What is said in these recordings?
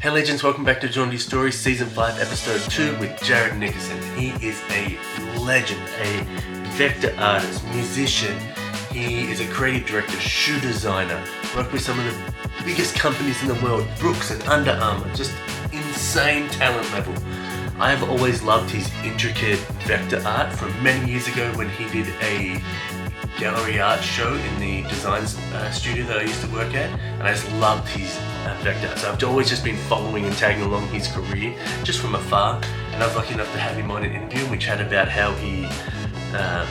Hey legends, welcome back to Jaunty Stories, Season 5, Episode 2 with Jared Nickerson. He is a legend, a vector artist, musician. He is a creative director, shoe designer, worked with some of the biggest companies in the world, Brooks and Under Armour, just insane talent level. I have always loved his intricate vector art from many years ago when he did a gallery art show in the design studio that I used to work at, and I just loved his vector. So I've always just been following and tagging along his career just from afar, and I was lucky enough to have him on an interview, and we chatted about how he,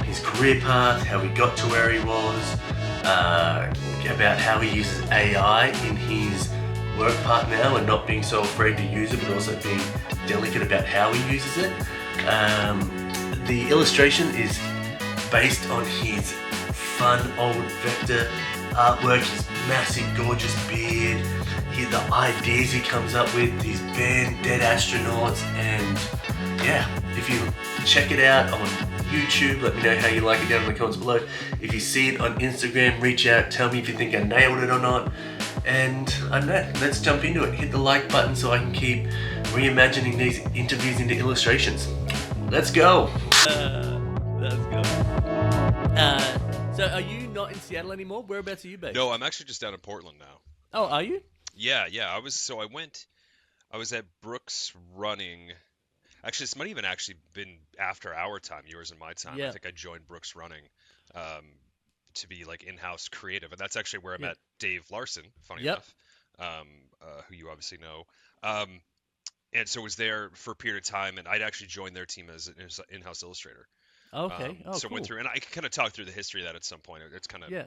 his career path, how he got to where he was, about how he uses AI in his work part now and not being so afraid to use it, but also being delicate about how he uses it. The illustration is based on his fun old vector artwork, his massive gorgeous beard, the ideas he comes up with, his band Dead Astronauts, and yeah, if you check it out on YouTube, let me know how you like it down in the comments below. If you see it on Instagram, reach out, tell me if you think I nailed it or not, and I don't know, let's jump into it. Hit the like button so I can keep reimagining these interviews into illustrations. Let's go! Let's go. So are you not in Seattle anymore? Whereabouts are you based? No, I'm actually just down in Portland now. Oh, are you? Yeah. I was at Brooks running. Actually, this might even actually been after our time, yours and my time. Yeah. I think I joined Brooks running to be like in-house creative, and that's actually where I met Dave Larson, funny enough, who you obviously know. And so I was there for a period of time, and I'd actually joined their team as an in-house illustrator. Okay. So cool. went through, and I can kind of talk through the history of that at some point. It's kind of a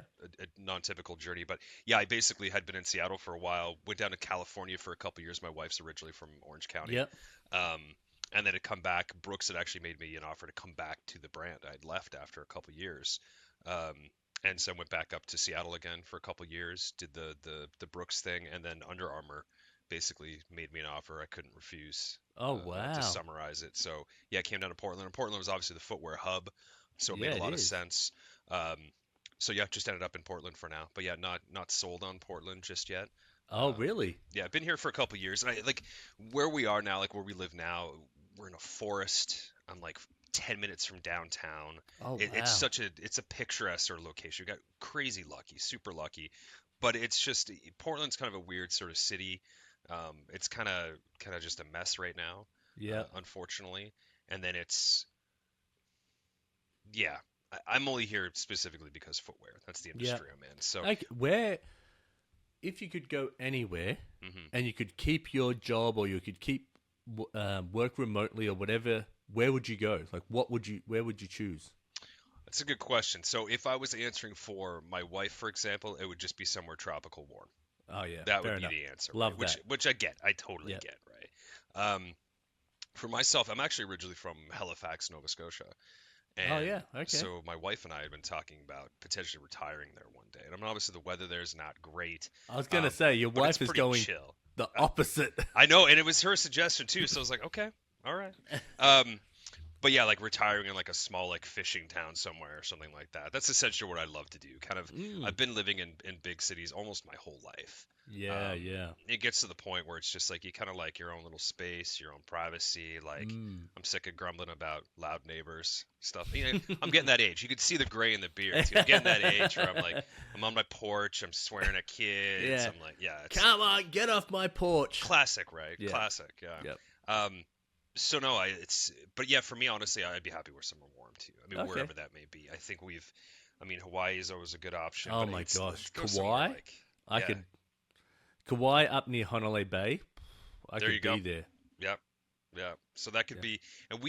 non-typical journey, but yeah, I basically had been in Seattle for a while, went down to California for a couple years. My wife's originally from Orange County. Yep. And then had come back. Brooks had actually made me an offer to come back to the brand. I'd left after a couple years. And so I went back up to Seattle again for a couple years, did the Brooks thing, and then Under Armour basically made me an offer I couldn't refuse. Oh, wow. To summarize it. So yeah, I came down to Portland, and Portland was obviously the footwear hub, so it made a lot of sense. So yeah, just ended up in Portland for now. But yeah, not sold on Portland just yet. Oh, really? Yeah, I've been here for a couple years, and I like where we are now, like where we live now. We're in a forest. I'm like 10 minutes from downtown. Oh, wow. It's a picturesque sort of location. We got crazy lucky, super lucky, but it's just Portland's kind of a weird sort of city. It's kind of just a mess right now. Yeah. Unfortunately, and then I'm only here specifically because footwear. That's the industry I'm in. So like, if you could go anywhere and you could keep your job, or you could keep work remotely or whatever, where would you go? Like, where would you choose? That's a good question. So if I was answering for my wife, for example, it would just be somewhere tropical warm. Oh yeah, that would be the answer. Love right? that. Which I get. I totally get. Right. For myself, I'm actually originally from Halifax, Nova Scotia. And okay. So my wife and I had been talking about potentially retiring there one day. And I mean, obviously the weather there is not great. I was gonna say your wife is going chill. The opposite. I know, and it was her suggestion too. So I was like, okay, all right. But yeah, like retiring in like a small like fishing town somewhere or something like that. That's essentially what I'd love to do. Kind of, I've been living in big cities almost my whole life. Yeah. It gets to the point where it's just like you kind of like your own little space, your own privacy. Like I'm sick of grumbling about loud neighbors stuff. You know, I'm getting that age. You could see the gray in the beard. I'm getting that age where I'm on my porch. I'm swearing at kids. Yeah. I'm like, come on, get off my porch. Classic, right? Yeah. Classic. Yeah. Yep. So no, but yeah, for me, honestly, I'd be happy where somewhere warm too. I mean, wherever that may be. I think Hawaii is always a good option. Oh but my gosh, Kauai? Kauai up near Honolulu Bay. I there could you go. be there. Yep. Yeah. So that could be, and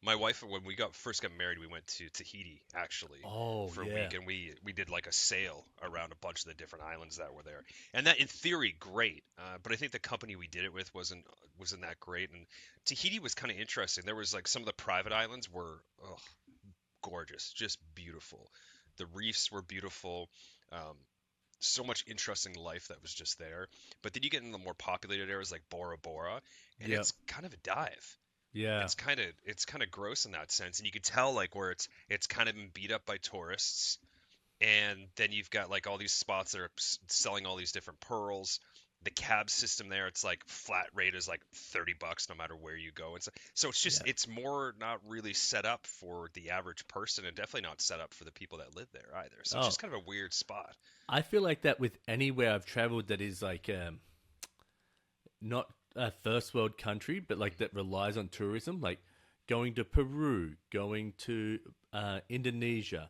my wife, when we first got married, we went to Tahiti actually for a week, and we did like a sail around a bunch of the different islands that were there, and that in theory great, but I think the company we did it with wasn't that great, and Tahiti was kind of interesting. There was like some of the private islands were gorgeous, just beautiful. The reefs were beautiful. So much interesting life that was just there, but then you get in the more populated areas like Bora Bora, and it's kind of a dive. Yeah, it's kind of gross in that sense, and you can tell like where it's kind of been beat up by tourists, and then you've got like all these spots that are selling all these different pearls the cab system there, it's like flat rate is like $30 no matter where you go. And so it's just it's more not really set up for the average person, and definitely not set up for the people that live there either. So it's just kind of a weird spot. I feel like that with anywhere I've traveled that is like not a first world country, but like that relies on tourism, like going to Peru, going to Indonesia.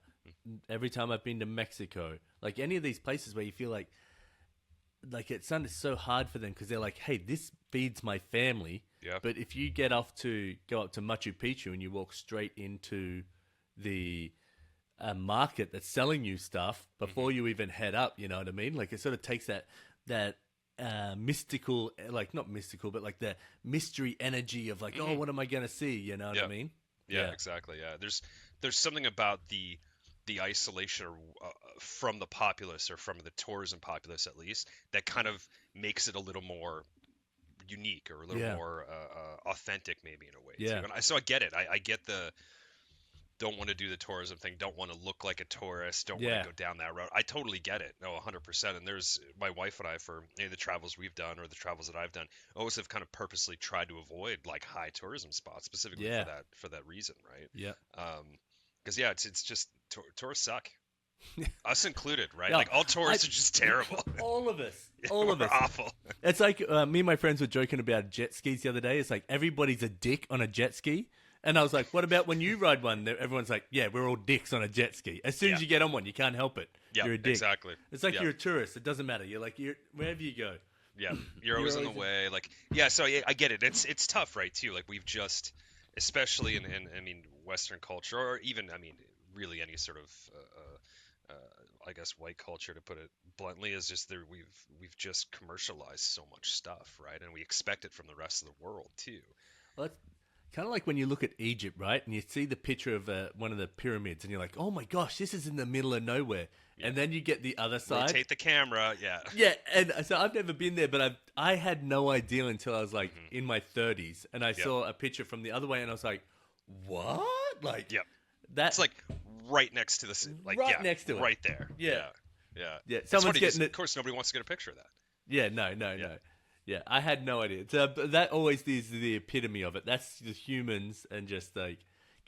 Every time I've been to Mexico, like any of these places where you feel like it's so hard for them because they're like, hey, this feeds my family. Yeah. But if you go up to Machu Picchu and you walk straight into the market that's selling you stuff before you even head up, you know what I mean? Like it sort of takes that mystical, like not mystical, but like the mystery energy of like, oh, what am I going to see? You know what I mean? Yeah, exactly. Yeah. There's something about the isolation from the populace, or from the tourism populace at least, that kind of makes it a little more unique, or a little more authentic maybe in a way too. And so I get it. I get the don't want to do the tourism thing, don't want to look like a tourist, don't want to go down that road. I totally get it. No, 100%. And there's my wife and I, for any of the travels we've done or the travels that I've done, always have kind of purposely tried to avoid like high tourism spots specifically for that reason, right? Yeah. Because it's just tourists suck, us included, right? Like all tourists are just terrible. All of us, we're awful. It's like me and my friends were joking about jet skis the other day. It's like everybody's a dick on a jet ski, and I was like, "What about when you ride one?" Everyone's like, "Yeah, we're all dicks on a jet ski." As soon as you get on one, you can't help it. Yeah, you're a dick. Exactly. It's like you're a tourist. It doesn't matter. You're like wherever you go. Yeah, you're always in the way. Like, yeah, so I get it. It's tough, right? Too. Like we've just, especially in I mean Western culture, or even really any sort of I guess white culture, to put it bluntly, is just there we've just commercialized so much stuff, right? And we expect it from the rest of the world too. Well, it's kind of like when you look at Egypt, right? And you see the picture of one of the pyramids, and you're like, oh my gosh, this is in the middle of nowhere. Yeah. And then you get the other side. Rotate the camera, yeah. Yeah, and so I've never been there, but I had no idea until I was like in my 30s, and I saw a picture from the other way, and I was like, what? Like, that's like right next to the, like, next to it, right there. Yeah. Someone's getting it. Of course, nobody wants to get a picture of that. Yeah, no. Yeah, I had no idea. So, but that always is the epitome of it. That's the humans and just like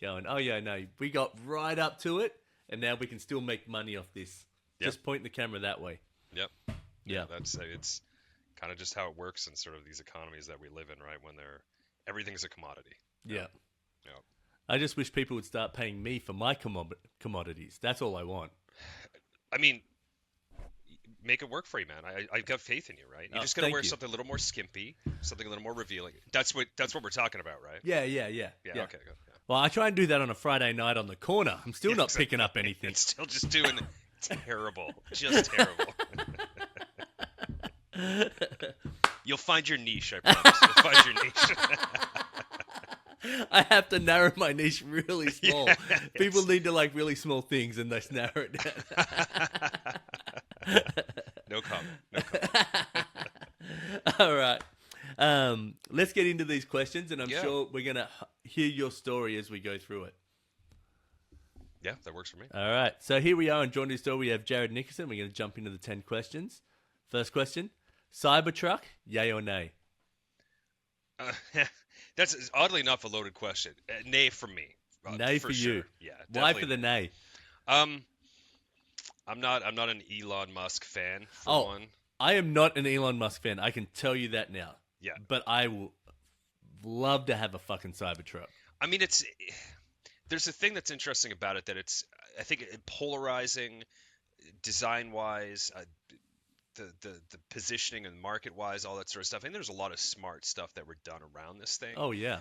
going, oh yeah, no, we got right up to it, and now we can still make money off this. Yep. Just point the camera that way. Yep. Yeah, it's kind of just how it works in sort of these economies that we live in, right? When everything's a commodity. Yeah. I just wish people would start paying me for my commodities. That's all I want. I mean, make it work for you, man. I've got faith in you, right? You just got to wear something a little more skimpy, something a little more revealing. That's what we're talking about, right? Yeah. Okay, good. Yeah. Well, I try and do that on a Friday night on the corner. I'm still not picking up anything. It's still just doing terrible. Just terrible. You'll find your niche, I promise. You'll find your niche. I have to narrow my niche really small. People need to like really small things, and they narrow it down. No comment. All right. Let's get into these questions, and I'm sure we're going to hear your story as we go through it. Yeah, that works for me. All right. So here we are on Join This Story. We have Jared Nickerson. We're going to jump into the 10 questions. First question, Cybertruck, yay or nay? That's oddly enough a loaded question. Nay for me. Nay for sure. you. Yeah. Why for the nay? I'm not an Elon Musk fan, for one. I am not an Elon Musk fan. I can tell you that now. Yeah. But I will love to have a fucking Cybertruck. I mean, there's a thing that's interesting about it, that I think polarizing design-wise, the positioning and market-wise, all that sort of stuff. I think there's a lot of smart stuff that were done around this thing. Oh, yeah.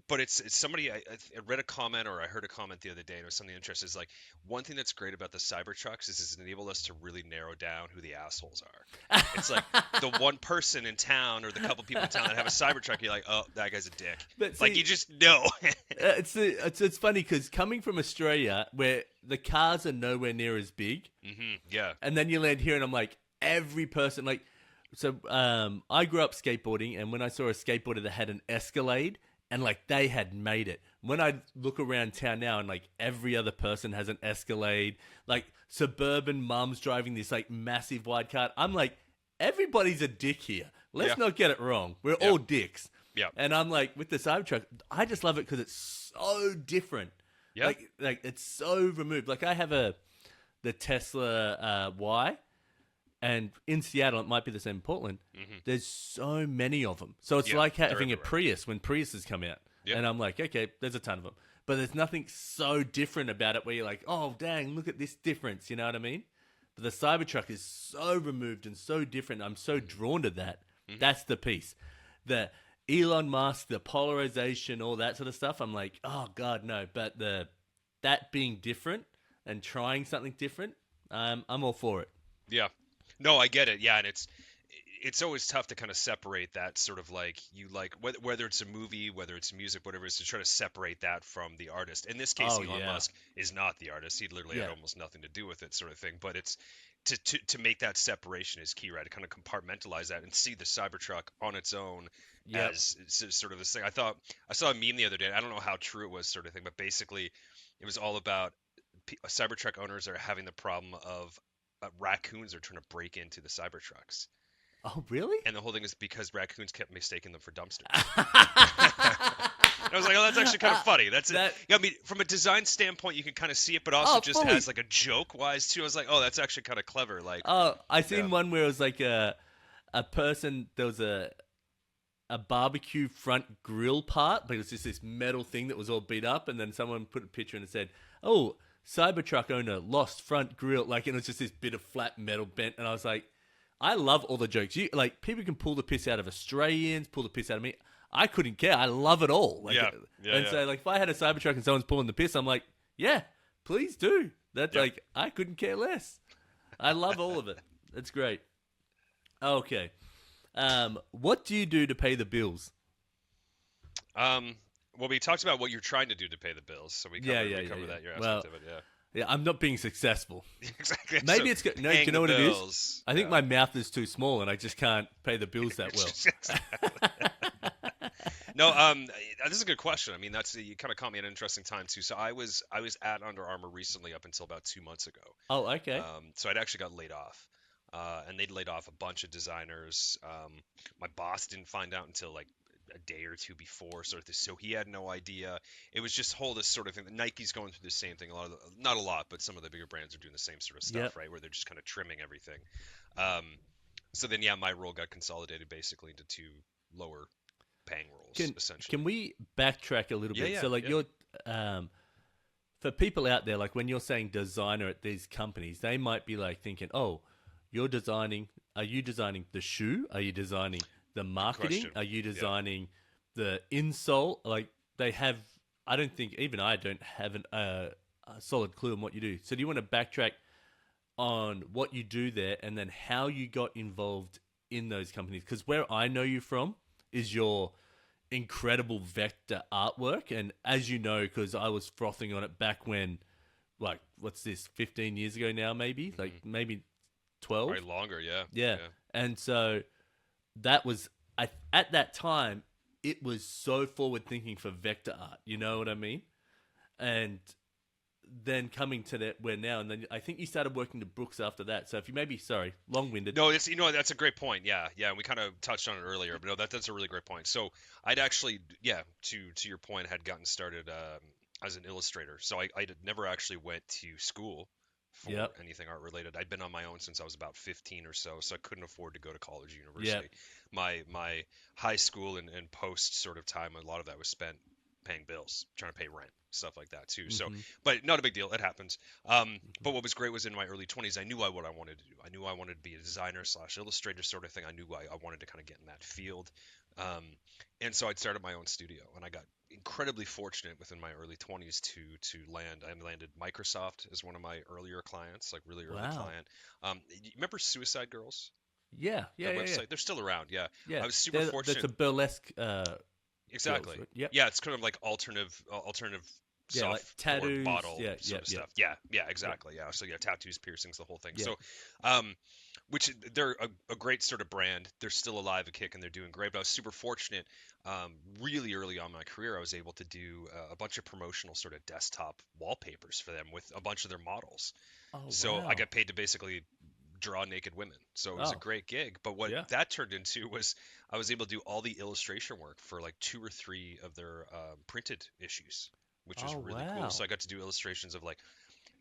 But it's somebody, I read a comment, or I heard a comment the other day, and it was something interesting. It's like, one thing that's great about the Cybertrucks is it's enabled us to really narrow down who the assholes are. It's like the one person in town, or the couple people in town that have a Cybertruck, you're like, oh, that guy's a dick. But see, like, you just know. It's funny, because coming from Australia, where the cars are nowhere near as big, yeah, and then you land here, and I'm like, every person, like, so I grew up skateboarding, and when I saw a skateboarder that had an Escalade, and like they had made it. When I look around town now, and like every other person has an Escalade, like suburban mums driving this like massive wide car, I'm like, everybody's a dick here. Let's not get it wrong. We're all dicks. Yeah. And I'm like, with the Cybertruck, I just love it because it's so different. Yeah. Like it's so removed. Like I have the Tesla Y, and in Seattle, it might be the same in Portland. Mm-hmm. There's so many of them. So it's like having a Prius when Priuses come out. Yep. And I'm like, okay, there's a ton of them. But there's nothing so different about it where you're like, oh, dang, look at this difference. You know what I mean? But the Cybertruck is so removed and so different. I'm so drawn to that. Mm-hmm. That's the piece. The Elon Musk, the polarization, all that sort of stuff. I'm like, oh, God, no. But that being different and trying something different, I'm all for it. Yeah. No, I get it. Yeah, and it's always tough to kind of separate that sort of like whether it's a movie, whether it's music, whatever it is, to try to separate that from the artist. In this case, Elon Musk is not the artist. He literally had almost nothing to do with it, sort of thing. But it's to make that separation is key, right? To kind of compartmentalize that and see the Cybertruck on its own as sort of this thing. I saw a meme the other day. I don't know how true it was, sort of thing, but basically it was all about Cybertruck owners are having the problem of raccoons are trying to break into the Cybertrucks. Oh, really? And the whole thing is because raccoons kept mistaking them for dumpsters. I was like, oh, that's actually kind of funny. That's it. Yeah, I mean, from a design standpoint, you can kind of see it, but also just as like a joke wise too. I was like, oh, that's actually kind of clever. Like, I seen one where it was like a person. There was a barbecue front grill part, but it was just this metal thing that was all beat up, and then someone put a picture and it said, oh, Cybertruck owner lost front grill, like, and it was just this bit of flat metal bent, and I was like, I love all the jokes. People can pull the piss out of Australians, pull the piss out of me. I couldn't care. I love it all. Like, so, like, if I had a Cybertruck and someone's pulling the piss, I'm like, yeah, please do. That's like, I couldn't care less. I love all of it. It's great. Okay. What do you do to pay the bills? Well, we talked about what you're trying to do to pay the bills, so we cover that. Your aspect of it, yeah, I'm not being successful. Exactly. Maybe it's good. No, you know what it is? I think my mouth is too small, and I just can't pay the bills that well. No, this is a good question. I mean, you kind of caught me at an interesting time too. So I was at Under Armour recently up until about 2 months ago. Oh, okay. So I'd actually got laid off, and they'd laid off a bunch of designers. My boss didn't find out until like a day or two before, sort of this, so he had no idea. It was just this sort of thing. Nike's going through the same thing. Not a lot, but some of the bigger brands are doing the same sort of stuff, right? Where they're just kind of trimming everything. So then, my role got consolidated basically into 2 lower paying roles, essentially. Can we backtrack a little bit? So, like, you're for people out there, like when you're saying designer at these companies, they might be like thinking, "Oh, you're designing. Are you designing the shoe? Are you designing the marketing? Are you designing the insole?" Like, they have, I don't think, even I don't have a solid clue on what you do. So do you want to backtrack on what you do there and then how you got involved in those companies? Because where I know you from is your incredible vector artwork. And as you know, because I was frothing on it back when, like, what's this, 15 years ago now, maybe? Like, maybe 12? Probably longer, Yeah. And so that was, at that time, it was so forward thinking for vector art. You know what I mean? And then coming to that where now, and then I think you started working to Brooks after that. So if you maybe, sorry, long-winded. No, it's, that's a great point. Yeah. And we kind of touched on it earlier, but no, that's a really great point. So I'd actually, to your point, had gotten started as an illustrator. So I never actually went to school for anything art related. I'd been on my own since I was about 15 or so I couldn't afford to go to college or university. My high school and post sort of time, a lot of that was spent paying bills, trying to pay rent, stuff like that too. So, but not a big deal. It happens. But what was great was in my early 20s, I knew what I wanted to do. I knew I wanted to be a designer / illustrator sort of thing. I knew I wanted to kind of get in that field. And so I'd started my own studio, and I got incredibly fortunate within my early 20s to land. I landed Microsoft as one of my earlier clients, like really early client. You remember Suicide Girls? Yeah. They're still around. Yeah. I was super fortunate. That's a burlesque. Exactly. Girls, right? Yeah, it's kind of like alternative soft like tattoos, bottle sort of stuff. Yeah, exactly. Yeah. So tattoos, piercings, the whole thing. Yeah. So, which they're a great sort of brand. They're still alive, a kick, and they're doing great. But I was super fortunate. Really early on in my career, I was able to do a bunch of promotional sort of desktop wallpapers for them with a bunch of their models. Oh, so wow. I got paid to basically draw naked women. So it was a great gig. But what that turned into was I was able to do all the illustration work for like 2 or 3 of their printed issues, which was really cool. So I got to do illustrations of like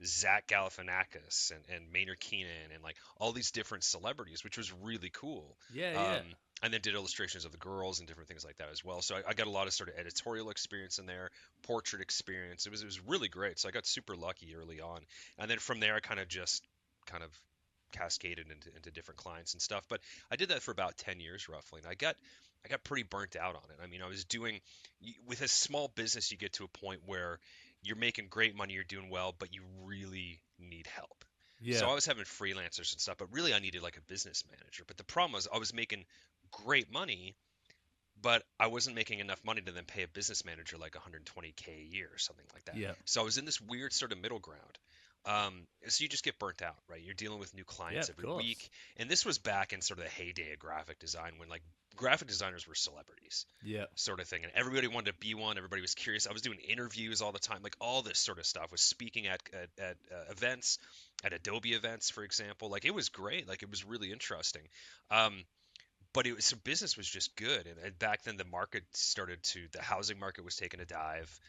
Zach Galifianakis and Maynard Keenan and like all these different celebrities, which was really cool. And then did illustrations of the girls and different things like that as well. So I got a lot of sort of editorial experience in there, portrait experience. It was really great. So I got super lucky early on. And then from there, I kind of cascaded into different clients and stuff. But I did that for about 10 years roughly. And I got pretty burnt out on it. I mean, I was doing, with a small business, you get to a point where you're making great money, you're doing well, but you really need help. So I was having freelancers and stuff, but really I needed like a business manager. But the problem was I was making great money, but I wasn't making enough money to then pay a business manager like 120K a year or something like that. So I was in this weird sort of middle ground. So you just get burnt out, right? You're dealing with new clients every week. And this was back in sort of the heyday of graphic design when like graphic designers were celebrities, sort of thing. And everybody wanted to be one. Everybody was curious. I was doing interviews all the time, like all this sort of stuff. Was speaking at events, at Adobe events, for example. Like it was great. Like it was really interesting. But so business was just good. And back then the housing market was taking a dive.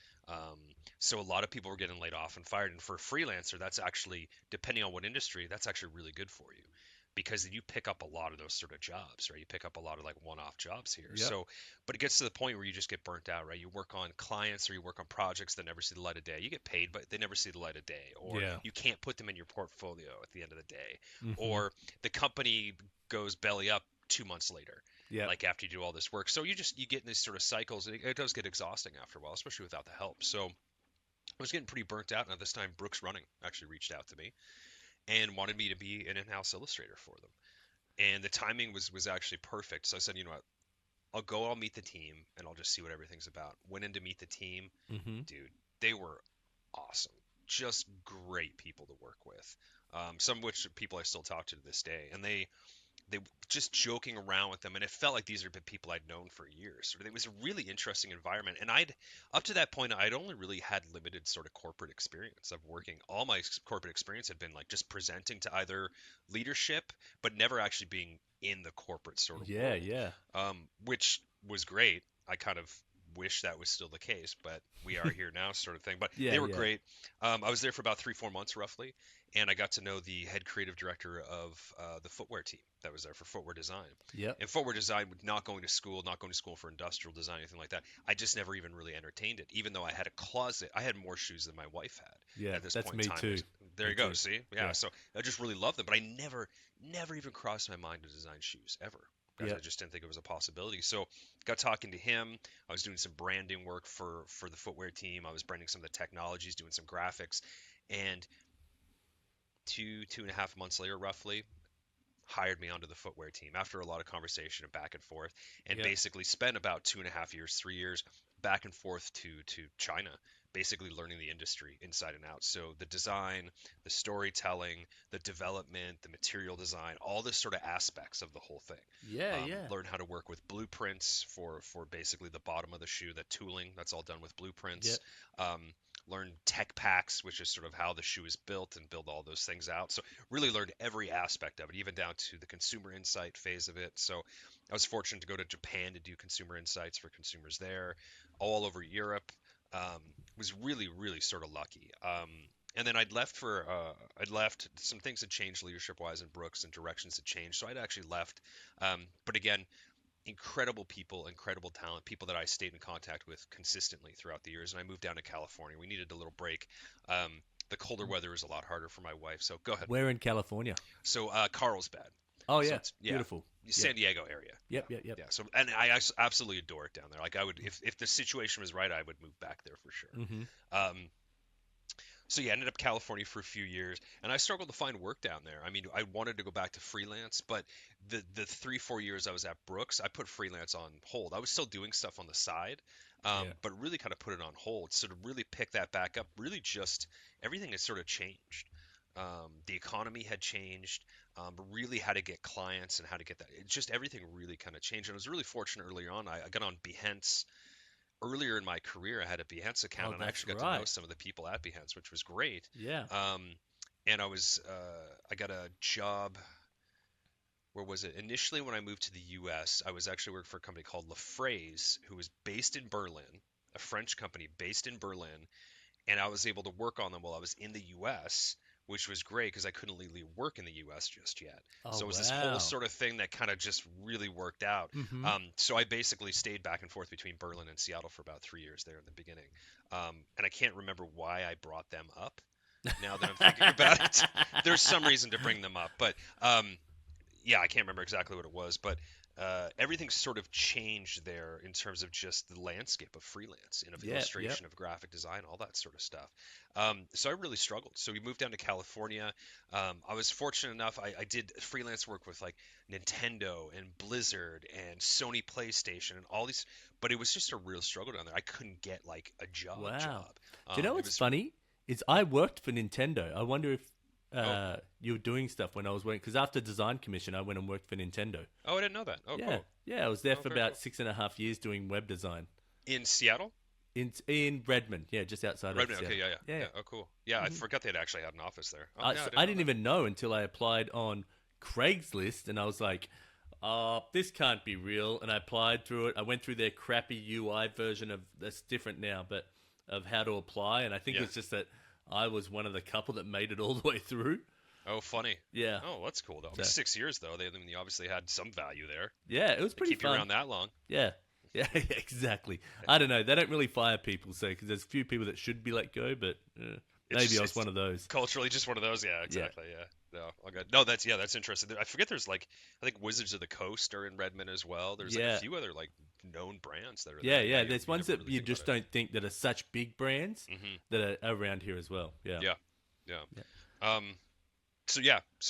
So a lot of people were getting laid off and fired. And for a freelancer, that's actually, depending on what industry, that's actually really good for you because you pick up a lot of those sort of jobs, right? You pick up a lot of like one-off jobs here. So, but it gets to the point where you just get burnt out, right? You work on clients or you work on projects that never see the light of day. You get paid, but they never see the light of day, or you can't put them in your portfolio at the end of the day, or the company goes belly up 2 months later, like after you do all this work. So you get in these sort of cycles, and it does get exhausting after a while, especially without the help. So I was getting pretty burnt out, and at this time Brooks Running actually reached out to me and wanted me to be an in-house illustrator for them, and the timing was actually perfect. So I said, you know what, I'll meet the team and I'll just see what everything's about. Went in to meet the team. Dude, they were awesome, just great people to work with, some of which people I still talk to this day, and they just joking around with them, and it felt like these are people I'd known for years. So it was a really interesting environment, and up to that point I'd only really had limited sort of corporate experience of working. All my corporate experience had been like just presenting to either leadership, but never actually being in the corporate sort of world, which was great. I kind of wish that was still the case, but we are here now, sort of thing. But they were great. I was there for about 3-4 months roughly, and I got to know the head creative director of the footwear team that was there for footwear design. And footwear design, not going to school for industrial design, anything like that. I just never even really entertained it, even though I had a closet. I had more shoes than my wife had at this point in time. Too. There you go. See? Yeah. So I just really loved them, but I never even crossed my mind to design shoes ever. I just didn't think it was a possibility. So got talking to him. I was doing some branding work for the footwear team. I was branding some of the technologies, doing some graphics, and 2.5 months later, roughly, hired me onto the footwear team after a lot of conversation and back and forth, and basically spent about 2.5 years, 3 years back and forth to China, basically learning the industry inside and out. So the design, the storytelling, the development, the material design, all this sort of aspects of the whole thing. Learn how to work with blueprints for basically the bottom of the shoe, the tooling, that's all done with blueprints. Learn tech packs, which is sort of how the shoe is built, and build all those things out. So really learned every aspect of it, even down to the consumer insight phase of it. So I was fortunate to go to Japan to do consumer insights for consumers there, all over Europe. Was really, really sort of lucky. And then I'd left some things had changed leadership wise in Brooks, and directions had changed. So I'd actually left. But again, incredible people, incredible talent, people that I stayed in contact with consistently throughout the years. And I moved down to California. We needed a little break. The colder weather was a lot harder for my wife. So go ahead. Where in California? So Carlsbad. Oh yeah, so beautiful. San Diego area. Yep. Yeah. So, and I absolutely adore it down there. Like I would, if the situation was right, I would move back there for sure. So yeah, I ended up California for a few years, and I struggled to find work down there. I mean, I wanted to go back to freelance, but the 3-4 years I was at Brooks, I put freelance on hold. I was still doing stuff on the side, but really kind of put it on hold. So to really pick that back up, really just everything had sort of changed. The economy had changed, really how to get clients and how to get that. It just everything really kind of changed. And I was really fortunate early on. I got on Behance. Earlier in my career, I had a Behance account, and I actually got to know some of the people at Behance, which was great. Yeah. And I got a job where was it? Initially, when I moved to the U.S., I was actually working for a company called LaFraise, who was based in Berlin, a French company based in Berlin, and I was able to work on them while I was in the U.S., which was great because I couldn't legally work in the U.S. just yet. Oh, So it was this wow. whole sort of thing that kind of just really worked out. Mm-hmm. So I basically stayed back and forth between Berlin and Seattle for about 3 years there in the beginning. And I can't remember why I brought them up. Now that I'm thinking about it, there's some reason to bring them up, but yeah, I can't remember exactly what it was, but everything's sort of changed there in terms of just the landscape of freelance and of illustration, of graphic design, all that sort of stuff. So I really struggled. So we moved down to California. I was fortunate enough. I did freelance work with like Nintendo and Blizzard and Sony PlayStation and all these, but it was just a real struggle down there. I couldn't get like a job. Do you know what's funny? Is Hmm. I worked for Nintendo. I wonder if you were doing stuff when I was working, because after design commission, I went and worked for Nintendo. Oh, I didn't know that. Oh, Yeah, cool. yeah, I was there Oh, for very about cool. 6.5 years doing web design In Seattle? in Redmond. Yeah, just outside Redmond. of Okay, Seattle. yeah. Oh, cool. Yeah, I forgot they'd actually had an office there. Oh, I, yeah, so I I didn't didn't know that. even know until I applied on Craigslist, and I was like, this can't be real. And I applied through it. I went through their crappy UI version of, that's different now, but of how to apply. And I think Yeah. it's just that I was one of the couple that made it all the way through. Oh, funny. Yeah. Oh, that's cool though. I So- mean, 6 years though. They obviously had some value there. Yeah, it was They pretty keep you fun. around that long. Yeah. Yeah, exactly. I don't know. They don't really fire people, so because there's a few people that should be let go, but maybe just- I was it's one of those. Culturally, just one of those. Yeah, exactly. Yeah. No, all good. No, that's interesting. I forget. There's like, I think Wizards of the Coast are in Redmond as well. There's like Yeah. a few other like known brands that are Yeah, there. yeah. You There's ones never that really you think just about it. don't think that are such big brands Mhm. that are around here as well. Yeah. Yeah. So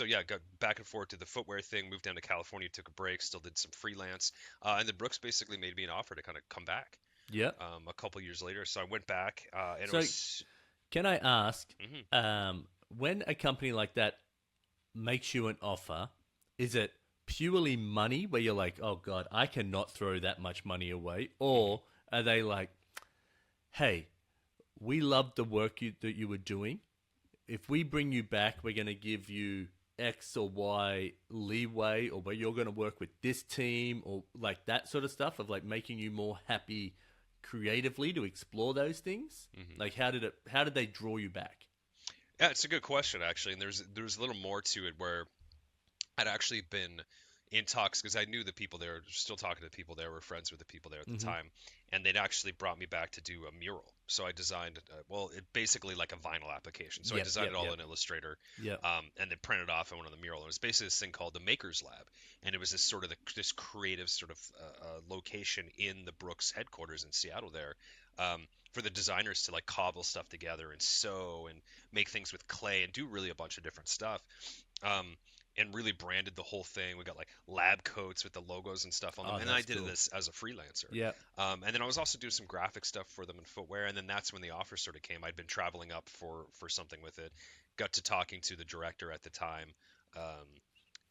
yeah, got back and forth to the footwear thing. Moved down to California, took a break, still did some freelance, and then Brooks basically made me an offer to kind of come back. Yeah. A couple years later, so I went back, and So- it was. Can I ask, Mhm. when a company like that makes you an offer, is it purely money where you're like, oh God, I cannot throw that much money away? Or are they like, hey, we love the work that you were doing. If we bring you back, we're going to give you X or Y leeway, or where you're going to work with this team, or like that sort of stuff of like making you more happy creatively to explore those things? Like how did they draw you back? Yeah, it's a good question actually, and there's a little more to it where I'd actually been in talks because I knew the people there, still talking to the people there, were friends with the people there at the time, and they'd actually brought me back to do a mural. So I designed, it basically like a vinyl application. So I designed it all in Illustrator, Yeah. and then printed off and went on the mural. And it was basically this thing called the Makers Lab, and it was this sort of this creative sort of location in the Brooks headquarters in Seattle there. For the designers to like cobble stuff together and sew and make things with clay and do really a bunch of different stuff. And really branded the whole thing. We got like lab coats with the logos and stuff on them. Oh, And I that's did cool. this as a freelancer. Yeah. And then I was also doing some graphic stuff for them in footwear. And then that's when the offer sort of came. I'd been traveling up for something with it. Got to talking to the director at the time,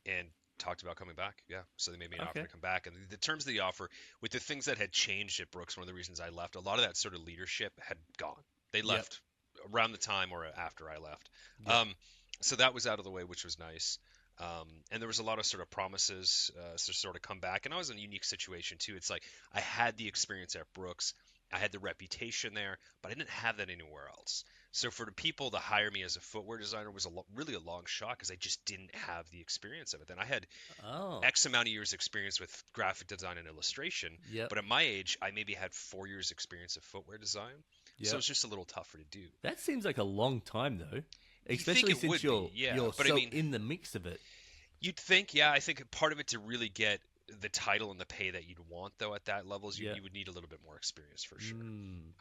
and talked about coming back. Yeah. So they made me an offer Okay. to come back. And the terms of the offer, with the things that had changed at Brooks, one of the reasons I left, a lot of that sort of leadership had gone. They left around the time or after I left. Yep. So that was out of the way, which was nice. And there was a lot of sort of promises to sort of come back. And I was in a unique situation too. It's like I had the experience at Brooks, I had the reputation there, but I didn't have that anywhere else. So for the people to hire me as a footwear designer was really a long shot because I just didn't have the experience of it. Then I had Oh. X amount of years experience with graphic design and illustration, Yep. but at my age, I maybe had 4 years experience of footwear design. So Yep. it's just a little tougher to do. That seems like a long time though. think Especially it since would be, you're yeah, you're but I so mean- in the mix of it. You'd think, yeah, I think part of it to really get the title and the pay that you'd want, though, at that level, is Yeah. you would need a little bit more experience for sure. Mm.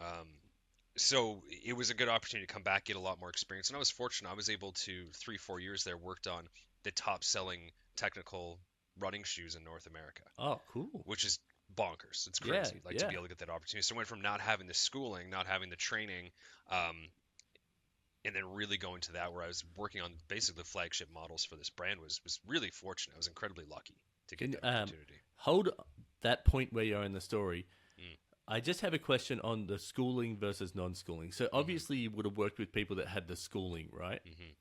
So it was a good opportunity to come back, get a lot more experience, and I was fortunate. I was able to 3-4 years there worked on the top selling technical running shoes in North America, Oh, cool. which is bonkers. It's Yeah, crazy, to yeah. be able to get that opportunity. So I went from not having the schooling, not having the training, and then really going to that where I was working on basically flagship models for this brand was really fortunate. I was incredibly lucky to get Can, that opportunity. Hold that point where you're in the story. Mm. I just have a question on the schooling versus non-schooling. So obviously you would have worked with people that had the schooling, right? Mhm.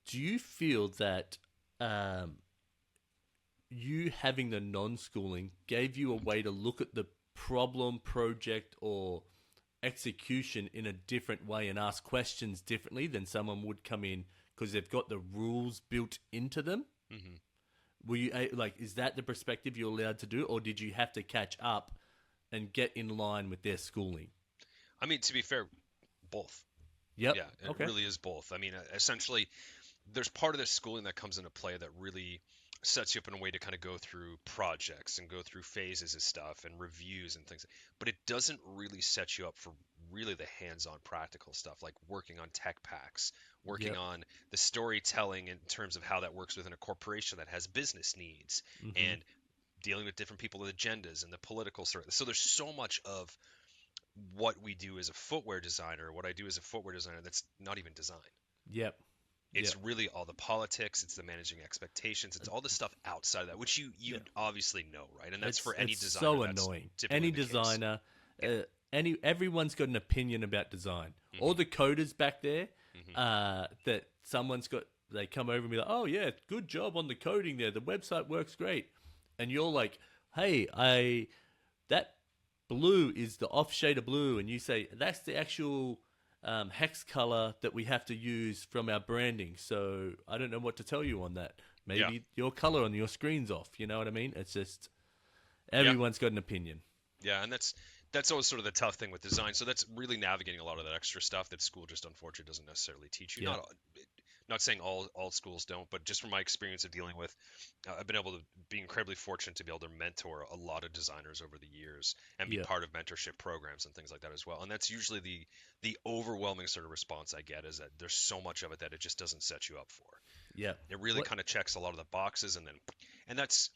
Do you feel that you having the non-schooling gave you a way to look at the problem, project, or execution in a different way and ask questions differently than someone would come in because they've got the rules built into them? Mm-hmm. Were you is that the perspective you're allowed to do, or did you have to catch up and get in line with their schooling? I mean, to be fair, both. Yep. Yeah, it really is both. I mean, essentially, there's part of this schooling that comes into play that really sets you up in a way to kind of go through projects and go through phases of stuff and reviews and things. But it doesn't really set you up for really the hands-on practical stuff, like working on tech packs, working on the storytelling in terms of how that works within a corporation that has business needs, and dealing with different people with agendas and the political sort of. So there's so much of what we do as a footwear designer, what I do as a footwear designer, that's not even design. Yep. It's really all the politics, it's the managing expectations, it's all the stuff outside of that, which you obviously know, right? And that's for any designer. So annoying. Any designer, everyone's got an opinion about design. All the coders back there, that someone's got, they come over and be like, oh yeah, good job on the coding there. The website works great. And you're like, hey, that blue is the off shade of blue. And you say, that's the actual hex color that we have to use from our branding. So I don't know what to tell you on that. Maybe your color on your screen's off. You know what I mean? It's just everyone's got an opinion. Yeah, and that's always sort of the tough thing with design. So that's really navigating a lot of that extra stuff that school just unfortunately doesn't necessarily teach you. Not saying all schools don't, but just from my experience of dealing with, I've been able to be incredibly fortunate to be able to mentor a lot of designers over the years and be part of mentorship programs and things like that as well. And that's usually the overwhelming sort of response I get, is that there's so much of it that it just doesn't set you up for. Yeah. It really kind of checks a lot of the boxes, and that's,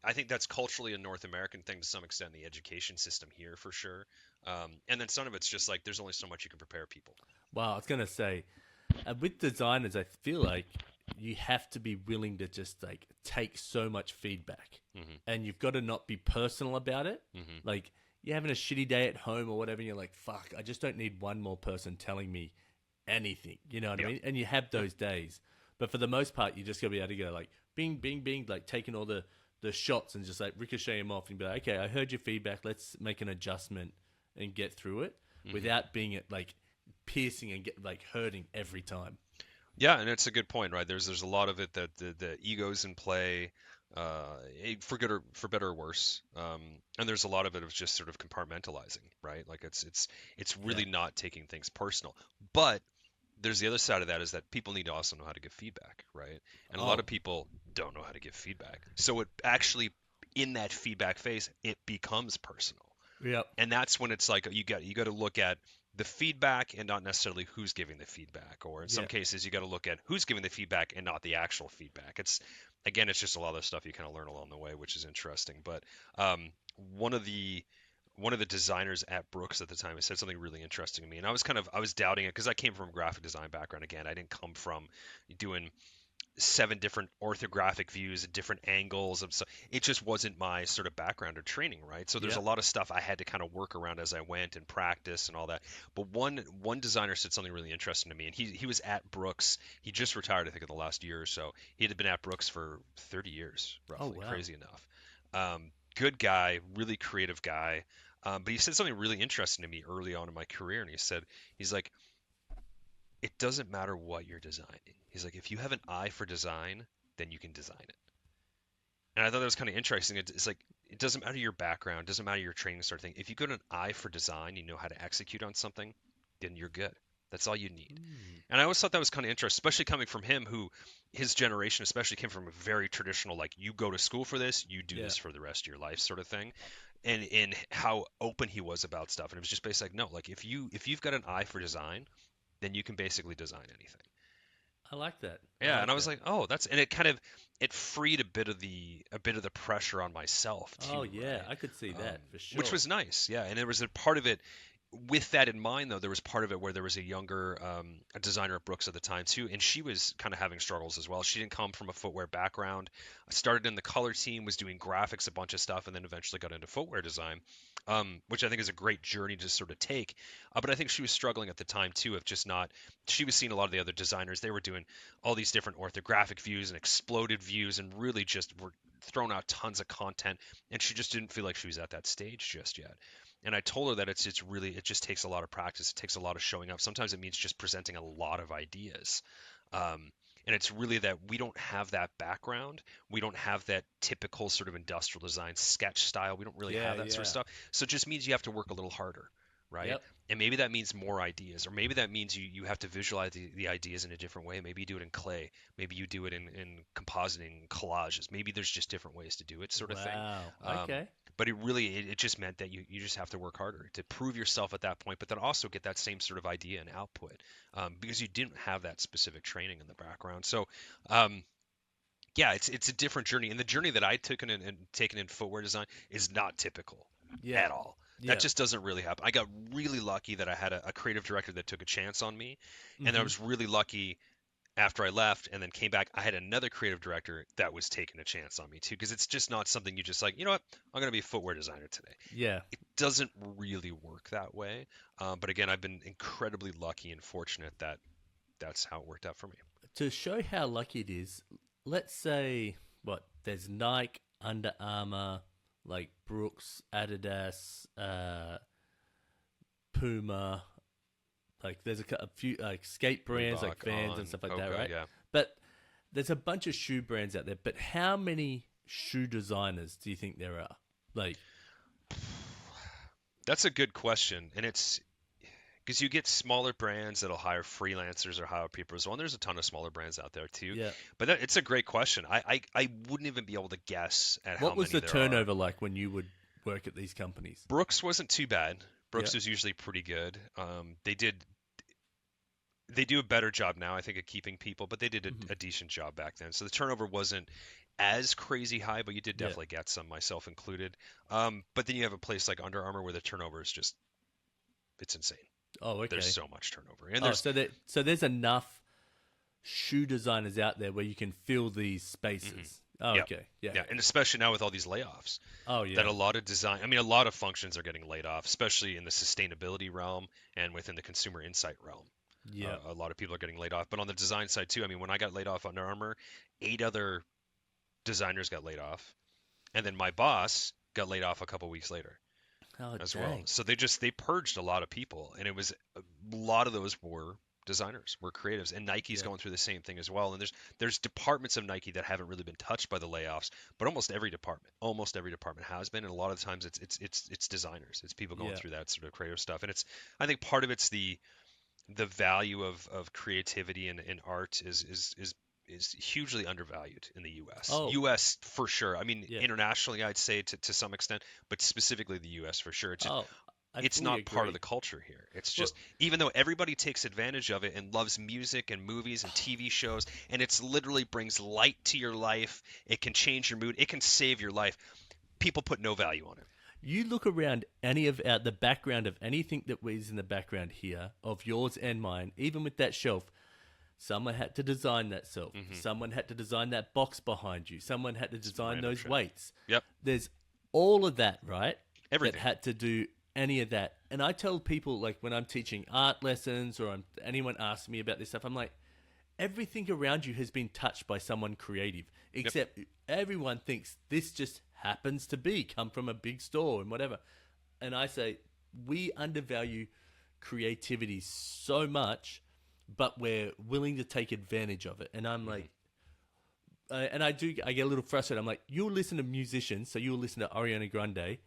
I think that's culturally a North American thing to some extent in the education system here for sure. And then some of it's just like there's only so much you can prepare people. Wow, I was going to say, with designers, I feel like you have to be willing to just like take so much feedback, and you've got to not be personal about it. Like you're having a shitty day at home or whatever, and you're like, fuck, I just don't need one more person telling me anything. You know what I mean? And you have those days. But for the most part, you just got to be able to go like, bing, bing, bing, like taking all the shots and just like ricochet them off and be like, okay, I heard your feedback. Let's make an adjustment and get through it without being like piercing and get like hurting every time. Yeah, and it's a good point, right? There's a lot of it that the ego's in play, for good or for better or worse, and there's a lot of it of just sort of compartmentalizing, right? Like it's really not taking things personal. But there's the other side of that, is that people need to also know how to give feedback, right? And a lot of people don't know how to give feedback. So it actually, in that feedback phase, it becomes personal. Yep. And that's when it's like you got to look at the feedback and not necessarily who's giving the feedback, or in some cases you got to look at who's giving the feedback and not the actual feedback. It's just a lot of stuff you kind of learn along the way, which is interesting. But one of the designers at Brooks at the time said something really interesting to me, and I was doubting it because I came from a graphic design background. Again, I didn't come from doing 7 different orthographic views at different angles of stuff. It just wasn't my sort of background or training, right? So there's a lot of stuff I had to kind of work around as I went and practice and all that. But one designer said something really interesting to me, and he was at Brooks. He just retired, I think, in the last year or so. He had been at Brooks for 30 years, roughly. Oh, wow. Crazy enough. Good guy, really creative guy. But he said something really interesting to me early on in my career, and he's like, it doesn't matter what you're designing. He's like, if you have an eye for design, then you can design it. And I thought that was kind of interesting. It's like, it doesn't matter your background, it doesn't matter your training sort of thing. If you've got an eye for design, you know how to execute on something, then you're good. That's all you need. And I always thought that was kind of interesting, especially coming from him, who his generation especially came from a very traditional, like, you go to school for this, you do this for the rest of your life sort of thing. And how open he was about stuff. And it was just basically like, no, like if you've got an eye for design, then you can basically design anything. I like that. Yeah, and I was like, oh, it freed a bit of the pressure on myself too. Oh yeah, right? I could see that for sure. Which was nice, yeah. And there was a part of it. With that in mind, though, there was part of it where there was a younger a designer at Brooks at the time too, and she was kind of having struggles as well. She didn't come from a footwear background. Started in the color team, was doing graphics, a bunch of stuff, and then eventually got into footwear design, which I think is a great journey to sort of take. But I think she was struggling at the time too, of just not. She was seeing a lot of the other designers. They were doing all these different orthographic views and exploded views, and really just were thrown out tons of content, and she just didn't feel like she was at that stage just yet. And I told her that it's really, it just takes a lot of practice. It takes a lot of showing up. Sometimes it means just presenting a lot of ideas. And it's really that we don't have that background. We don't have that typical sort of industrial design sketch style. We don't really have that sort of stuff. So it just means you have to work a little harder, right? Yep. And maybe that means more ideas, or maybe that means you have to visualize the ideas in a different way. Maybe you do it in clay. Maybe you do it in compositing, collages. Maybe there's just different ways to do it, sort of thing. Okay. But it just meant that you just have to work harder to prove yourself at that point, but then also get that same sort of idea and output, because you didn't have that specific training in the background. So, yeah, it's a different journey, and the journey that I took and taken in footwear design is not typical at all. That just doesn't really happen. I got really lucky that I had a creative director that took a chance on me, and I was really lucky after I left and then came back, I had another creative director that was taking a chance on me too, because it's just not something you just like, you know what, I'm going to be a footwear designer today. Yeah. It doesn't really work that way. But again, I've been incredibly lucky and fortunate that that's how it worked out for me. To show how lucky it is, let's say, there's Nike, Under Armour, like Brooks, Adidas, Puma, like there's a few like skate brands, like Vans and stuff like that, right? Yeah. But there's a bunch of shoe brands out there. But how many shoe designers do you think there are? Like, that's a good question, and it's because you get smaller brands that'll hire freelancers or hire people as well. And there's a ton of smaller brands out there too. Yeah. But it's a great question. I wouldn't even be able to guess at how many. What was the turnover like when you would work at these companies? Brooks wasn't too bad. Brooks was usually pretty good. They do a better job now, I think, of keeping people, but they did a decent job back then. So the turnover wasn't as crazy high, but you did definitely get some, myself included. But then you have a place like Under Armour where the turnover is just, it's insane. Oh, okay. There's so much turnover. And so there's enough shoe designers out there where you can fill these spaces. Oh, yep. Okay. Yeah. Yeah, and especially now with all these layoffs. Oh, yeah. That a lot of functions are getting laid off, especially in the sustainability realm and within the consumer insight realm. Yeah. A lot of people are getting laid off. But on the design side too, I mean, when I got laid off Under Armour, 8 other designers got laid off. And then my boss got laid off a couple weeks later as well. So they purged a lot of people, and it was a lot of those were designers, were creatives, and Nike's going through the same thing as well. And there's departments of Nike that haven't really been touched by the layoffs, but almost every department has been, and a lot of the times it's designers, it's people going through that sort of creative stuff. And I think part of it's the value of creativity and art is hugely undervalued in the U.S. U.S. for sure. I mean, internationally, I'd say to some extent, but specifically the U.S. for sure. It's not part of the culture here. It's just, even though everybody takes advantage of it and loves music and movies and TV shows, and it's literally brings light to your life, it can change your mood, it can save your life, people put no value on it. You look around any of the background of anything that was in the background here, of yours and mine, even with that shelf, someone had to design that shelf. Someone had to design that box behind you. Someone had to design those weights. Yep. There's all of that, right? Everything. That had to do any of that. And I tell people, like when I'm teaching art lessons or anyone asks me about this stuff, I'm like, everything around you has been touched by someone creative, except everyone thinks this just happens to come from a big store and whatever. And I say, we undervalue creativity so much, but we're willing to take advantage of it. And I'm like, and I get a little frustrated. I'm like, you'll listen to musicians, so you'll listen to Ariana Grande,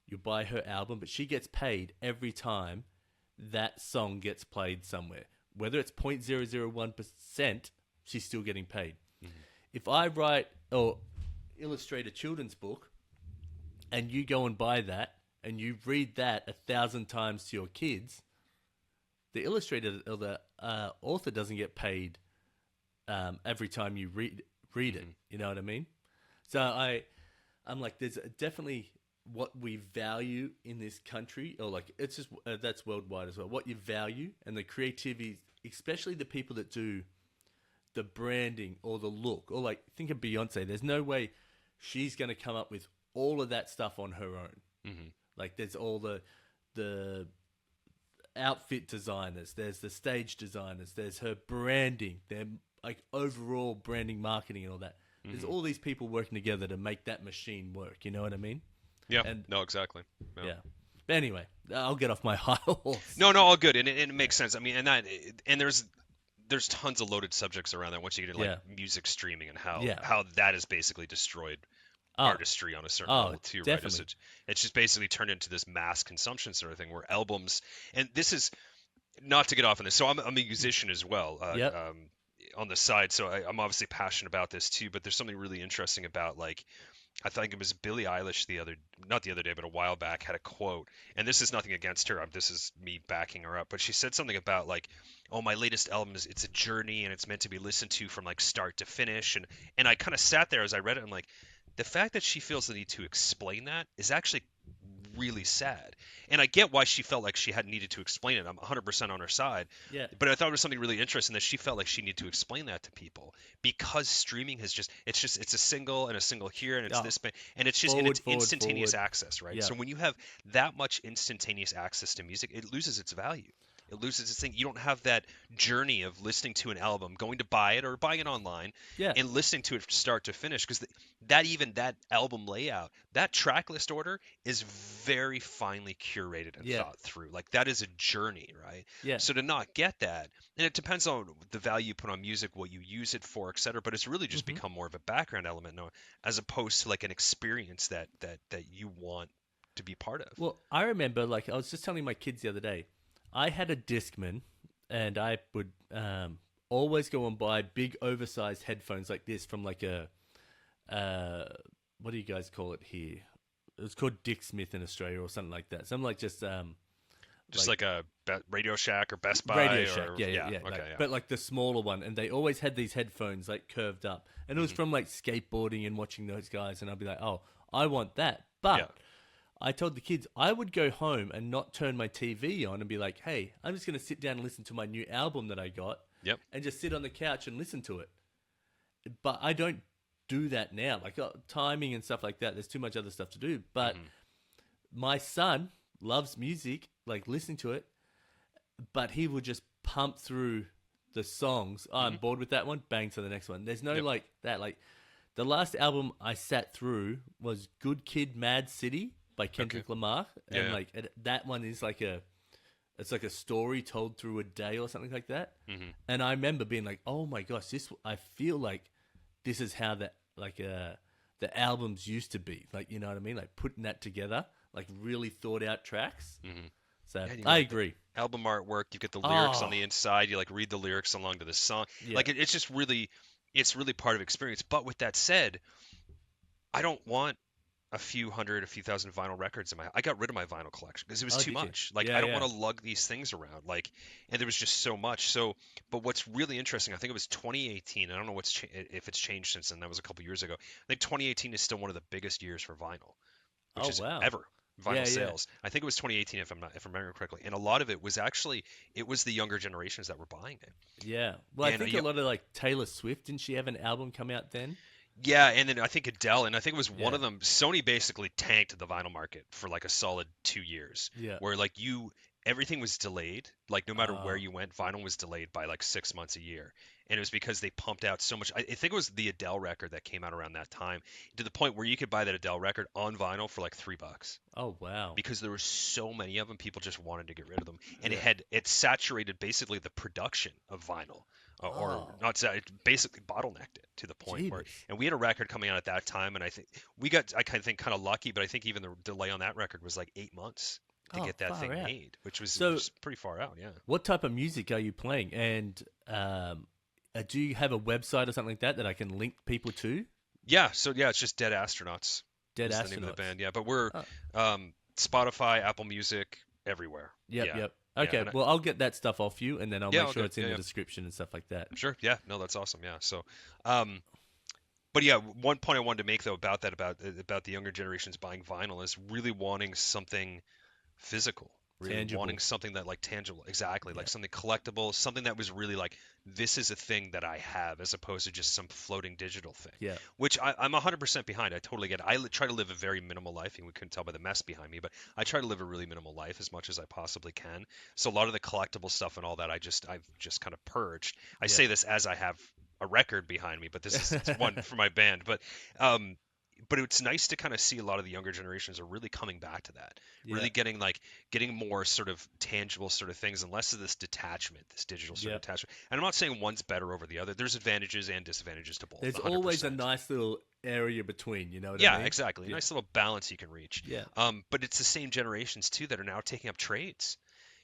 you'll buy her album, but she gets paid every time that song gets played somewhere. Whether it's 0.001%, she's still getting paid. If I write or illustrate a children's book and you go and buy that and you read that 1,000 times to your kids, the illustrator or the author doesn't get paid every time you read it. You know what I mean? So I'm like, there's definitely what we value in this country, or like it's just that's worldwide as well. What you value and the creativity, especially the people that do the branding or the look, or like think of Beyonce. There's no way she's going to come up with all of that stuff on her own. Like there's all the outfit designers, there's the stage designers, there's her branding, their like overall branding, marketing, and all that. There's all these people working together to make that machine work. You know what I mean? Yeah. And, no, exactly. Yeah. But anyway, I'll get off my high horse. No, all good, and it makes sense. I mean, and there's tons of loaded subjects around that once you get into like music streaming and how that has basically destroyed artistry on a certain level too, definitely. right? It's just basically turned into this mass consumption sort of thing where albums, and this is not to get off on this. So I'm a musician as well, on the side. So I'm obviously passionate about this too. But there's something really interesting about like. I think it was Billie Eilish not the other day, but a while back, had a quote, and this is nothing against her. This is me backing her up, but she said something about like, "Oh, my latest album it's a journey, and it's meant to be listened to from like start to finish." And I kind of sat there as I read it. I'm like, the fact that she feels the need to explain that is actually really sad. And I get why she felt like she had needed to explain it. I'm 100% on her side. Yeah. But I thought it was something really interesting that she felt like she needed to explain that to people because streaming has it's a single and a single here and it's this and it's just instantaneous access, right? Yeah. So when you have that much instantaneous access to music, it loses its value. It loses its thing. You don't have that journey of listening to an album, going to buy it or buying it online, and listening to it from start to finish. Because that album layout, that track list order is very finely curated and thought through. Like that is a journey, right? Yeah. So to not get that, and it depends on the value you put on music, what you use it for, etc. But it's really just become more of a background element now, as opposed to like an experience that you want to be part of. Well, I remember, like I was just telling my kids the other day. I had a Discman, and I would always go and buy big, oversized headphones like this from like a what do you guys call it here? It was called Dick Smith in Australia or something like that. Something like just like a Radio Shack or Best Buy. Radio Shack, yeah. But like the smaller one, and they always had these headphones like curved up, and it was from like skateboarding and watching those guys, and I'd be like, oh, I want that, but. I told the kids I would go home and not turn my TV on and be like, hey, I'm just going to sit down and listen to my new album that I got and just sit on the couch and listen to it. But I don't do that now. Like timing and stuff like that, there's too much other stuff to do. But my son loves music, like listening to it, but he will just pump through the songs. Oh, I'm bored with that one, bang to the next one. There's no like that. Like the last album I sat through was Good Kid, Mad City by Kendrick Lamar, and that one is like it's like a story told through a day or something like that. And I remember being like, oh my gosh, I feel like this is how that like the albums used to be, like, you know what I mean, like putting that together, like really thought out tracks. So I agree. Album artwork, you get the lyrics on the inside, you like read the lyrics along to the song, like it's just really part of experience. But with that said, I don't want a few thousand vinyl records I got rid of my vinyl collection because it was too much. Like I don't want to lug these things around. Like, and there was just so much. So, but what's really interesting, I think it was 2018. I don't know if it's changed since then. That was a couple years ago. I think 2018 is still one of the biggest years for vinyl, which is ever vinyl sales. I think it was 2018 if I'm remembering correctly. And a lot of it was the younger generations that were buying it. Yeah. Well, I think a lot of like Taylor Swift, didn't she have an album come out then? Yeah, and then I think Adele, and I think it was one of them. Sony basically tanked the vinyl market for like a solid 2 years. Yeah. Where like everything was delayed. Like no matter where you went, vinyl was delayed by like 6 months a year. And it was because they pumped out so much. I think it was the Adele record that came out around that time, to the point where you could buy that Adele record on vinyl for like $3. Oh wow! Because there were so many of them, people just wanted to get rid of them, and it saturated basically the production of vinyl. Or not, it basically bottlenecked it to the point where, and we had a record coming out at that time, and I think I kind of lucky, but I think even the delay on that record was like 8 months to get that thing made, which was pretty far out. Yeah. What type of music are you playing? And do you have a website or something like that I can link people to? Yeah. So it's just Dead Astronauts. Dead Astronauts. The name of the band. Yeah, but we're Spotify, Apple Music, everywhere. Yep. Okay, well, I'll get that stuff off you, and then I'll make sure it's in the description and stuff like that. Sure, yeah. No, that's awesome, yeah. So, but yeah, one point I wanted to make, though, about the younger generations buying vinyl is really wanting something physical. Really tangible. Wanting something that, like, tangible, exactly, like something collectible, something that was really like, this is a thing that I have, as opposed to just some floating digital thing. Yeah. Which I'm 100% behind. I totally get it. I try to live a very minimal life, and we couldn't tell by the mess behind me, but I try to live a really minimal life as much as I possibly can. So a lot of the collectible stuff and all that, I've just kind of purged. I say this as I have a record behind me, but it's one for my band. Um, but it's nice to kind of see a lot of the younger generations are really coming back to that, Yeah. really getting more sort of tangible sort of things and less of this detachment, this digital sort of Yep. attachment. And I'm not saying one's better over the other. There's advantages and disadvantages to both. There's 100%. always a nice little area between, you know what I Yeah, mean? exactly. A Yeah. nice little balance you can reach. Yeah. But it's the same generations too that are now taking up trades.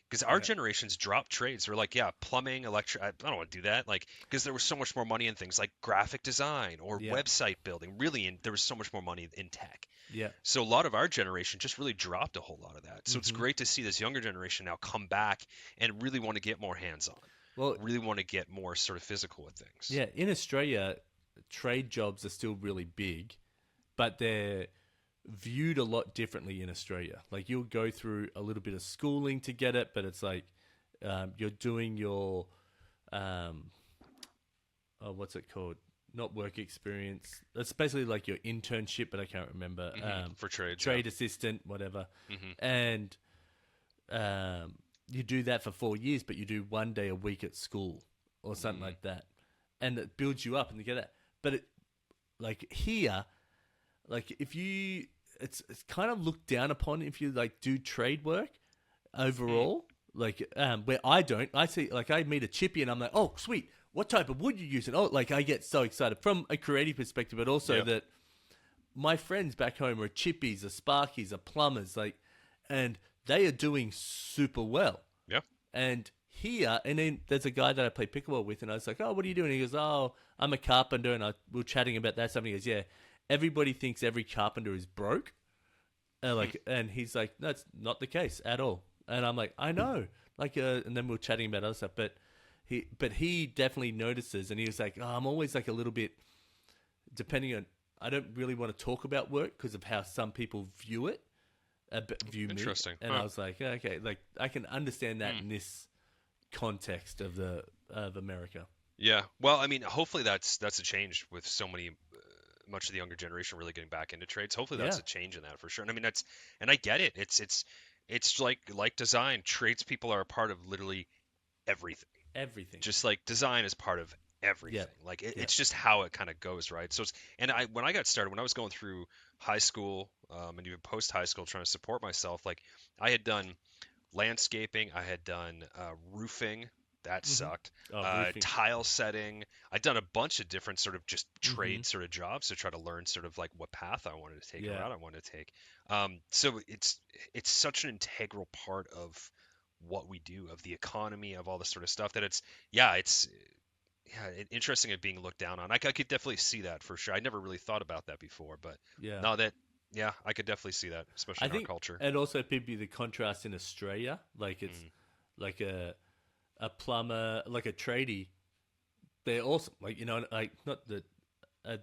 Because our Yeah. generations dropped trades. We're like, yeah, plumbing, electric. I don't want to do that. Like, because there was so much more money in things like graphic design or Yeah. website building. Really, there was so much more money in tech. Yeah. So a lot of our generation just really dropped a whole lot of that. So it's Mm-hmm. great to see this younger generation now come back and really want to get more hands-on. Well, Really want to get more sort of physical with things. yeah, in Australia, trade jobs are still really big, but they're viewed a lot differently in Australia. Like you'll go through a little bit of schooling to get it, but it's like you're doing your what's it called? Not work experience. It's basically like your internship, but I can't remember. For trades, trade assistant, whatever. Mm-hmm. And you do that for 4 years, but you do 1 day a week at school or something like that, and it builds you up, and you get that. But it, like here, like if you, it's kind of looked down upon if you like do trade work overall. Like where I see like I meet a chippy and I'm like, oh sweet, what type of wood you using? Oh, like I get so excited from a creative perspective, but also that my friends back home are chippies, are sparkies, are plumbers, like, and they are doing super well. Yeah. And here, and then there's a guy that I play pickleball with, and I was like, oh, what are you doing? He goes, oh, I'm a carpenter, and we were chatting about that. Something. He goes, yeah, everybody thinks every carpenter is broke, and he's like, no, it's not the case at all. And I'm like, I know, like, and then we were chatting about other stuff, but he definitely notices, and he was like, oh, I'm always like a little bit, depending on, I don't really want to talk about work because of how some people view it, view me. Interesting. And I was like, okay, like I can understand that in this context of America. Yeah. Well, I mean, hopefully that's a change with so many, much of the younger generation really getting back into trades. Hopefully that's a change in that for sure. And I mean, and I get it. It's like design. Tradespeople are a part of literally everything. Everything. Just like design is part of everything. Like it's just how it kind of goes, right? So when I got started, when I was going through high school, and even post high school, trying to support myself, like I had done landscaping, I had done roofing. That sucked. Tile setting. I'd done a bunch of different sort of just trade sort of jobs to try to learn sort of like what path I wanted to take, or route I wanted to take. So it's such an integral part of what we do, of the economy, of all this sort of stuff, that it's interesting at being looked down on. I could definitely see that for sure. I never really thought about that before, but now that I could definitely see that, especially in our culture. And also maybe the contrast in Australia, like it's like a plumber, like a tradie, they're awesome. Like, you know, like not that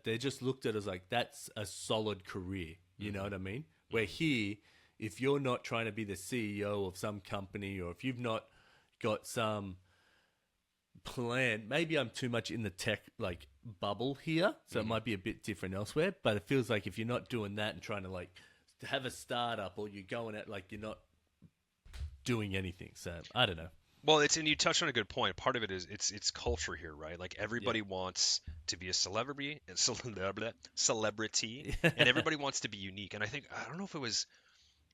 they're just looked at as like that's a solid career. You know what I mean? Where here, if you're not trying to be the CEO of some company, or if you've not got some plan, maybe I'm too much in the tech like bubble here, so it might be a bit different elsewhere. But it feels like if you're not doing that and trying to like have a startup, or you're going at like you're not doing anything. So I don't know. Well, and you touched on a good point. Part of it is it's culture here, right? Like everybody wants to be a celebrity, and everybody wants to be unique. And I don't know if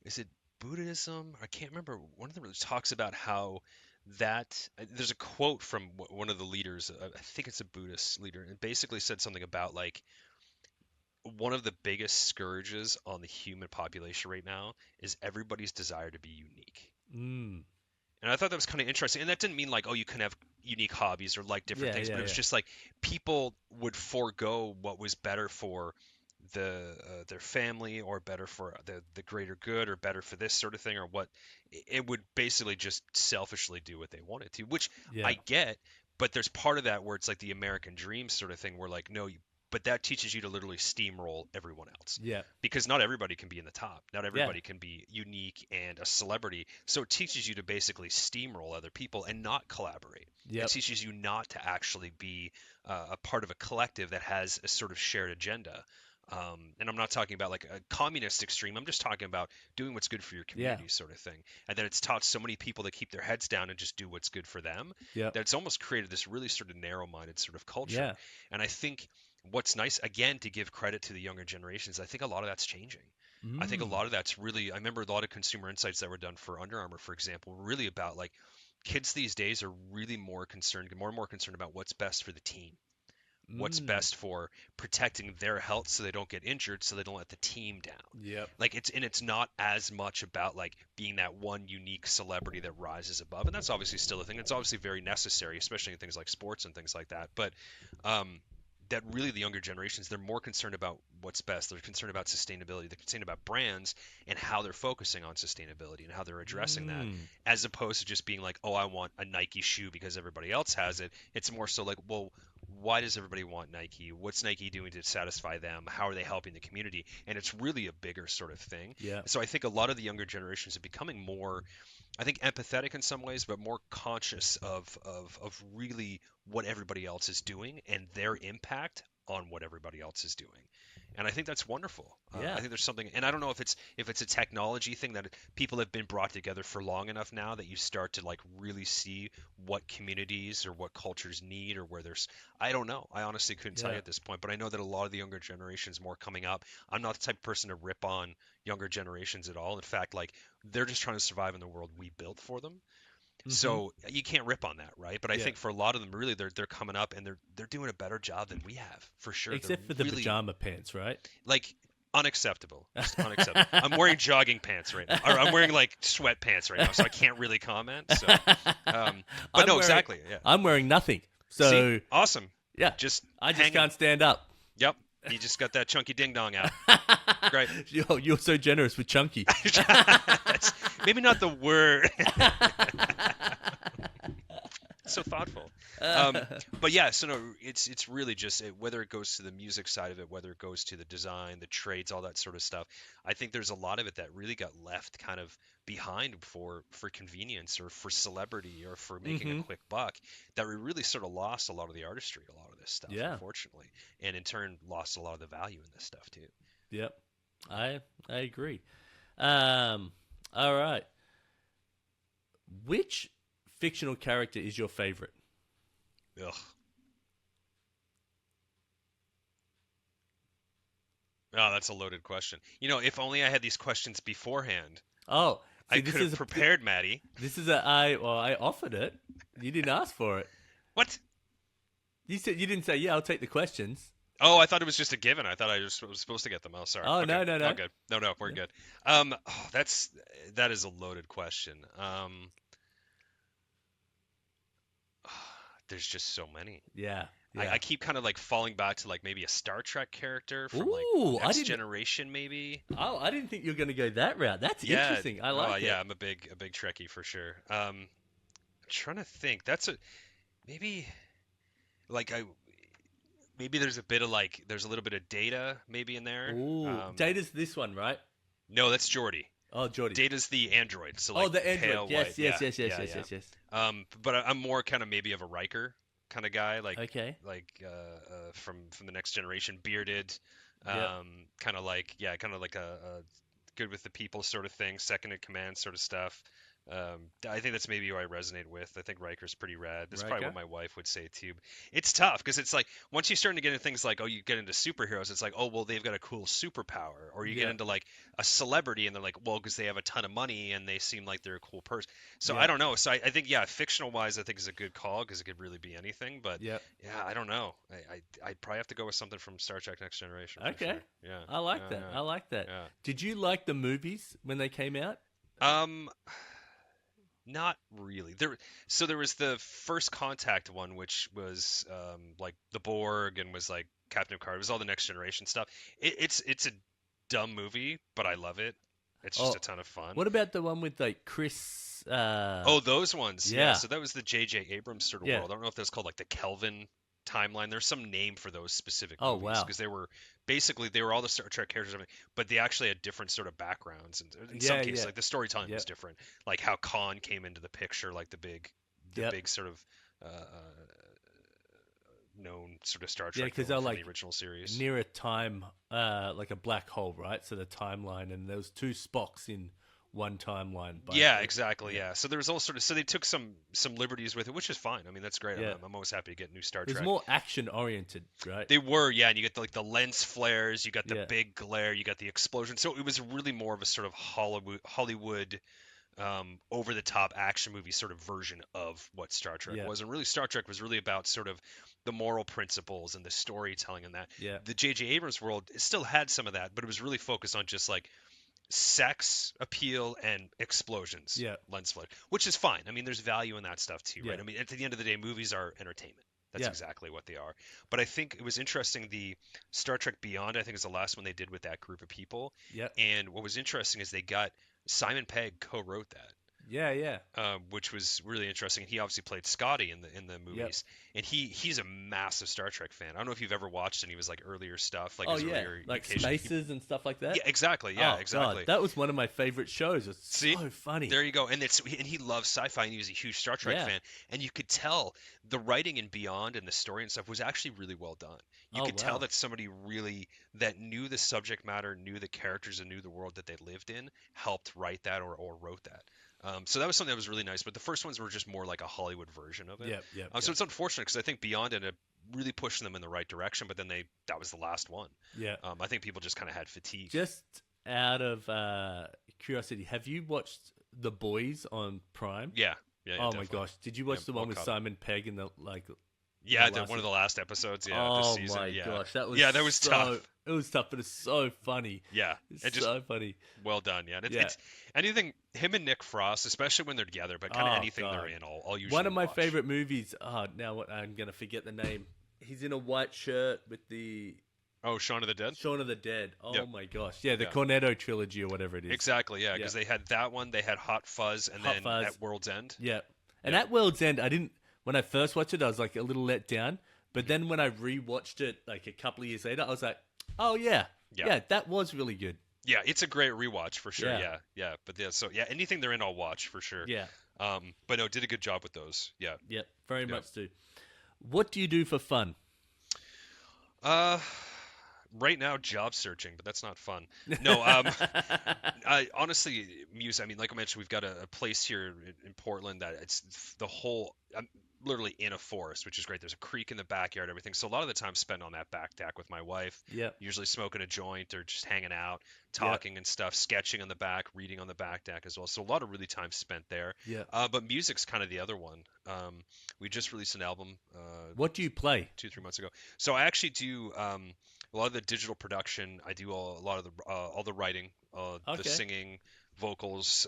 is it Buddhism? I can't remember. One of them talks about how there's a quote from one of the leaders. I think it's a Buddhist leader, and basically said something about like one of the biggest scourges on the human population right now is everybody's desire to be unique. And I thought that was kind of interesting. And that didn't mean like, oh, you can have unique hobbies or like different things, but it was just like people would forego what was better for their family, or better for the greater good, or better for this sort of thing, or what it would basically just selfishly do what they wanted to, which I get. But there's part of that where it's like the American dream sort of thing, where like, no, but that teaches you to literally steamroll everyone else. Yeah. Because not everybody can be in the top. Not everybody can be unique and a celebrity. So it teaches you to basically steamroll other people and not collaborate. It teaches you not to actually be a part of a collective that has a sort of shared agenda. And I'm not talking about like a communist extreme. I'm just talking about doing what's good for your community, sort of thing. And that it's taught so many people to keep their heads down and just do what's good for them. That it's almost created this really sort of narrow-minded sort of culture. Yeah. And I think what's nice, again, to give credit to the younger generations, I think a lot of that's changing. I think a lot of that's really, I remember a lot of consumer insights that were done for Under Armour, for example, were really about like kids these days are really more and more concerned about what's best for the team, what's best for protecting their health so they don't get injured, so they don't let the team down. Yep. Like it's not as much about like being that one unique celebrity that rises above, and that's obviously still a thing. It's obviously very necessary, especially in things like sports and things like that. But that really the younger generations, they're more concerned about what's best. They're concerned about sustainability. They're concerned about brands and how they're focusing on sustainability and how they're addressing that, as opposed to just being like, oh, I want a Nike shoe because everybody else has it. It's more so like, well, why does everybody want Nike? What's Nike doing to satisfy them? How are they helping the community? And it's really a bigger sort of thing. Yeah. So I think a lot of the younger generations are becoming more, I think, empathetic in some ways, but more conscious of really what everybody else is doing and their impact on what everybody else is doing. And I think that's wonderful. I think there's something, and I don't know if it's a technology thing that people have been brought together for long enough now that you start to like really see what communities or what cultures need, or where there's, I don't know. I honestly couldn't tell you at this point, but I know that a lot of the younger generations more coming up. I'm not the type of person to rip on younger generations at all. In fact, like they're just trying to survive in the world we built for them. So you can't rip on that, right? But I think for a lot of them, really, they're coming up and they're doing a better job than we have, for sure. Except for the pajama pants, right? Like unacceptable, just unacceptable. I'm wearing jogging pants right now, or I'm wearing like sweatpants right now, so I can't really comment. So, but no, exactly. Yeah, I'm wearing nothing. So see? Awesome. Yeah, I just can't stand up. Yep. You just got that chunky ding dong out. Great. You're so generous with chunky. Maybe not the word. So thoughtful. But yeah, so no, it's really just whether it goes to the music side of it, whether it goes to the design, the trades, all that sort of stuff. I think there's a lot of it that really got left kind of behind for convenience or for celebrity or for making a quick buck, that we really sort of lost a lot of the artistry, a lot of this stuff, unfortunately, and in turn lost a lot of the value in this stuff too. Yep, I agree. All right, which fictional character is your favorite? Ugh. Oh, that's a loaded question. You know, if only I had these questions beforehand. Oh, I could have prepared, Matty. This is I offered it. You didn't ask for it. What? You didn't say, yeah, I'll take the questions. Oh, I thought it was just a given. I thought I just was supposed to get them. Oh, sorry. Oh, okay. No. Oh, good. No, we're good. That is a loaded question. There's just so many. Yeah. I keep kind of like falling back to like maybe a Star Trek character from like Next Generation, maybe. Oh, I didn't think you were going to go that route. That's interesting. I like it. Yeah, I'm a big Trekkie for sure. I'm trying to think. Maybe there's a bit of like there's a little bit of Data maybe in there. Ooh, Data's this one, right? No, that's Geordi. Oh, Geordi. Data's the android. So like the android. Pale Yes. Yes. But I'm more kind of maybe of a Riker kind of guy, like from the Next Generation, bearded, kind of like a good with the people sort of thing, second in command sort of stuff. I think that's maybe who I resonate with. I think Riker's pretty rad. That's probably what my wife would say too. It's tough because it's like once you start to get into things like, oh, you get into superheroes, it's like, oh, well, they've got a cool superpower, or you get into like a celebrity and they're like, well, because they have a ton of money and they seem like they're a cool person. So I don't know. So I think fictional wise, I think is a good call because it could really be anything. But I don't know. I'd probably have to go with something from Star Trek Next Generation. Okay. Sure. Yeah. I like that. I like that. Yeah. Did you like the movies when they came out? Not really. There was the First Contact one, which was like the Borg and was like Captain Picard. It was all the Next Generation stuff. It's a dumb movie, but I love it. It's just a ton of fun. What about the one with like Chris? Those ones. Yeah. So that was the J.J. Abrams sort of world. I don't know if that's called like the Kelvin timeline. There's some name for those specific movies. Oh, wow. Because they were all the Star Trek characters, but they actually had different sort of backgrounds. And in some cases, like the storytelling was different. Like how Khan came into the picture, like the big sort of known sort of Star Yeah, Trek because villain they're from like the original series. near a time, like a black hole, right? So the timeline, and there was two Spocks in one timeline. Yeah, exactly. Yeah. So there was all sort of, so they took some liberties with it, which is fine. I mean, that's great. Yeah. I'm always happy to get new Star It was Trek. more action oriented, right? They were, yeah, and you get like the lens flares, you got the Yeah. big glare, you got the explosion. So it was really more of a sort of Hollywood over the top action movie sort of version of what Star Trek Yeah. was. And really, Star Trek was really about sort of the moral principles and the storytelling and that. Yeah. The J.J. Abrams world still had some of that, but it was really focused on just like sex appeal and explosions, Yeah. lens flare, which is fine. I mean, there's value in that stuff too, right? Yeah. I mean, at the end of the day, movies are entertainment. That's Yeah. exactly what they are. But I think it was interesting. The Star Trek Beyond, I think, is the last one they did with that group of people. Yeah. And what was interesting is they got Simon Pegg co-wrote that. Yeah. Which was really interesting. He obviously played Scotty in the movies, and he's a massive Star Trek fan. I don't know if you've ever watched any of his like earlier stuff, like his earlier like occasion- Spaces and stuff like that. Yeah, exactly. Yeah, Oh, exactly. God, that was one of my favorite shows. It's See? so funny. There you go. And he loves sci-fi, and he was a huge Star Trek Yeah. fan. And you could tell the writing in Beyond and the story and stuff was actually really well done. You Oh, could tell wow. that somebody really that knew the subject matter, knew the characters, and knew the world that they lived in helped write that or wrote that. So that was something that was really nice. But the first ones were just more like a Hollywood version of it. Yeah. So it's unfortunate because I think Beyond ended up really pushing them in the right direction, but then that was the last one. Yeah. I think people just kind of had fatigue. Just out of curiosity, have you watched The Boys on Prime? Yeah. Oh my definitely. gosh! Did you watch Yeah, the one with Bob. Simon Pegg in the like? Yeah, the last one of the last episodes. Yeah, Oh this season. my Yeah. gosh, that was that was so, tough. It was tough, but it's so funny. Yeah, It's and just so funny. well done. Yeah, and Yeah. it's anything him and Nick Frost, especially when they're together, but kind of Oh, anything God. they're in, I'll usually One of my watch. favorite movies. Oh, now what? I'm gonna forget the name. He's in a white shirt with the Oh, Shaun of the Dead. Shaun of the Dead. Oh Yep. my gosh! Yeah, the Yeah. Cornetto trilogy or whatever it is. Exactly. Yeah, because they had that one. They had Hot Fuzz, and Hot then Fuzz. at World's End. Yeah, and Yeah. at World's End, I didn't. When I first watched it, I was like a little let down. But then when I rewatched it like a couple of years later, I was like, oh yeah, that was really good. Yeah, it's a great rewatch for sure. Yeah. Yeah. But anything they're in, I'll watch for sure. Yeah, But no, did a good job with those. Yeah. very much do. What do you do for fun? Right now, job searching, but that's not fun. No, I honestly, music. I mean, like I mentioned, we've got a place here in Portland that it's the whole. I'm literally in a forest, which is great. There's a creek in the backyard, everything. So a lot of the time spent on that back deck with my wife. Yeah. Usually smoking a joint or just hanging out, talking and stuff, sketching on the back, reading on the back deck as well. So a lot of really time spent there. Yeah. But music's kind of the other one. We just released an album. What do you play? 2-3 months ago. So I actually do a lot of the digital production. I do a lot of the all the writing, the singing, vocals,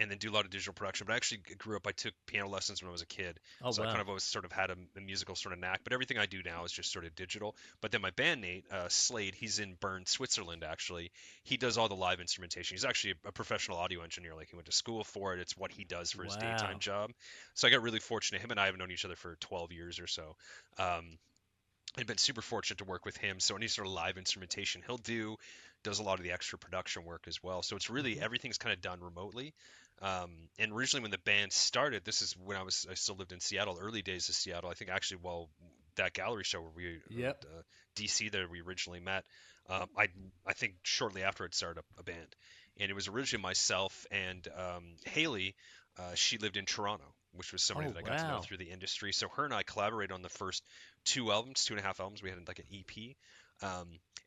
and then do a lot of digital production. But I actually grew up. I took piano lessons when I was a kid, so I kind of always sort of had a musical sort of knack. But everything I do now is just sort of digital. But then my bandmate Slade, he's in Bern, Switzerland. Actually, he does all the live instrumentation. He's actually a professional audio engineer. Like he went to school for it. It's what he does for his daytime job. So I got really fortunate. Him and I have known each other for 12 years or so. I've been super fortunate to work with him. So any sort of live instrumentation he'll does a lot of the extra production work as well. So it's really everything's kind of done remotely. And originally when the band started, this is when I still lived in Seattle, early days of Seattle. I think actually, that gallery show where we DC there we originally met. I think shortly after it started a band, and it was originally myself and Haley. She lived in Toronto, which was somebody that I got to know through the industry. So her and I collaborated on the first 2.5 albums. We had like an EP.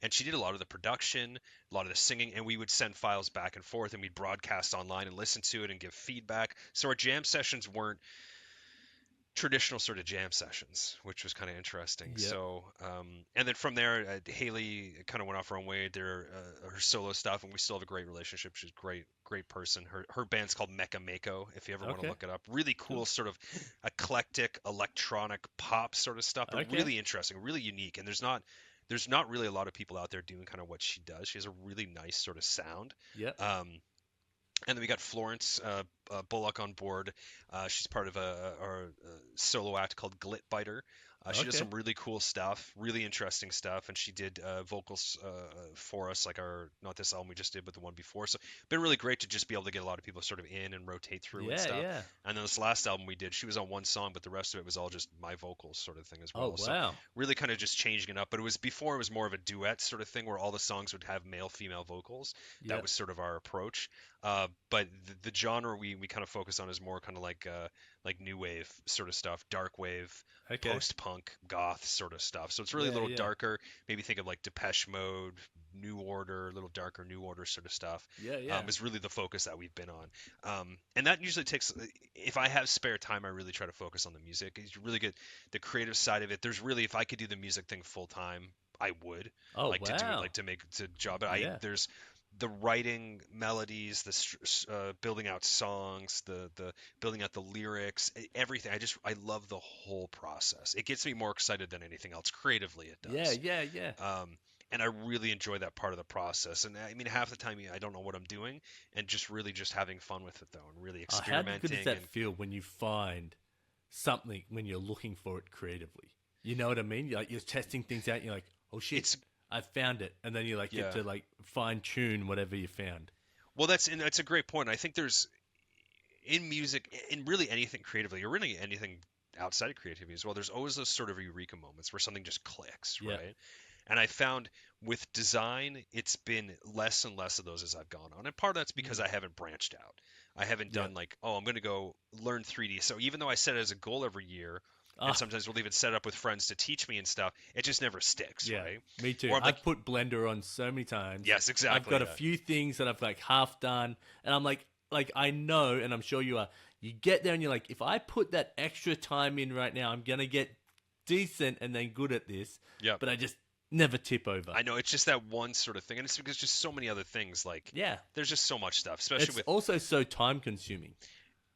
And she did a lot of the production, a lot of the singing, and we would send files back and forth, and we'd broadcast online and listen to it and give feedback. So our jam sessions weren't traditional sort of jam sessions, which was kind of interesting. Yep. So, and then from there, Haley kind of went off her own way, did her solo stuff, and we still have a great relationship. She's a great person. Her band's called Mecha Mako, if you ever want to look it up. Really cool, sort of eclectic electronic pop sort of stuff, but really interesting, really unique. And there's not really a lot of people out there doing kind of what she does. She has a really nice sort of sound. Yeah. And then we got Florence Bullock on board. She's part of our solo act called Glitbiter. She does Okay. some really cool stuff, really interesting stuff, and she did vocals for us, like our not this album we just did, but the one before. So been really great to just be able to get a lot of people sort of in and rotate through and Yeah, stuff. yeah. And then this last album we did, she was on one song, but the rest of it was all just my vocals sort of thing as Oh, well. So wow. really kind of just changing it up. But it was before it was more of a duet sort of thing where all the songs would have male female vocals. That Yeah. was sort of our approach. But the genre we kind of focus on is more kind of like new wave sort of stuff, dark wave, Okay. post-punk, goth sort of stuff. So it's really a Yeah, little yeah. darker. Maybe think of like Depeche Mode, New Order, a little darker New Order sort of stuff. Yeah, yeah. Is really the focus that we've been on. And that usually takes, if I have spare time, I really try to focus on the music. It's really good. The creative side of it, there's really, if I could do the music thing full time, I would. Oh, Like to do it, wow. like to make to job. But Yeah. there's the writing melodies, the building out songs, the building out the lyrics, everything. I love the whole process. It gets me more excited than anything else creatively. It Yeah, does. yeah, yeah. And I really enjoy that part of the process. And I mean, half the time I don't know what I'm doing, and just really just having fun with it though, and really How good experimenting. does that And feel when you find something when you're looking for it creatively? You know what I mean? You're testing things out. And you're like, oh shit, it's I found it, and then you like get Yeah. to like fine tune whatever you found. well, that's a great point. I think there's in music, in really anything creatively, or really anything outside of creativity as well, there's always those sort of eureka moments where something just clicks, Yeah. right? And I found with design, it's been less and less of those as I've gone on. And part of that's because I haven't branched out. I haven't Yeah. done like, oh, I'm going to go learn 3D. So even though I set it as a goal every year, Ah. and sometimes we'll even set up with friends to teach me and stuff, it just never sticks, Yeah, right? me too. Or I'm I've like, put Blender on so many times. yes, exactly. I've got a yeah. few things that I've like half done, and I'm like I know, and I'm sure you are. You get there and you're like, if I put that extra time in right now, I'm gonna get decent and then good at this. Yeah. But I just never tip over. I know it's just that one sort of thing, and it's because just so many other things. Like, Yeah, there's just so much stuff, especially it's with also so time consuming.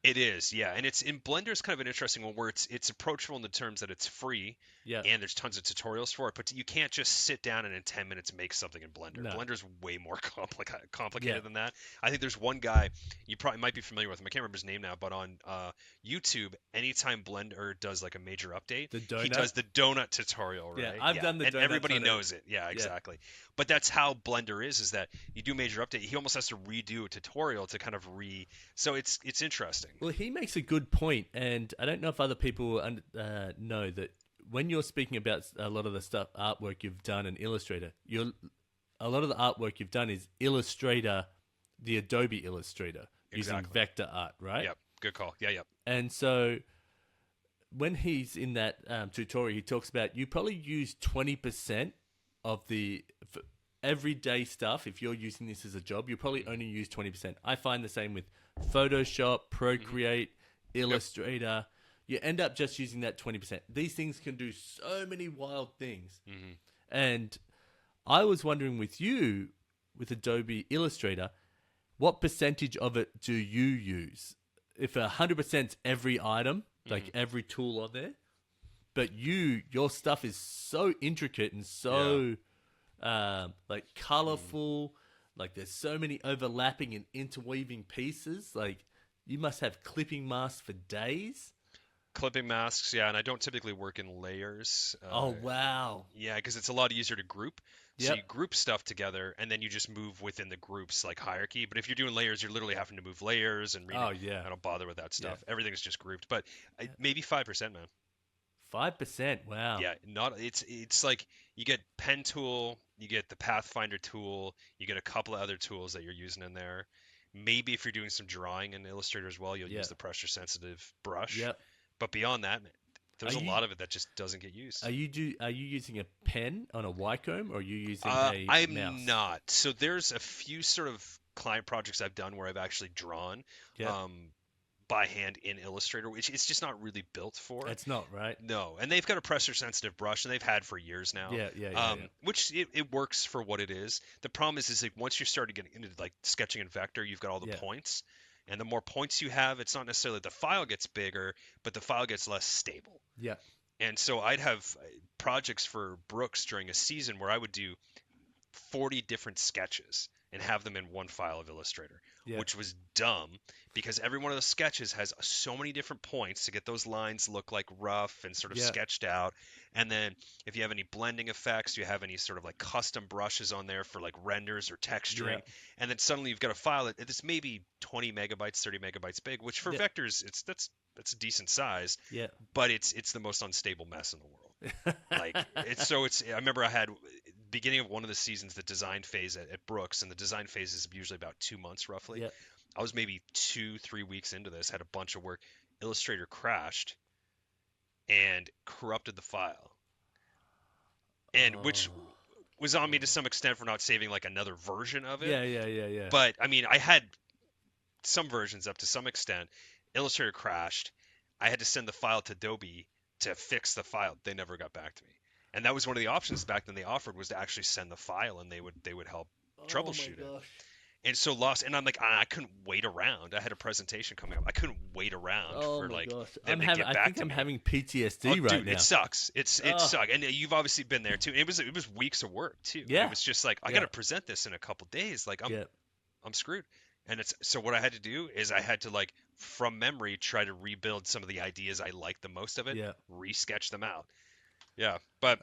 it is, yeah. And it's in Blender is kind of an interesting one where it's approachable in the terms that it's free, Yeah, and there's tons of tutorials for it, but you can't just sit down and in 10 minutes make something in Blender. No. Blender's way more complicated Yeah. than that. I think there's one guy you probably might be familiar with him. I can't remember his name now, but on YouTube, anytime Blender does like a major update, The he donut? does the donut tutorial, right? Yeah, I've done the and donut everybody on it. knows it. Yeah, exactly. But that's how Blender is that you do a major update, he almost has to redo a tutorial to kind of so it's interesting. Well, he makes a good point, and I don't know if other people know that when you're speaking about a lot of the stuff, artwork you've done in Illustrator, a lot of the artwork you've done is Illustrator, the Adobe Illustrator, using Exactly. vector art, right? Yep, good call. Yeah. And so when he's in that tutorial, he talks about you probably use 20% of the everyday stuff. If you're using this as a job, you probably only use 20%. I find the same with Photoshop, Procreate, Illustrator. You end up just using that 20%. These things can do so many wild things. And I was wondering with you, with Adobe Illustrator, what percentage of it do you use? If 100% is every item, like every tool on there, but your stuff is so intricate and so like colorful, like there's so many overlapping and interweaving pieces. Like you must have clipping masks for days. Clipping masks, yeah, and I don't typically work in layers. Oh wow! Yeah, because it's a lot easier to group. So Yep. you group stuff together, and then you just move within the groups like hierarchy. But if you're doing layers, you're literally having to move layers and read Oh it. yeah, I don't bother with that stuff. Everything's just grouped. But maybe 5%, man. 5%. Wow. Yeah, not it's like you get pen tool, you get the Pathfinder tool, you get a couple of other tools that you're using in there. Maybe if you're doing some drawing in Illustrator as well, you'll use the pressure sensitive brush. Yep. But beyond that, there's Are a you- lot of it that just doesn't get used. Are you using a pen on a Wycombe, or are you using a I'm mouse? not. So there's a few sort of client projects I've done where I've actually drawn Yeah. by hand in Illustrator, which it's just not really built for. It's not right. No, and they've got a pressure sensitive brush, and they've had for years now. Yeah. Which it works for what it is. The problem is like once you start getting into like sketching and vector, you've got all the points, and the more points you have, it's not necessarily the file gets bigger, but the file gets less stable. Yeah. And so I'd have projects for Brooks during a season where I would do 40 different sketches and have them in one file of Illustrator, Yeah. which was dumb because every one of the sketches has so many different points to get those lines look like rough and sort of sketched out. And then if you have any blending effects, you have any sort of like custom brushes on there for like renders or texturing, and then suddenly you've got a file that's maybe 20 megabytes, 30 megabytes big, which for vectors, that's a decent size. Yeah. But it's the most unstable mess in the world. Like I remember I had beginning of one of the seasons, the design phase at Brooks, and the design phase is usually about 2 months roughly. Yeah. I was maybe 2-3 weeks into this, had a bunch of work. Illustrator crashed and corrupted the file, and which was on me to some extent for not saving like another version of it. Yeah. But I mean, I had some versions up to some extent. Illustrator crashed. I had to send the file to Adobe to fix the file. They never got back to me. And that was one of the options back then they offered, was to actually send the file and they would help troubleshoot it. And so and I'm like, I couldn't wait around. I had a presentation coming up. I couldn't wait around for like them to get back to me. I think I'm having PTSD right dude, now. It sucks. It sucks. And you've obviously been there too. It was weeks of work too. Yeah. It was just like, I got to present this in a couple days. Like I'm screwed. And so what I had to do is I had to like from memory try to rebuild some of the ideas I liked the most of it, re-sketch them out. Yeah, but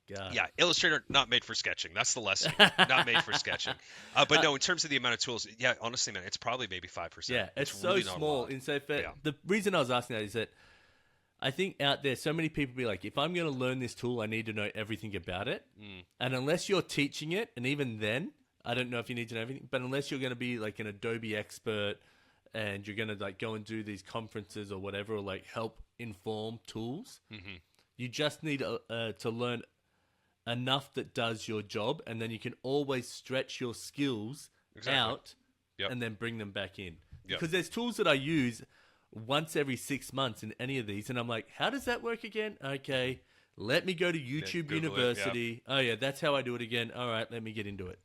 yeah, Illustrator not made for sketching. That's the lesson. Not made for sketching. But no, in terms of the amount of tools, yeah, honestly, man, it's probably maybe 5%. Yeah, it's so really small. And so the reason I was asking that is that I think out there, so many people be like, if I'm going to learn this tool, I need to know everything about it. And unless you're teaching it, and even then, I don't know if you need to know everything, but unless you're going to be like an Adobe expert and you're going to like go and do these conferences or whatever, or like help inform tools, you just need to learn enough that does your job, and then you can always stretch your skills out and then bring them back in. Because there's tools that I use once every 6 months in any of these, and I'm like, how does that work again? Okay, let me go to YouTube University. Oh yeah, that's how I do it again. All right, let me get into it.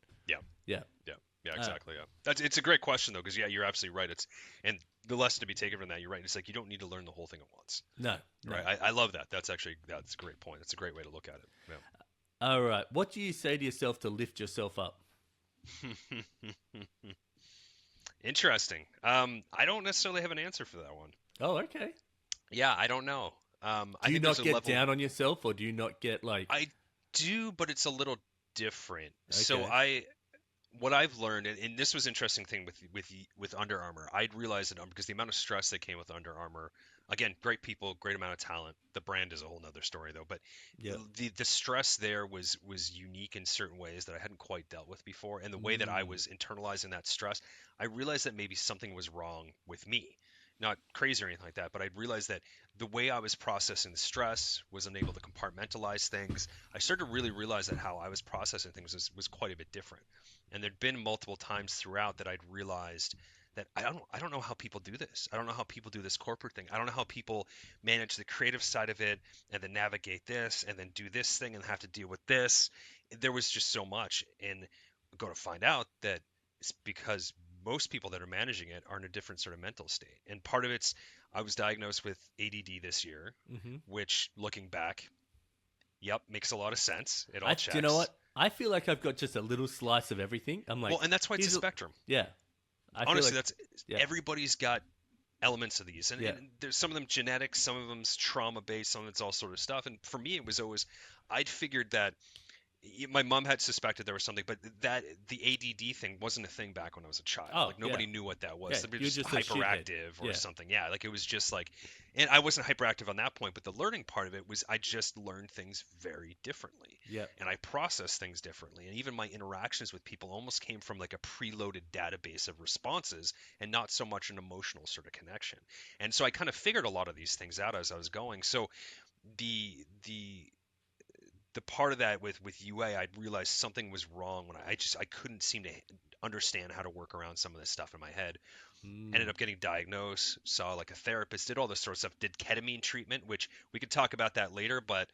Yeah, exactly. It's a great question though, because you're absolutely right. And the lesson to be taken from that, you're right. It's like you don't need to learn the whole thing at once. No. Right. I love that. That's a great point. It's a great way to look at it. Yeah. All right. What do you say to yourself to lift yourself up? Interesting. I don't necessarily have an answer for that one. Oh, okay. Yeah, I don't know. Do you not get down on yourself, or do you not get like? I do, but it's a little different. Okay. So what I've learned, and this was an interesting thing with Under Armour, I'd realized that because the amount of stress that came with Under Armour, again, great people, great amount of talent. The brand is a whole nother story though, but the stress there was unique in certain ways that I hadn't quite dealt with before, and the way that I was internalizing that stress, I realized that maybe something was wrong with me. Not crazy or anything like that, but I realized that the way I was processing the stress, was unable to compartmentalize things. I started to really realize that how I was processing things was quite a bit different. And there'd been multiple times throughout that I'd realized that I don't know how people do this. I don't know how people do this corporate thing. I don't know how people manage the creative side of it and then navigate this and then do this thing and have to deal with this. There was just so much, and I'm going to find out that it's because most people that are managing it are in a different sort of mental state. And part of it's, I was diagnosed with ADD this year, which looking back, makes a lot of sense. It all checks. Do you know what? I feel like I've got just a little slice of everything. I'm like, well, and that's why it's a spectrum. Yeah. Honestly, everybody's got elements of these, and there's some of them genetic, some of them's trauma based, some of it's all sort of stuff. And for me, it was always, I'd figured that my mom had suspected there was something, but that the ADD thing wasn't a thing back when I was a child. Like nobody knew what that was. They were just hyperactive or something. Yeah, like it was just like, and I wasn't hyperactive on that point, but the learning part of it was I just learned things very differently. Yeah. And I processed things differently. And even my interactions with people almost came from like a preloaded database of responses and not so much an emotional sort of connection. And so I kind of figured a lot of these things out as I was going. So the part of that with UA, I realized something was wrong when I couldn't seem to understand how to work around some of this stuff in my head. Ended up getting diagnosed, saw like a therapist, did all this sort of stuff, did ketamine treatment, which we could talk about that later, but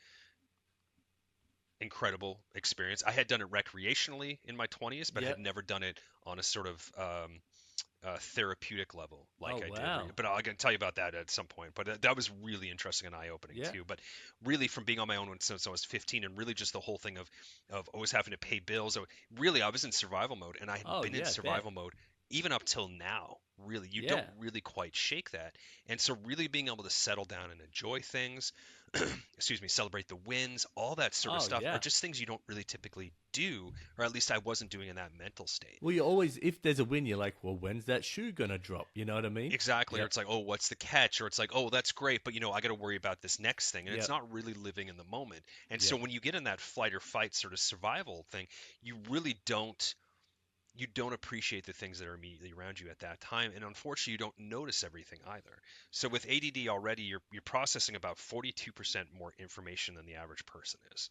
incredible experience. I had done it recreationally in my 20s, but had never done it on a sort of therapeutic level like I did. Wow. But I can tell you about that at some point. But that was really interesting and eye-opening too. But really, from being on my own since I was 15, and really just the whole thing of always having to pay bills. Really, I was in survival mode, and I had been in survival mode even up till now. Really, you don't really quite shake that. And so, really being able to settle down and enjoy things, excuse me, celebrate the wins, all that sort of stuff are just things you don't really typically do, or at least I wasn't doing in that mental state. Well, you always, if there's a win, you're like, well, when's that shoe gonna drop? You know what I mean? Exactly. Or it's like, oh, what's the catch? Or it's like, oh, that's great, but I got to worry about this next thing, and it's not really living in the moment. And so when you get in that flight or fight sort of survival thing, you really don't appreciate the things that are immediately around you at that time, and unfortunately you don't notice everything either. So with ADD already, you're processing about 42% more information than the average person is.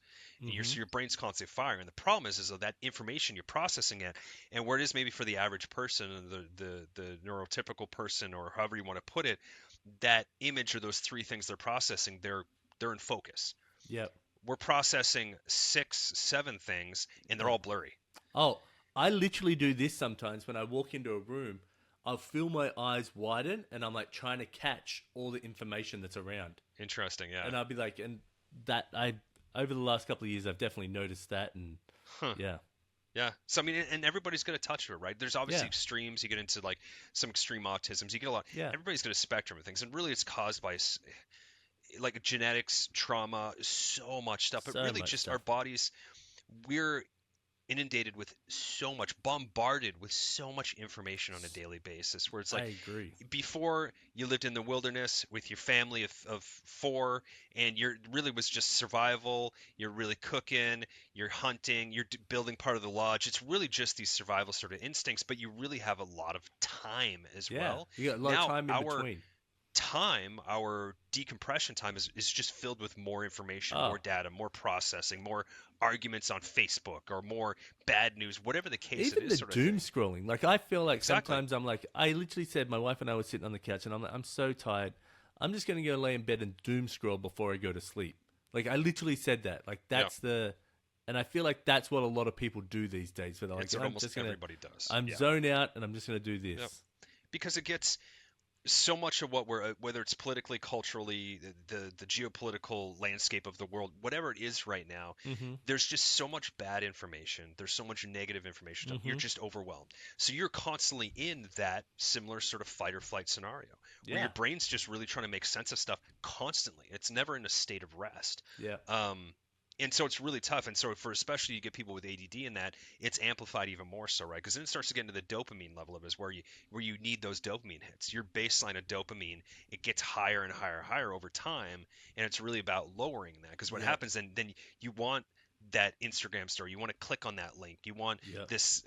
So your brain's constantly firing, and the problem is that information you're processing it, and where it is maybe for the average person, the neurotypical person, or however you want to put it, that image or those three things they're processing, they're in focus. We're processing 6, 7 things, and they're all blurry. Oh, I literally do this sometimes when I walk into a room. I'll feel my eyes widen, and I'm like trying to catch all the information that's around. Interesting, yeah. And I'll be like, and that over the last couple of years, I've definitely noticed that, and yeah. So I mean, and everybody's going to touch it, right? There's obviously extremes. You get into like some extreme autisms. You get a lot. Everybody's got a spectrum of things, and really, it's caused by like genetics, trauma, so much stuff. But really, just our bodies. We're inundated with so much, bombarded with so much information on a daily basis, where it's like, I agree. Before you lived in the wilderness with your family of 4, and you're really was just survival. You're really cooking, you're hunting, you're building part of the lodge. It's really just these survival sort of instincts, but you really have a lot of time as well. You got a lot of time in between. Our decompression time is just filled with more information, more data, more processing, more arguments on Facebook, or more bad news, whatever the case Even it is. the doom scrolling. Like, I feel like sometimes I'm like, I literally said, my wife and I were sitting on the couch, and I'm like, I'm so tired. I'm just going to go lay in bed and doom scroll before I go to sleep. Like, I literally said that. Like, that's and I feel like that's what a lot of people do these days. So they're like, almost everybody does. I'm zone out, and I'm just going to do this. Because it gets so much of what we're, whether it's politically, culturally, the geopolitical landscape of the world, whatever it is right now, there's just so much bad information. There's so much negative information. You're just overwhelmed. So you're constantly in that similar sort of fight or flight scenario where your brain's just really trying to make sense of stuff constantly. It's never in a state of rest. And so it's really tough. And so for especially you get people with ADD in that, it's amplified even more so, right? Because then it starts to get into the dopamine level of it, where you need those dopamine hits. Your baseline of dopamine, it gets higher and higher and higher over time, and it's really about lowering that. Because what happens then you want that Instagram story. You want to click on that link. You want this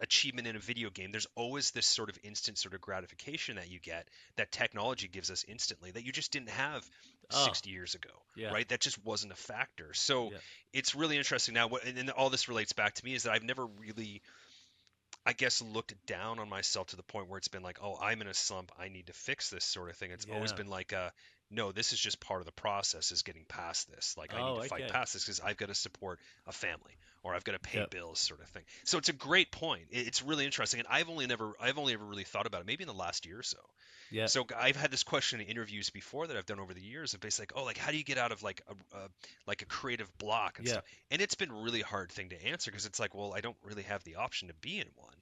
achievement in a video game. There's always this sort of instant sort of gratification that you get, that technology gives us instantly, that you just didn't have 60 years ago, right? That just wasn't a factor. So it's really interesting now. And all this relates back to me is that I've never really, I guess, looked down on myself to the point where it's been like, oh, I'm in a slump, I need to fix this sort of thing. It's always been like, no, this is just part of the process, is getting past this. Like, I need to fight past this because I've got to support a family, or I've got to pay bills, sort of thing. So it's a great point. It's really interesting, and I've only ever really thought about it maybe in the last year or so. So I've had this question in interviews before that I've done over the years of basically like, oh, like, how do you get out of like a creative block and stuff? And it's been a really hard thing to answer, because it's like, well, I don't really have the option to be in one.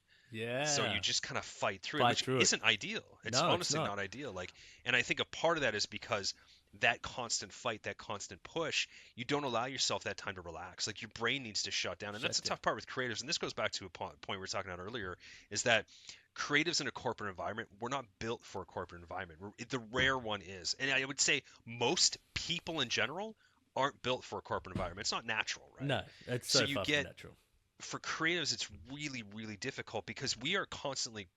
So you just kind of fight through it, which isn't ideal. It's honestly not ideal. Like, and I think a part of that is because that constant fight, that constant push, you don't allow yourself that time to relax. Like, your brain needs to shut down. And that's the tough part with creatives. And this goes back to a point we were talking about earlier, is that creatives in a corporate environment, we're not built for a corporate environment. The rare one is. And I would say most people in general aren't built for a corporate environment. It's not natural, right? No, it's so far from natural. For creatives, it's really, really difficult, because we are constantly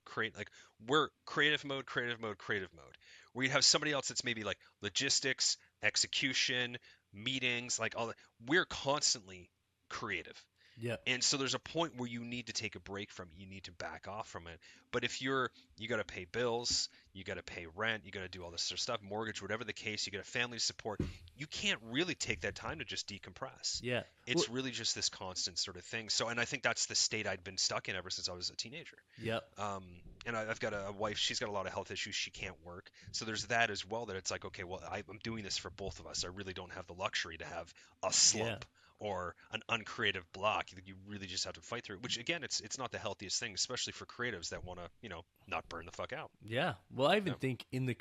we're creative mode, where you have somebody else that's maybe like logistics, execution, meetings, like all that. We're constantly creative. And so there's a point where you need to take a break from it. You need to back off from it. But if you got to pay bills, you got to pay rent, you got to do all this sort of stuff, mortgage, whatever the case, you got a family support, you can't really take that time to just decompress. It's really just this constant sort of thing. So, and I think that's the state I'd been stuck in ever since I was a teenager. and I've got a wife. She's got a lot of health issues. She can't work. So there's that as well. That it's like, okay, well, I'm doing this for both of us. I really don't have the luxury to have a slump or an uncreative block. You really just have to fight through it. Which again, it's not the healthiest thing, especially for creatives that want to, not burn the fuck out. Yeah. Well, I even think in the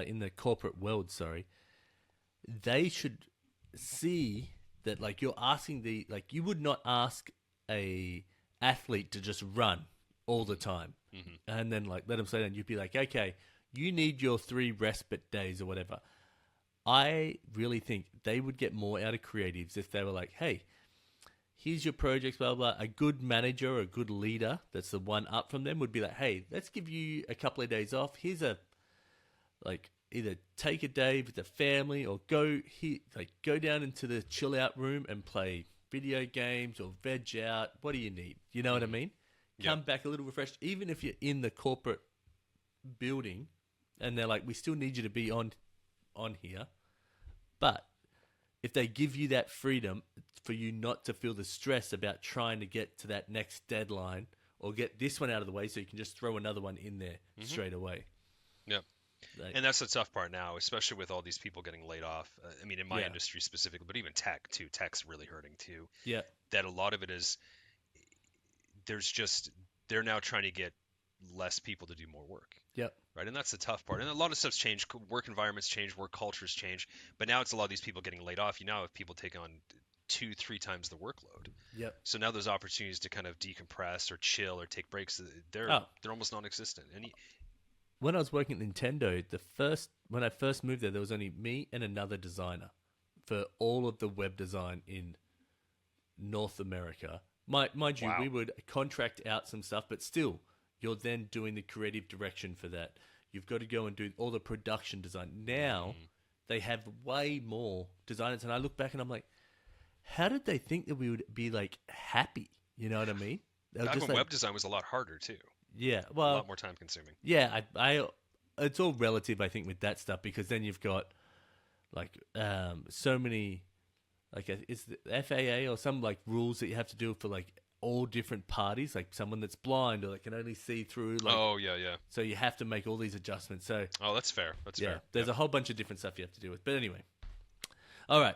in the corporate world, they should see that, like, you're asking you would not ask a athlete to just run all the time, and then like let them say that, and you'd be like, okay, you need your 3 respite days or whatever. I really think they would get more out of creatives if they were like, hey, here's your projects, blah, blah, blah. A good manager or a good leader that's the one up from them would be like, hey, let's give you a couple of days off. Here's either take a day with the family or go down into the chill out room and play video games or veg out. What do you need? You know what I mean? Come back a little refreshed, even if you're in the corporate building and they're like, we still need you to be on here. But if they give you that freedom for you not to feel the stress about trying to get to that next deadline or get this one out of the way so you can just throw another one in there straight away. Yeah. And that's the tough part now, especially with all these people getting laid off. I mean, in my industry specifically, but even tech too. Tech's really hurting too. Yeah. That a lot of it is they're now trying to get less people to do more work. Yep. Right. And that's the tough part. And a lot of stuff's changed. Work environments change, work cultures change. But now it's a lot of these people getting laid off. You now have people take on 2-3 times the workload. Yep. So now those opportunities to kind of decompress or chill or take breaks, they're almost non-existent. And when I was working at Nintendo, when I first moved there was only me and another designer for all of the web design in North America. Mind you, we would contract out some stuff, but still, you're then doing the creative direction for that. You've got to go and do all the production design. Now, they have way more designers, and I look back and I'm like, how did they think that we would be, like, happy? You know what I mean? Back when web design was a lot harder, too. Yeah, well... a lot more time consuming. Yeah, it's all relative, I think, with that stuff, because then you've got, like, so many... Like, it's the FAA or some, like, rules that you have to do for, like, all different parties, like someone that's blind or that can only see through. Like, so you have to make all these adjustments. So that's fair. That's fair. There's a whole bunch of different stuff you have to deal with. But anyway, all right.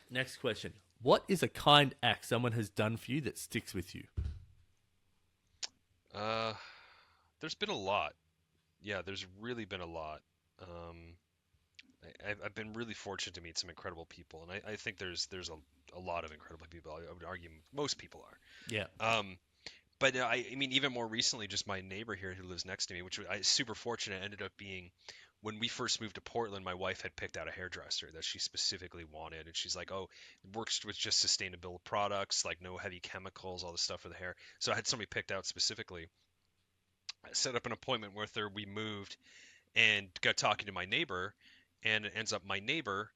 Next question: what is a kind act someone has done for you that sticks with you? There's been a lot. Yeah, there's really been a lot. I've been really fortunate to meet some incredible people, and I think there's a lot of incredible people. I would argue most people are. Yeah. But I mean, even more recently, just my neighbor here who lives next to me, which I super fortunate, ended up being when we first moved to Portland. My wife had picked out a hairdresser that she specifically wanted, and she's like, "Oh, it works with just sustainable products, like no heavy chemicals, all this stuff for the hair." So I had somebody picked out specifically. I set up an appointment with her. We moved, and got talking to my neighbor. And it ends up my neighbor,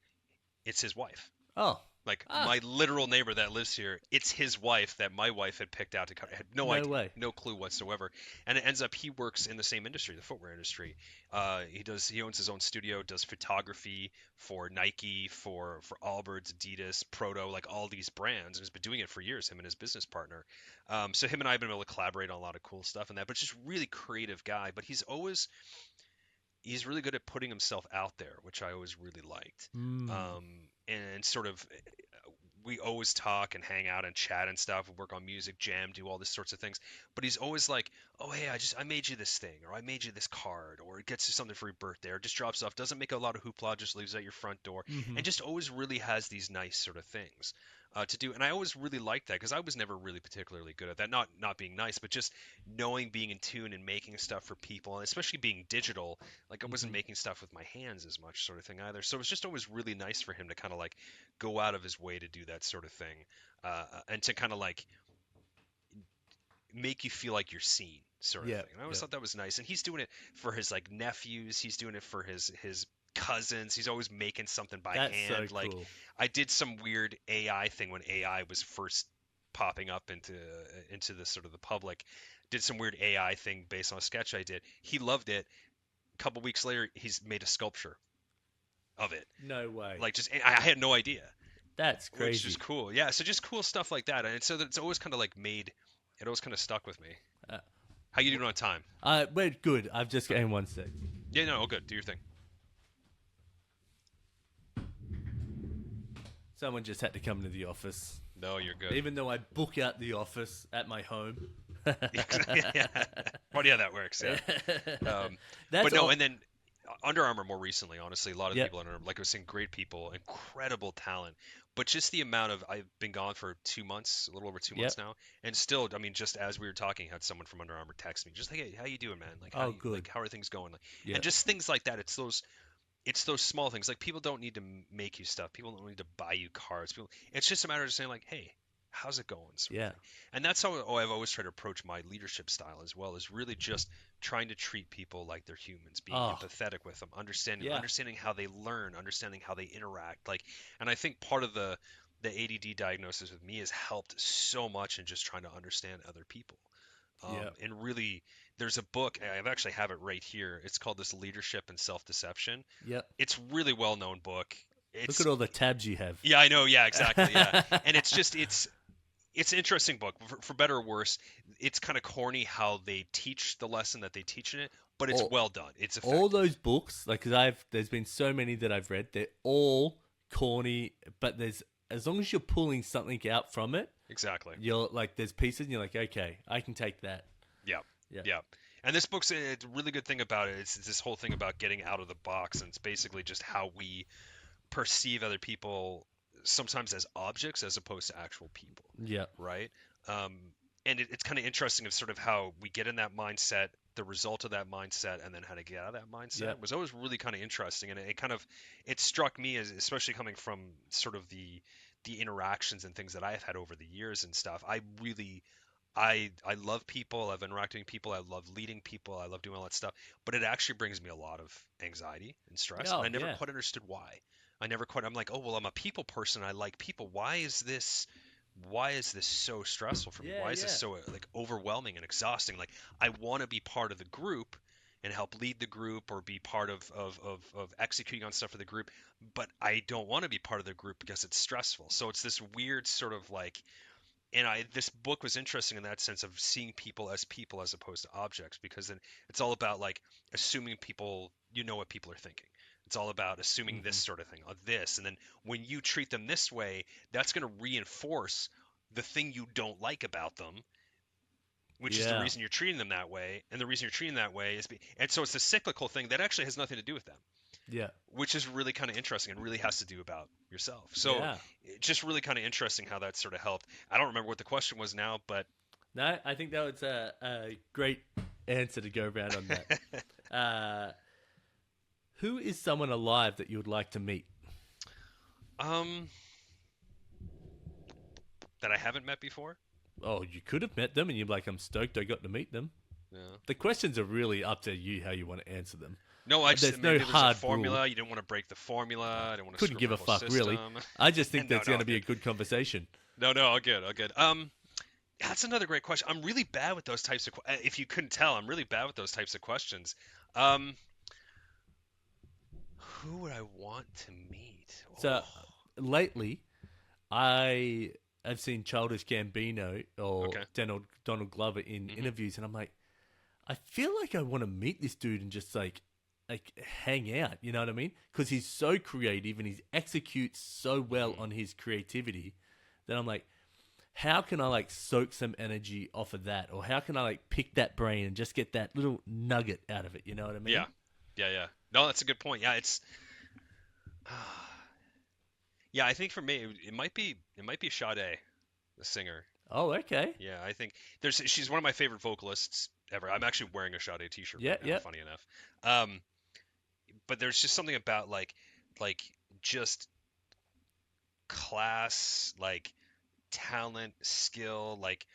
it's his wife. Oh. Like my literal neighbor that lives here, it's his wife that my wife had picked out to cut. Had no idea, way. No clue whatsoever. And it ends up he works in the same industry, the footwear industry. He owns his own studio, does photography for Nike, for Allbirds, Adidas, Proto, like all these brands, and has been doing it for years. Him and his business partner. So him and I have been able to collaborate on a lot of cool stuff and that. But just really creative guy. But he's really good at putting himself out there, which I always really liked. And sort of, we always talk and hang out and chat and stuff, work on music, jam, do all these sorts of things. But he's always like, "Oh, hey, I made you this thing, or I made you this card, or it gets you something for your birthday, or just drops off, doesn't make a lot of hoopla, just leaves it at your front door," and just always really has these nice sort of things to do. And I always really liked that because I was never really particularly good at that. Not being nice, but just knowing, being in tune and making stuff for people, and especially being digital. Like I wasn't making stuff with my hands as much sort of thing either. So it was just always really nice for him to kind of like go out of his way to do that sort of thing, and to kind of like make you feel like you're seen sort of thing. And I always thought that was nice. And he's doing it for his like nephews. He's doing it for his cousins. He's always making something by hand. So like cool. I did some weird AI thing when AI was first popping up into the sort of the public. Did some weird AI thing based on a sketch I did. He loved it. A couple weeks later, he's made a sculpture of it. No way. Like I had no idea. That's crazy. Which is cool. Yeah. So just cool stuff like that. And so it's always kind of like it always kind of stuck with me. How you doing on time? We're good. I've just got in 1 sec. Yeah, no, all good. Do your thing. Someone just had to come to the office. No, you're good. Even though I book out the office at my home. Yeah. Funny how that works. Yeah. But no, and then Under Armour more recently, honestly, a lot of people Under Armour, like I was saying, great people, incredible talent. But just the amount of I've been gone for 2 months, a little over 2 months now, and still, I mean, just as we were talking, had someone from Under Armour text me, just like, hey, how you doing, man? Like, good. Like, how are things going? Like, and just things like that. It's those small things. Like, people don't need to make you stuff. People don't need to buy you cards. It's just a matter of saying like, hey, how's it going? And that's how I've always tried to approach my leadership style as well, is really just trying to treat people like they're humans, being empathetic with them, understanding how they learn, understanding how they interact. Like, and I think part of the ADD diagnosis with me has helped so much in just trying to understand other people. And really, there's a book, I actually have it right here. It's called This Leadership and Self-Deception. Yep. It's a really well-known book. Look at all the tabs you have. Yeah, I know. Yeah, exactly. Yeah. And it's an interesting book, for better or worse. It's kind of corny how they teach the lesson that they teach in it, but it's well done. It's effective. All those books, like, cause there's been so many that I've read. They're all corny, but as long as you're pulling something out from it, exactly. You're like, there's pieces, and you're like, okay, I can take that. Yeah. And this book's a really good thing about it. It's this whole thing about getting out of the box, and it's basically just how we perceive other people, sometimes as objects as opposed to actual people. Yeah. Right. And it's kind of interesting of sort of how we get in that mindset, the result of that mindset, and then how to get out of that mindset was always really kind of interesting. And it struck me as, especially coming from sort of the interactions and things that I've had over the years and stuff. I love people. I've interacted with people. I love leading people. I love doing all that stuff. But it actually brings me a lot of anxiety and stress. And I never quite understood why. I'm like, oh, well, I'm a people person. I like people. Why is this so stressful for me? Why is this so like overwhelming and exhausting? Like, I want to be part of the group and help lead the group or be part of executing on stuff for the group, but I don't want to be part of the group because it's stressful. So it's this weird sort of like, and this book was interesting in that sense of seeing people as opposed to objects, because then it's all about like assuming people, what people are thinking. It's all about assuming this sort of thing, this, and then when you treat them this way, that's going to reinforce the thing you don't like about them, which is the reason you're treating them that way, and the reason you're treating them that way is, and so it's a cyclical thing that actually has nothing to do with them. Yeah. Which is really kind of interesting and really has to do about yourself. So it's just really kind of interesting how that sort of helped. I don't remember what the question was now, but no, I think that was a great answer to go around on that. Who is someone alive that you would like to meet? That I haven't met before? Oh, you could have met them, and you're like, I'm stoked I got to meet them. Yeah. The questions are really up to you how you want to answer them. No, there's no hard formula. Rule. You didn't want to break the formula. I didn't want to. Couldn't give a fuck, system. really. I just think that's going to be a good conversation. No, all good. That's another great question. I'm really bad with those types of. If you couldn't tell, I'm really bad with those types of questions. Who would I want to meet? So lately, I have seen Childish Gambino or Donald Glover in interviews, and I'm like, I feel like I want to meet this dude and just like hang out. You know what I mean? Because he's so creative and he executes so well on his creativity that I'm like, how can I like soak some energy off of that, or how can I like pick that brain and just get that little nugget out of it? You know what I mean? Yeah. No, that's a good point. Yeah, it's. Yeah, I think for me it might be Sade, the singer. Oh, okay. Yeah, I think she's one of my favorite vocalists ever. I'm actually wearing a Sade t-shirt right now, funny enough. But there's just something about like just class, like talent, skill, like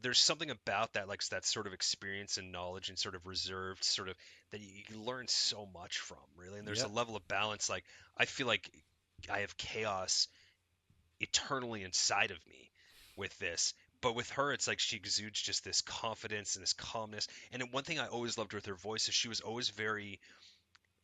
there's something about that, like that sort of experience and knowledge and sort of reserved sort of that you learn so much from, really. And there's a level of balance. Like, I feel like I have chaos eternally inside of me with this, but with her, it's like she exudes just this confidence and this calmness. And one thing I always loved with her voice is she was always very,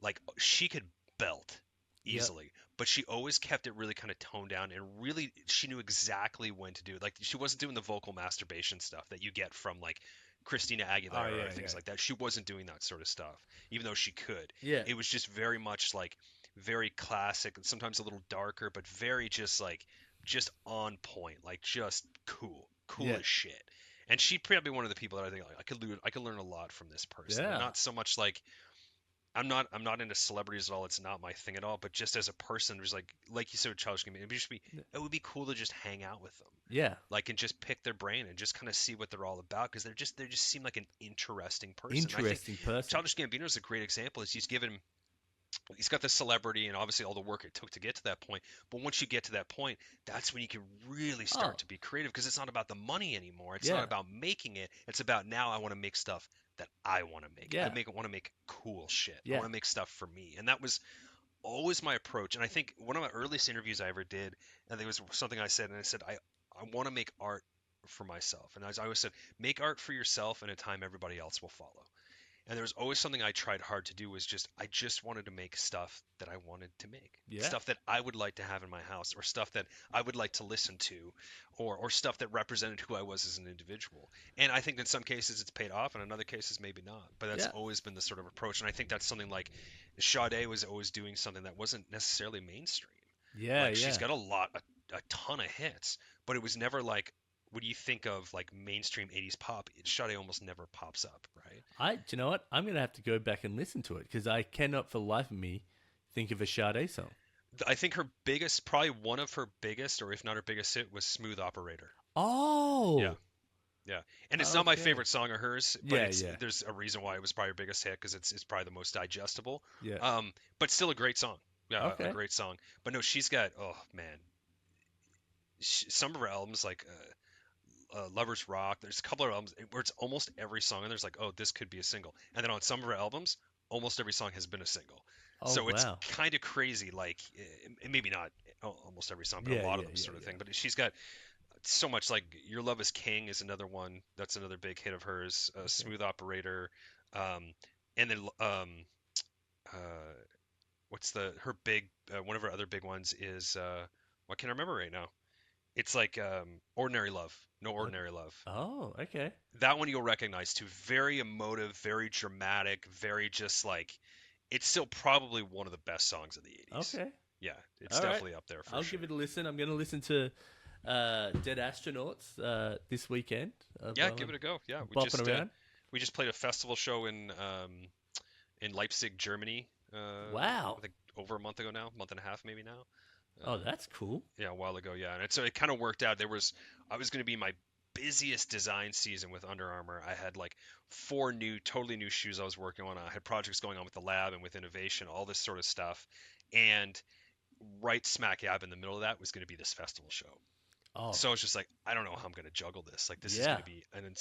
like, she could belt easily, but she always kept it really kind of toned down, and really she knew exactly when to do it. Like, she wasn't doing the vocal masturbation stuff that you get from like Christina Aguilera yeah, or things like that. She wasn't doing that sort of stuff, even though she could. Yeah. It was just very much like very classic, sometimes a little darker, but very just like just on point, like just cool Yeah. as shit. And she'd probably be one of the people that I think like, I could learn a lot from this person. And Yeah. not so much like I'm not into celebrities at all. It's not my thing at all. But just as a person, there's like you said, with Childish Gambino, it would be cool to just hang out with them, Yeah. like, and just pick their brain and just kind of see what they're all about, because they just seem like an interesting person. Interesting person. Childish Gambino is a great example. Is he's got the celebrity and obviously all the work it took to get to that point. But once you get to that point, that's when you can really start to be creative, because it's not about the money anymore. It's not about making it. It's about, now I want to make stuff that I want to make. Yeah. Want to make cool shit. Yeah. I want to make stuff for me. And that was always my approach. And I think one of my earliest interviews I ever did, and there was something I said, and I said, I want to make art for myself. And I always said, make art for yourself in a time everybody else will follow. And there was always something I tried hard to do, was I just wanted to make stuff that I wanted to make. Yeah. Stuff that I would like to have in my house, or stuff that I would like to listen to, or stuff that represented who I was as an individual. And I think in some cases it's paid off, and in other cases maybe not. But that's always been the sort of approach. And I think that's something like Sade was always doing something that wasn't necessarily mainstream. Yeah, like, she's got a ton of hits, but it was never like, when you think of like mainstream 80s pop, Sade almost never pops up, right? Do you know what? I'm going to have to go back and listen to it, because I cannot for the life of me think of a Sade song. I think probably one of her biggest, or if not her biggest hit, was Smooth Operator. Oh. Yeah. And it's not my favorite song of hers, but there's a reason why it was probably her biggest hit, because it's probably the most digestible. Yeah. But still a great song. Yeah, okay. A great song. But no, she's got, oh man, some of her albums, like Lovers Rock, there's a couple of albums where it's almost every song, and there's like, oh, this could be a single. And then on some of her albums, almost every song has been a single. So it's kind of crazy, like, maybe not almost every song, but a lot of them sort of thing. But she's got so much, like Your Love Is King is another one. That's another big hit of hers. Smooth Operator. And then what's her big, one of her other big ones is, what can I remember right now? It's like Ordinary Love. No Ordinary Love. Oh, okay. That one you'll recognize too. Very emotive, very dramatic, very just like, it's still probably one of the best songs of the 80s. Okay. Yeah, it's definitely up there for I'll sure. give it a listen. I'm going to listen to Dead Astronauts this weekend. Yeah, give it a go. Yeah, we just played a festival show in Leipzig, Germany. Wow. I think over a month ago now, month and a half maybe now. Oh, that's cool. Yeah, a while ago, yeah. And so it kind of worked out. I was going to be my busiest design season with Under Armour. I had like 4 totally new shoes I was working on. I had projects going on with the lab and with innovation, all this sort of stuff. And right smack dab in the middle of that was going to be this festival show. Oh. So it's just like, I don't know how I'm going to juggle this. Like, this is going to be, I think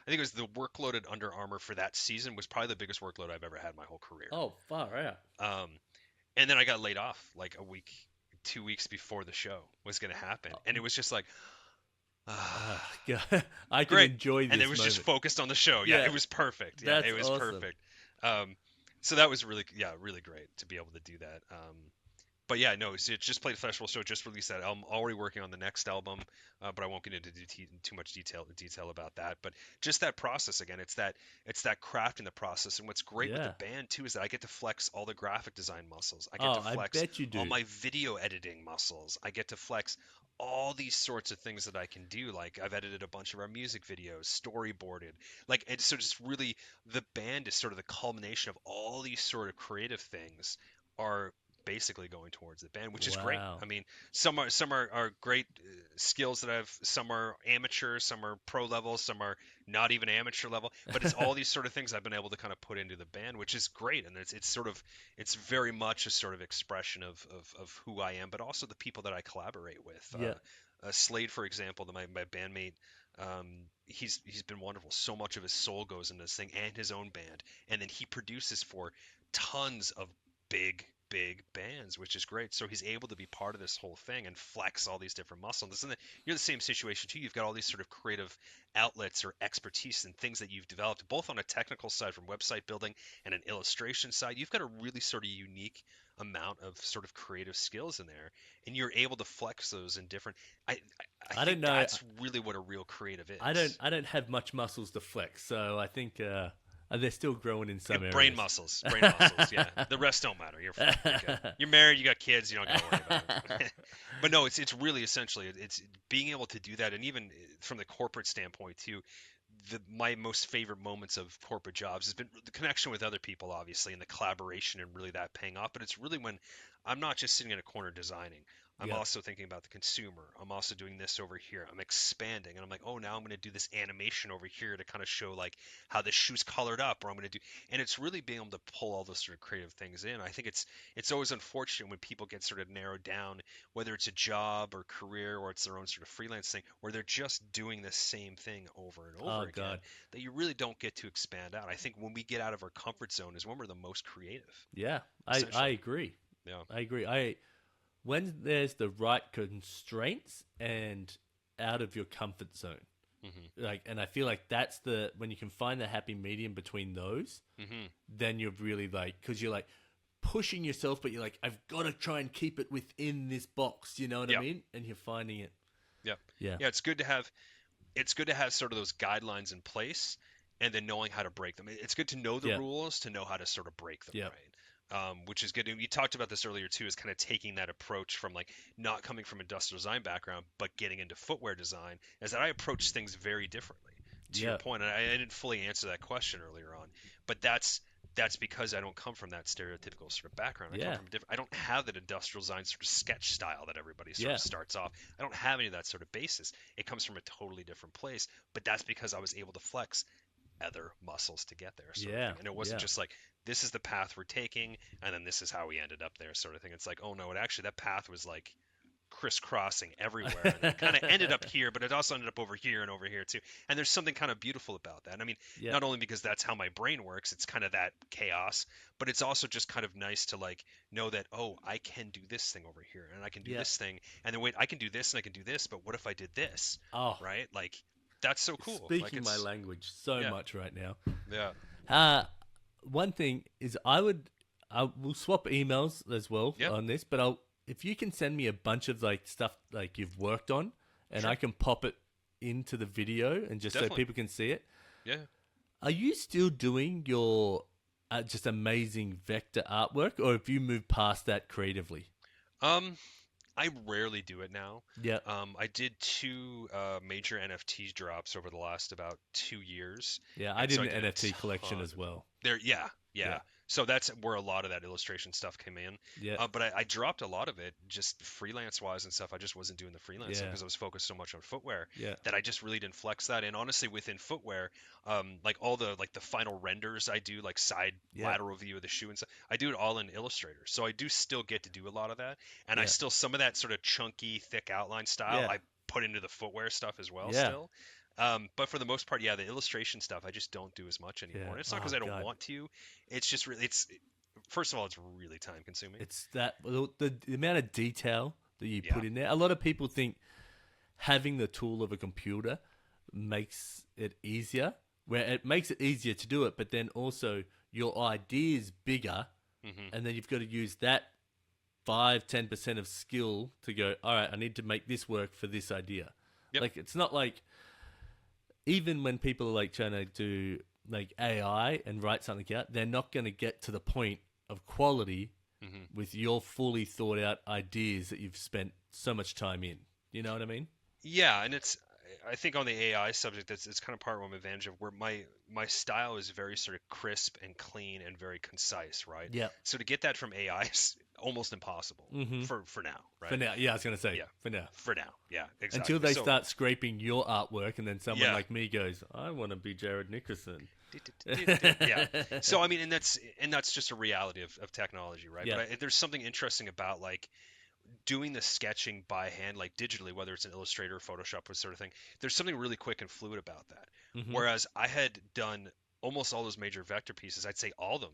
it was the workload at Under Armour for that season was probably the biggest workload I've ever had in my whole career. Oh, far out. And then I got laid off like 2 weeks before the show was going to happen. And it was just like, I can enjoy this. And it was just focused on the show. Yeah, it was perfect. Yeah, it was awesome. Perfect. So that was really great to be able to do that. But yeah, no, so it just played a festival show, just released that album, already working on the next album, but I won't get into too much detail about that. But just that process again, it's that craft in the process. And what's great with the band too is that I get to flex all the graphic design muscles. I get to flex all my video editing muscles. I get to flex all these sorts of things that I can do. Like, I've edited a bunch of our music videos, storyboarded. Like, and so just really, the band is sort of the culmination of all these sort of creative things are basically going towards the band, which is great. I mean, some are great skills that some are amateur, some are pro level, some are not even amateur level, but it's all these sort of things I've been able to kind of put into the band, which is great. And it's very much a sort of expression of who I am, but also the people that I collaborate with. Slade, for example, my bandmate, he's been wonderful. So much of his soul goes into this thing and his own band, and then he produces for tons of big bands, which is great. So he's able to be part of this whole thing and flex all these different muscles. And you're the same situation too. You've got all these sort of creative outlets or expertise and things that you've developed, both on a technical side from website building and an illustration side. You've got a really sort of unique amount of sort of creative skills in there, and you're able to flex those in different. I think don't know. that's really what a real creative is. I don't have much muscles to flex, so I think they're still growing in some areas. Brain muscles, yeah. The rest don't matter. You're fine. You're good. You're married, you got kids, you don't got to worry about it. But no, it's really essentially it's being able to do that, and even from the corporate standpoint too. My most favorite moments of corporate jobs has been the connection with other people, obviously, and the collaboration and really that paying off. But it's really when I'm not just sitting in a corner designing. I'm also thinking about the consumer. I'm also doing this over here. I'm expanding, and I'm like, oh, now I'm going to do this animation over here to kind of show like how the shoe's colored up, or I'm going to do, and it's really being able to pull all those sort of creative things in. I think it's always unfortunate when people get sort of narrowed down, whether it's a job or career or it's their own sort of freelance thing, where they're just doing the same thing over and over again, that you really don't get to expand out. I think when we get out of our comfort zone is when we're the most creative. Yeah, I agree. Yeah, I agree. When there's the right constraints and out of your comfort zone, and I feel like that's when you can find the happy medium between those, then you're really because you're like pushing yourself, but you're like, I've got to try and keep it within this box. You know what I mean? And you're finding it. Yeah. It's good to have sort of those guidelines in place, and then knowing how to break them. It's good to know the rules to know how to sort of break them. Right. Which is good. And we talked about this earlier too, is kind of taking that approach from like not coming from industrial design background, but getting into footwear design, is that I approach things very differently. To your point, and I didn't fully answer that question earlier on, but that's because I don't come from that stereotypical sort of background. I come from I don't have that industrial design sort of sketch style that everybody sort of starts off. I don't have any of that sort of basis. It comes from a totally different place, but that's because I was able to flex other muscles to get there. Sort of thing. And it wasn't just like, this is the path we're taking, and then this is how we ended up there, sort of thing. It's like, oh no, that path was like crisscrossing everywhere, and it kind of ended up here, but it also ended up over here and over here too. And there's something kind of beautiful about that. I mean, not only because that's how my brain works, it's kind of that chaos, but it's also just kind of nice to like know that, oh, I can do this thing over here, and I can do this thing, and then wait, I can do this and I can do this, but what if I did this? Right? Like, that's so cool. Speaking my language so much right now. Yeah. One thing is we'll swap emails as well on this, but if you can send me a bunch of like stuff like you've worked on, and I can pop it into the video and just so people can see it. Yeah. Are you still doing your just amazing vector artwork, or have you moved past that creatively? I rarely do it now. Yeah. I did 2 major NFT drops over the last about 2 years. Yeah, I did an NFT collection as well. Yeah. So that's where a lot of that illustration stuff came in. Yeah. But I dropped a lot of it just freelance-wise and stuff. I just wasn't doing the freelancing because I was focused so much on footwear that I just really didn't flex that. And honestly, within footwear, like all the final renders I do, like side lateral view of the shoe and stuff, I do it all in Illustrator. So I do still get to do a lot of that. And I still, some of that sort of chunky, thick outline style, I put into the footwear stuff as well still. But for the most part, the illustration stuff, I just don't do as much anymore. And it's not because I don't want to. It's just really, first of all, it's really time consuming. It's that, the amount of detail that you put in there. A lot of people think having the tool of a computer makes it easier, where it makes it easier to do it, but then also your idea is bigger, and then you've got to use that 5-10% of skill to go, all right, I need to make this work for this idea. Like, it's not like, even when people are like trying to do like AI and write something out, they're not going to get to the point of quality with your fully thought out ideas that you've spent so much time in. You know what I mean? Yeah, and I think on the AI subject, it's kind of part of my advantage of where my style is very sort of crisp and clean and very concise, right? Yeah. So to get that from AI is almost impossible for now, right? For now, I was going to say, for now. For now, yeah, exactly. Until they start scraping your artwork, and then someone like me goes, I want to be Jared Nickerson. Yeah. So I mean, and that's just a reality of technology, right? Yeah. But there's something interesting about like doing the sketching by hand, like digitally, whether it's in Illustrator or Photoshop or sort of thing. There's something really quick and fluid about that. Whereas I had done almost all those major vector pieces, I'd say all of them,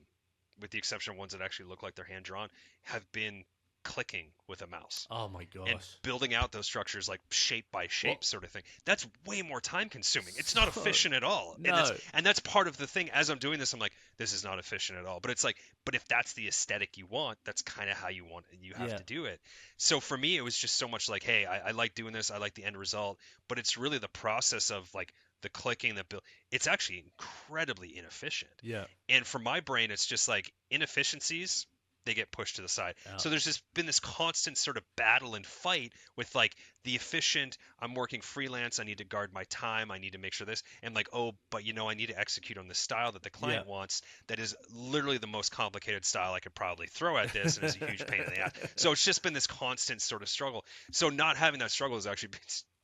with the exception of ones that actually look like they're hand drawn, have been clicking with a mouse. Oh my gosh. And building out those structures like shape by shape sort of thing. That's way more time consuming. It's not efficient at all. No. And that's part of the thing. As I'm doing this, I'm like, this is not efficient at all. But it's like, but if that's the aesthetic you want, that's kind of how you want it. You have to do it. So for me, it was just so much like, hey, I like doing this. I like the end result. But it's really the process of like the clicking, the build. It's actually incredibly inefficient. Yeah. And for my brain, it's just like inefficiencies, they get pushed to the side. Oh. So there's just been this constant sort of battle and fight with like the efficient, I'm working freelance, I need to guard my time, I need to make sure this, and like, oh, but I need to execute on the style that the client wants. That is literally the most complicated style I could probably throw at this, and it's a huge pain in the ass. So it's just been this constant sort of struggle. So not having that struggle has actually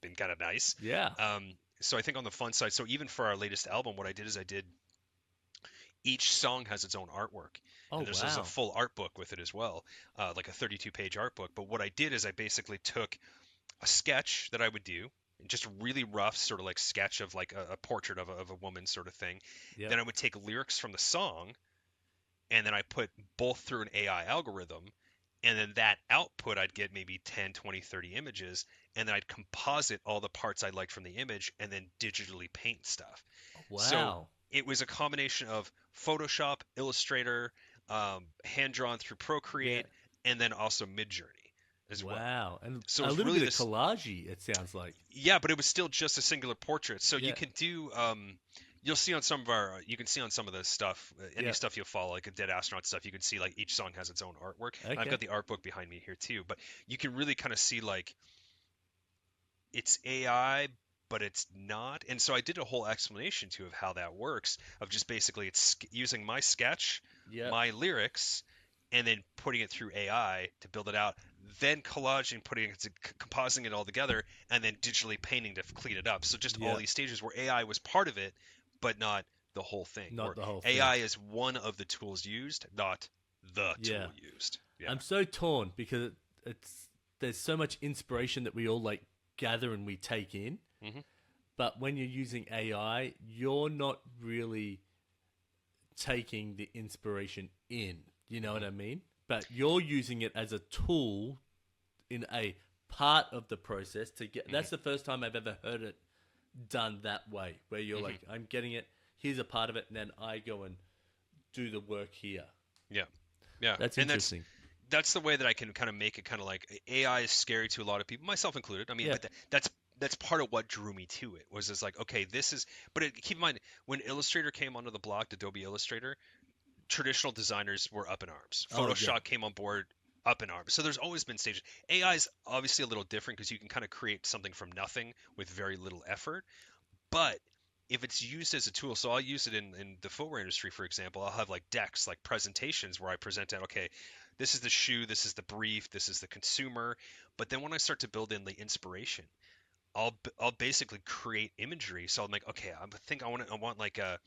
been kind of nice. Yeah. So I think on the fun side, so even for our latest album, what I did is each song has its own artwork. Oh, and there's a full art book with it as well, like a 32-page art book. But what I did is I basically took a sketch that I would do, just a really rough sort of like sketch of like a portrait of a woman sort of thing. Yep. Then I would take lyrics from the song, and then I put both through an AI algorithm. And then that output, I'd get maybe 10, 20, 30 images, and then I'd composite all the parts I liked from the image and then digitally paint stuff. Wow. So it was a combination of Photoshop, Illustrator, hand-drawn through Procreate, and then also Midjourney as well. Wow. And so a little really bit of collage-y, it sounds like. Yeah, but it was still just a singular portrait. So you can do you'll see on some of our you can see on some of the stuff, any stuff you'll follow, like a Dead Astronaut stuff, you can see like each song has its own artwork. Okay. I've got the art book behind me here too, but you can really kind of see like it's AI, but it's not. And so I did a whole explanation too of how that works, of just basically it's using my sketch, my lyrics, and then putting it through AI to build it out, then collaging, compositing it all together, and then digitally painting to clean it up. So just all these stages where AI was part of it, but not the whole thing. Not the whole thing. AI is one of the tools used, not the tool used. Yeah. I'm so torn because there's so much inspiration that we all like gather and we take in. Mm-hmm. But when you're using AI, you're not really taking the inspiration in. You know what I mean? But you're using it as a tool in a part of the process to get. That's the first time I've ever heard it done that way, where you're like, I'm getting it. Here's a part of it, and then I go and do the work here. Yeah, yeah. That's interesting. That's the way that I can kind of make it kind of like AI is scary to a lot of people, myself included. I mean, but that's part of what drew me to it, was just like, okay, this is. But keep in mind, when Illustrator came onto the block, Adobe Illustrator, traditional designers were up in arms. Photoshop came on board, up in arms. So there's always been stages. AI is obviously a little different because you can kind of create something from nothing with very little effort. But if it's used as a tool, so I'll use it in the footwear industry, for example. I'll have like decks, like presentations where I present out, okay, this is the shoe, this is the brief, this is the consumer. But then when I start to build in the inspiration, I'll basically create imagery. So I'm like, okay, I want like a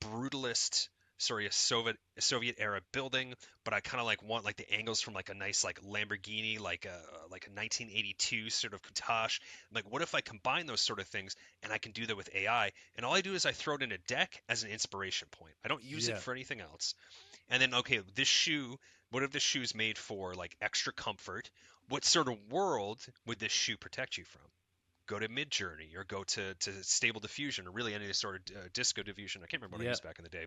brutalist, a Soviet era building, but I kind of like want like the angles from like a nice like Lamborghini, like a 1982 sort of coutage. Like, what if I combine those sort of things and I can do that with AI? And all I do is I throw it in a deck as an inspiration point. I don't use it for anything else. And then, okay, this shoe, what if this shoe's made for like extra comfort? What sort of world would this shoe protect you from? Go to Midjourney or go to Stable Diffusion or really any sort of disco diffusion. I can't remember what I used back in the day,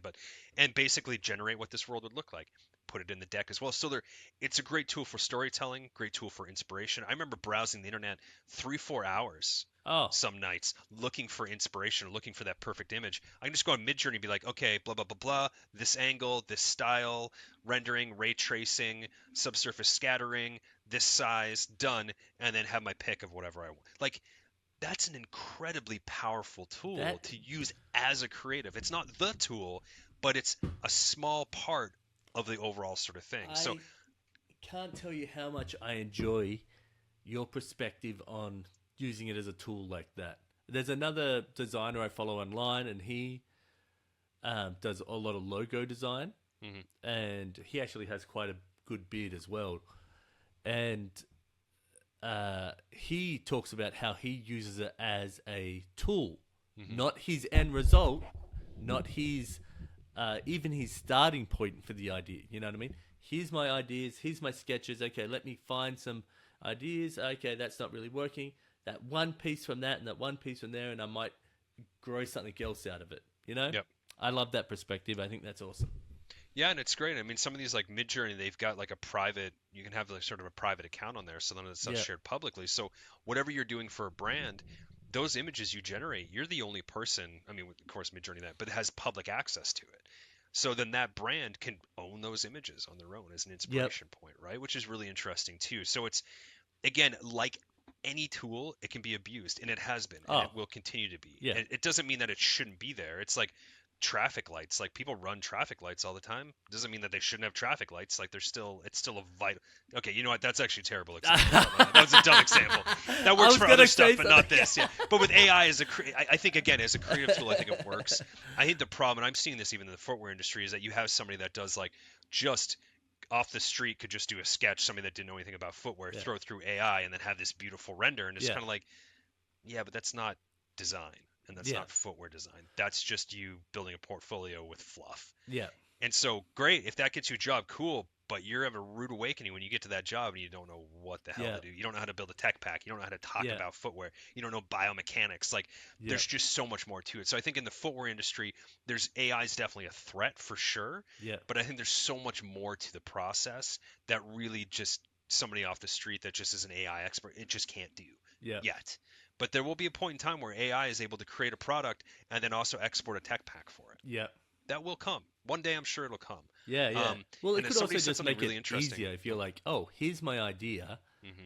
and basically generate what this world would look like. Put it in the deck as well. So it's a great tool for storytelling, great tool for inspiration. I remember browsing the internet 3-4 hours some nights looking for inspiration, looking for that perfect image. I can just go on Midjourney and be like, okay, blah, blah, blah, blah, this angle, this style, rendering, ray tracing, subsurface scattering, this size, done, and then have my pick of whatever I want. Like, that's an incredibly powerful tool to use as a creative. It's not the tool, but it's a small part of the overall sort of thing. So can't tell you how much I enjoy your perspective on using it as a tool like that. There's another designer I follow online, and he does a lot of logo design, and he actually has quite a good beard as well. And he talks about how he uses it as a tool, not his end result, not his even his starting point for the idea. You know what I mean? here's my ideas, here's my sketches. Okay, let me find some ideas. Okay, that's not really working. That one piece from that and that one piece from there, and I might grow something else out of it. You know? Yep. I love that perspective. I think that's awesome. Yeah, and it's great. I mean, some of these like Midjourney, they've got like a private, you can have like sort of a private account on there, so none of the stuff's shared publicly. So whatever you're doing for a brand, those images you generate, you're the only person, I mean, of course, Midjourney that, but it has public access to it. So then that brand can own those images on their own as an inspiration point, right? Which is really interesting too. So it's, again, like any tool, it can be abused, and it has been, and it will continue to be. Yeah. And it doesn't mean that it shouldn't be there. It's like traffic lights. Like people run traffic lights all the time. Doesn't mean that they shouldn't have traffic lights. Like it's still a vital. Okay, you know what? That's actually a terrible example. That was a dumb example. That works for other stuff, but not this. Yeah. But with AI I think again as a creative tool, I think it works. I think the problem, and I'm seeing this even in the footwear industry, is that you have somebody that does like just off the street could just do a sketch, somebody that didn't know anything about footwear, throw it through AI, and then have this beautiful render, and it's kind of like, yeah, but that's not design. And that's not footwear design. That's just you building a portfolio with fluff. Yeah. And so, great. If that gets you a job, cool. But you're having a rude awakening when you get to that job and you don't know what the hell to do. You don't know how to build a tech pack. You don't know how to talk about footwear. You don't know biomechanics. Like, there's just so much more to it. So I think in the footwear industry, AI is definitely a threat for sure. Yeah. But I think there's so much more to the process that really just somebody off the street that just is an AI expert, it just can't do yet. But there will be a point in time where AI is able to create a product and then also export a tech pack for it. Yeah. That will come. One day I'm sure it'll come. Yeah, yeah. Well, it could also just make it easier if you're like, oh, here's my idea. Mm-hmm.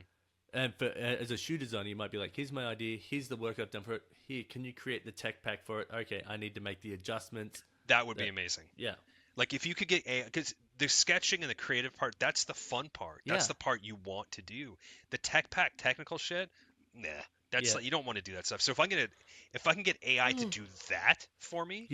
And as a shoe designer, you might be like, here's my idea. Here's the work I've done for it. Here, can you create the tech pack for it? Okay, I need to make the adjustments. That would be amazing. Yeah. Like if you could get AI, because the sketching and the creative part, that's the fun part. That's the part you want to do. The tech pack, technical shit, nah. That's like, you don't want to do that stuff. So if I can get AI to do that for me,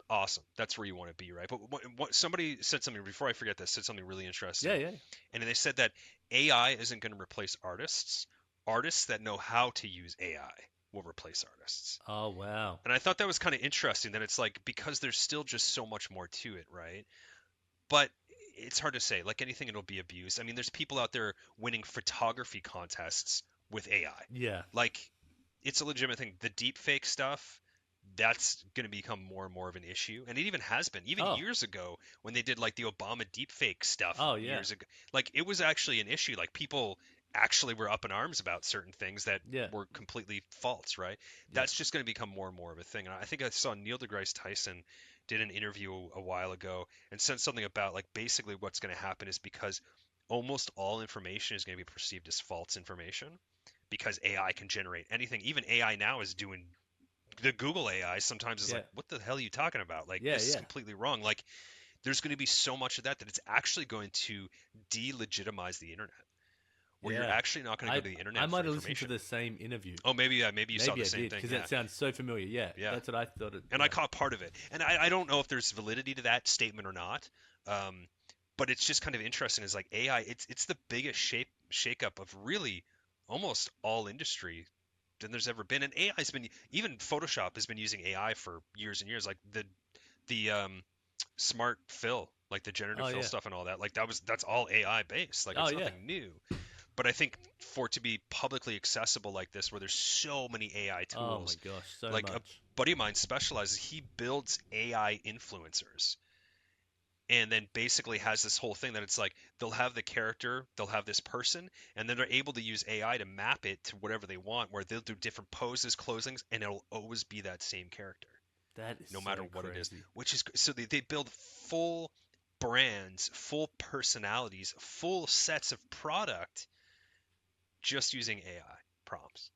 awesome. That's where you want to be, right? But what somebody said something before I forget this. Said something really interesting. Yeah. And they said that AI isn't going to replace artists. Artists that know how to use AI will replace artists. Oh wow. And I thought that was kind of interesting. That it's like because there's still just so much more to it, right? But it's hard to say. Like anything, it'll be abused. I mean, there's people out there winning photography contests with AI. Yeah. Like, it's a legitimate thing. The deep fake stuff, that's going to become more and more of an issue. And it even has been. Even years ago, when they did, like, the Obama deep fake stuff years ago. Like, it was actually an issue. Like, people actually were up in arms about certain things that were completely false, right? That's just going to become more and more of a thing. And I think I saw Neil deGrasse Tyson did an interview a while ago and said something about, like, basically what's going to happen is because almost all information is going to be perceived as false information. Because AI can generate anything. Even AI now is doing the Google AI sometimes is like, what the hell are you talking about? Like, this is completely wrong. Like, there's going to be so much of that it's actually going to delegitimize the internet. Where you're actually not going to go to the internet. I might have listened listened to the same interview. Oh, maybe you saw the same thing. Because that sounds so familiar. Yeah, that's what I thought. I caught part of it. And I don't know if there's validity to that statement or not. But it's just kind of interesting. Is like AI, it's the biggest shakeup of really almost all industry than there's ever been. And AI's been, even Photoshop has been using AI for years and years. Like the smart fill, like the generative fill stuff and all that. Like that's all AI based. Like it's nothing new. But I think for it to be publicly accessible like this, where there's so many AI tools. Oh my gosh, so like much. A buddy of mine specializes. He builds AI influencers. And then basically has this whole thing that it's like they'll have the character, they'll have this person, and then they're able to use AI to map it to whatever they want, where they'll do different poses, closings, and it'll always be that same character. That is no matter what crazy. it is. Which is so they build full brands, full personalities, full sets of product just using AI prompts.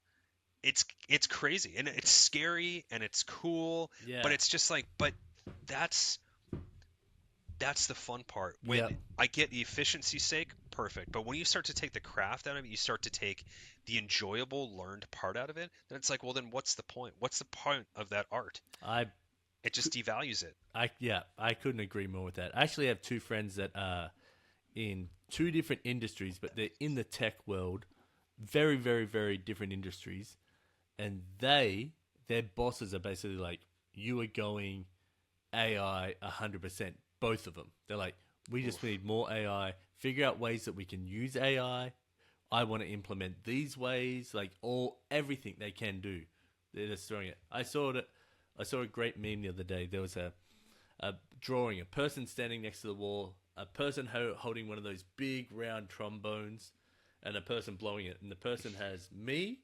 It's crazy and it's scary and it's cool, but it's just like, but that's the fun part. When I get the efficiency's sake, perfect. But when you start to take the craft out of it, you start to take the enjoyable, learned part out of it, then it's like, well, then what's the point? What's the point of that art? It just devalues it. I couldn't agree more with that. I actually have two friends that are in two different industries, but they're in the tech world, very, very, very different industries. And their bosses are basically like, you are going AI 100%. Both of them. They're like, We just need more AI. Figure out ways that we can use AI. I want to implement these ways, like everything they can do. They're just throwing it. I saw a great meme the other day. There was a drawing, a person standing next to the wall, a person holding one of those big round trombones, and a person blowing it. And the person has me,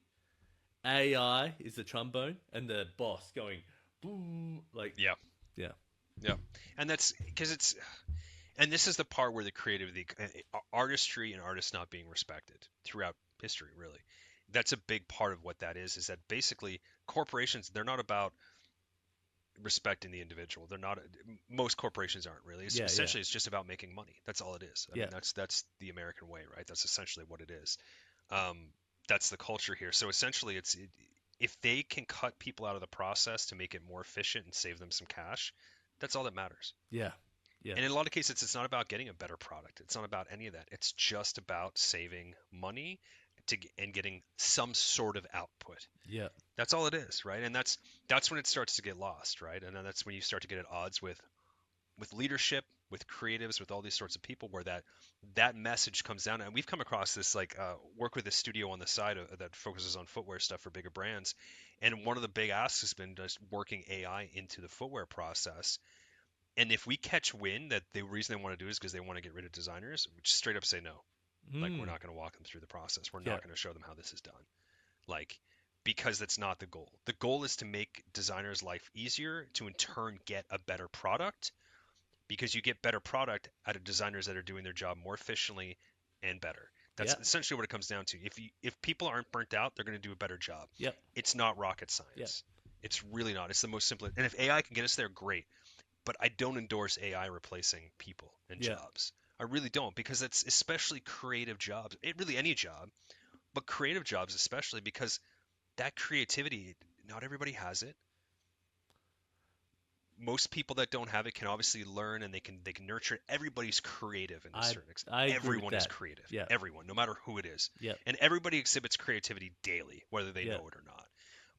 AI is the trombone, and the boss going boom, like Yeah. And that's because and this is the part where the creativity, artistry and artists not being respected throughout history, really. That's a big part of what that is that basically corporations, they're not about respecting the individual. They're not, most corporations aren't really. Essentially, it's just about making money. That's all it is. I mean, that's the American way, right? That's essentially what it is. That's the culture here. So essentially, if they can cut people out of the process to make it more efficient and save them some cash, that's all that matters. Yeah. And in a lot of cases, it's not about getting a better product. It's not about any of that. It's just about saving money and getting some sort of output. Yeah. That's all it is, right? And that's when it starts to get lost, right? And then that's when you start to get at odds with leadership, with creatives, with all these sorts of people, where that message comes down. And we've come across this, like, work with a studio on the side that focuses on footwear stuff for bigger brands. And one of the big asks has been just working AI into the footwear process. And if we catch wind that the reason they want to do it is because they want to get rid of designers, we just straight up say no. Like, we're not going to walk them through the process. We're not going to show them how this is done. Like, because that's not the goal. The goal is to make designers' life easier, to in turn get a better product, because you get better product out of designers that are doing their job more efficiently and better. That's essentially what it comes down to. If people aren't burnt out, they're going to do a better job. Yep. It's not rocket science. It's really not. It's the most simple. And if AI can get us there, great. But I don't endorse AI replacing people and jobs. I really don't, because it's especially creative jobs. Really any job, but creative jobs especially, because that creativity, not everybody has it. Most people that don't have it can obviously learn, and they can nurture it. Everybody's creative in a certain extent. Everyone is creative. Yeah. Everyone, no matter who it is. Yeah. And everybody exhibits creativity daily, whether they know it or not.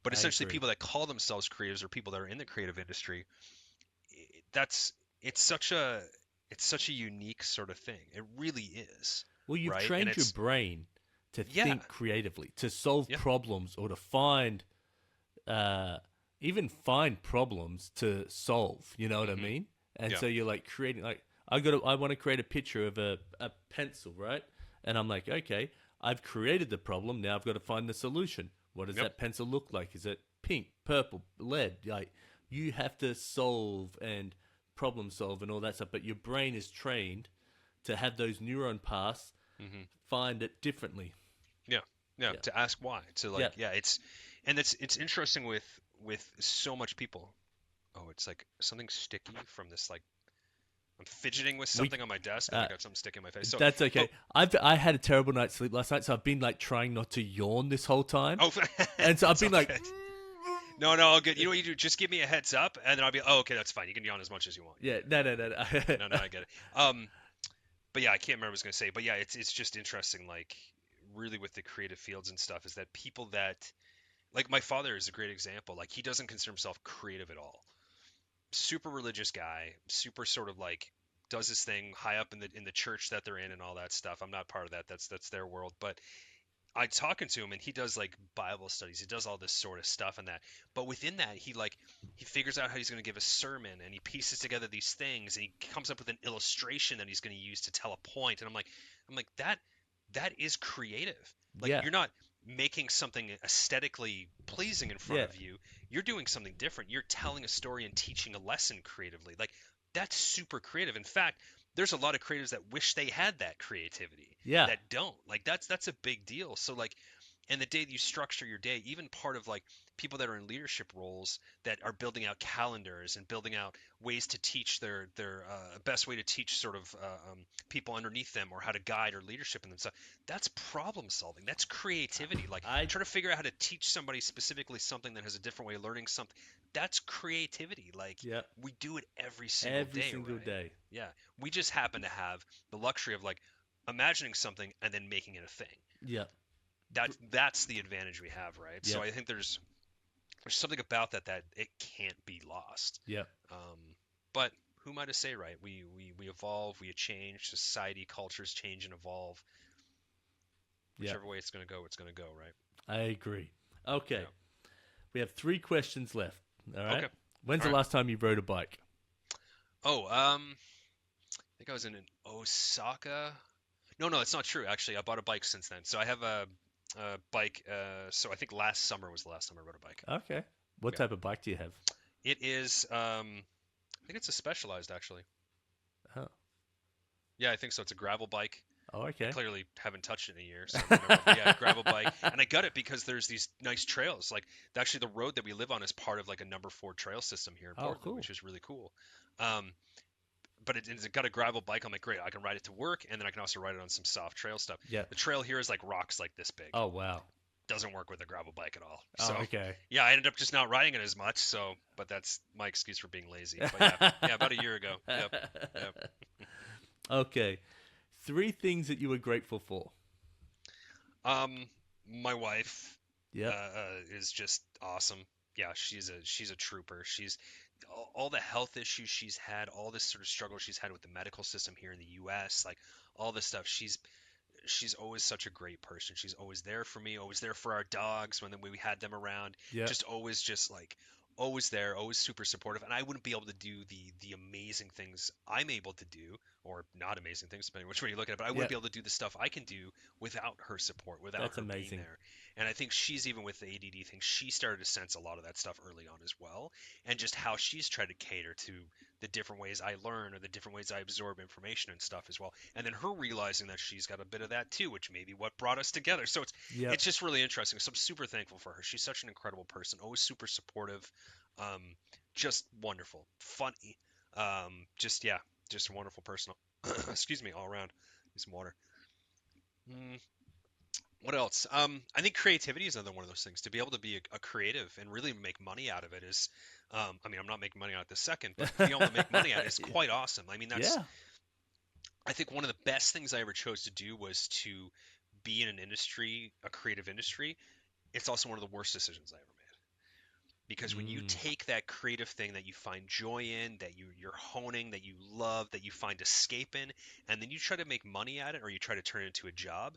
But essentially, people that call themselves creatives or people that are in the creative industry, it's such a unique sort of thing. It really is. Well, you've trained your brain to think creatively, to solve problems, or to find, even find problems to solve. You know what I mean? And so you're like creating, like, I want to create a picture of a pencil, right? And I'm like, okay, I've created the problem. Now I've got to find the solution. What does that pencil look like? Is it pink, purple, lead? Like, you have to solve and problem solve and all that stuff, but your brain is trained to have those neuron paths find it differently. Yeah, to ask why. To like, it's interesting with so much people. Oh, it's like something sticky from this, like, I'm fidgeting with something on my desk, and I got something sticking in my face. So that's okay. I had a terrible night's sleep last night, so I've been like trying not to yawn this whole time. Oh, and so I've been like. No, all good. You know what you do? Just give me a heads up, and then I'll be, okay, that's fine. You can yawn as much as you want. Yeah, no. No, I get it. But yeah, I can't remember what I was going to say. But yeah, it's just interesting, like, really with the creative fields and stuff, is that people that, like, my father is a great example. Like, he doesn't consider himself creative at all. Super religious guy, super sort of like does his thing high up in the church that they're in and all that stuff. I'm not part of that. That's their world. But I talking to him, and he does like Bible studies. He does all this sort of stuff and that. But within that, he figures out how he's going to give a sermon, and he pieces together these things, and he comes up with an illustration that he's going to use to tell a point. And I'm like that is creative. Like, you're not making something aesthetically pleasing in front of you. You're doing something different. You're telling a story and teaching a lesson creatively. Like, that's super creative. In fact, there's a lot of creatives that wish they had that creativity. That don't. Like, that's a big deal. So, like, and the day that you structure your day, even part of like people that are in leadership roles that are building out calendars and building out ways to teach their best way to teach sort of people underneath them, or how to guide or leadership in themselves. That's problem solving. That's creativity. Like, I try to figure out how to teach somebody specifically something that has a different way of learning something. That's creativity. Like, we do it every single day. Yeah. We just happen to have the luxury of like imagining something and then making it a thing. Yeah. That's the advantage we have, right? So I think there's something about that it can't be lost. Yeah. But who am I to say, right? We evolve, we change, society, cultures change and evolve. Whichever way it's going to go, right? I agree. Okay. Yeah. We have 3 questions left. All right. Okay. When's the last time you rode a bike? Oh, I think I was in Osaka. No, it's not true. Actually, I bought a bike since then. So I have a bike. So I think last summer was the last time I rode a bike. Okay. What type of bike do you have? It is, I think it's a Specialized, actually. Oh. Yeah, I think so. It's a gravel bike. Oh, okay. I clearly haven't touched it in a year. So gravel bike. And I got it because there's these nice trails. Like, actually, the road that we live on is part of like a number 4 trail system here in Portland, cool. which is really cool. But it's got a gravel bike. I'm like, great, I can ride it to work, and then I can also ride it on some soft trail stuff. Yeah. The trail here is like rocks like this big. Oh, wow. Doesn't work with a gravel bike at all. Oh, So, okay. yeah, I ended up just not riding it as much. So, but that's my excuse for being lazy. But yeah, about a year ago. Yep. Okay. 3 things that you were grateful for. My wife. Yeah. Is just awesome. Yeah, she's a trooper. She's all the health issues she's had, all this sort of struggle she's had with the medical system here in the U.S., like all this stuff. She's always such a great person. She's always there for me, always there for our dogs when we had them around. Yeah. Just always there, always super supportive. And I wouldn't be able to do the amazing things I'm able to do, or not amazing things, depending which way you look at it, but I wouldn't be able to do the stuff I can do without her support, without her being there. And I think she's, even with the ADD thing, she started to sense a lot of that stuff early on as well, and just how she's tried to cater to the different ways I learn or the different ways I absorb information and stuff as well. And then her realizing that she's got a bit of that too, which may be what brought us together. So it's just really interesting. So I'm super thankful for her. She's such an incredible person, always super supportive, just wonderful, funny, just a wonderful person. Excuse me, all around. Need some water. What else? I think creativity is another one of those things. To be able to be a creative and really make money out of it is, I mean, I'm not making money out of this second, but being able to make money out of it is quite awesome. I mean, I think one of the best things I ever chose to do was to be in an industry, a creative industry. It's also one of the worst decisions I ever made. Because when you take that creative thing that you find joy in, that you're honing, that you love, that you find escape in, and then you try to make money at it, or you try to turn it into a job,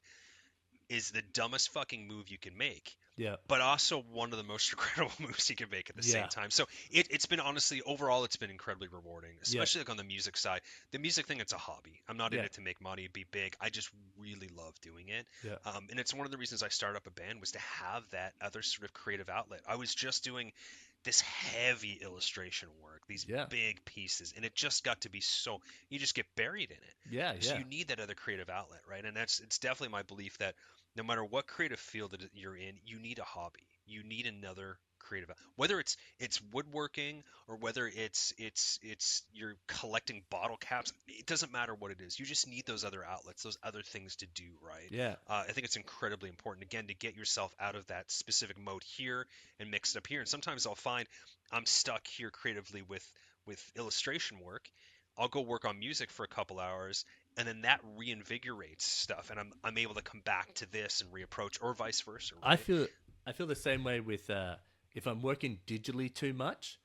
is the dumbest fucking move you can make. Yeah. But also one of the most incredible moves you can make at the same time. So it's been, honestly, overall, it's been incredibly rewarding, especially like on the music side. The music thing, it's a hobby. I'm not in it to make money, be big. I just really love doing it. Yeah. And it's one of the reasons I started up a band, was to have that other sort of creative outlet. I was just doing this heavy illustration work, these big pieces, and it just got to be so, you just get buried in it. So you need that other creative outlet, right? And it's definitely my belief that no matter what creative field that you're in, you need a hobby. You need another creative, whether it's woodworking, or whether it's you're collecting bottle caps. It doesn't matter what it is. You just need those other outlets, those other things to do, right? Yeah. I think it's incredibly important, again, to get yourself out of that specific mode here and mix it up here. And sometimes I'll find I'm stuck here creatively with illustration work. I'll go work on music for a couple hours, and then that reinvigorates stuff, and I'm able to come back to this and reapproach, or vice versa. Right? I feel the same way with if I'm working digitally too much,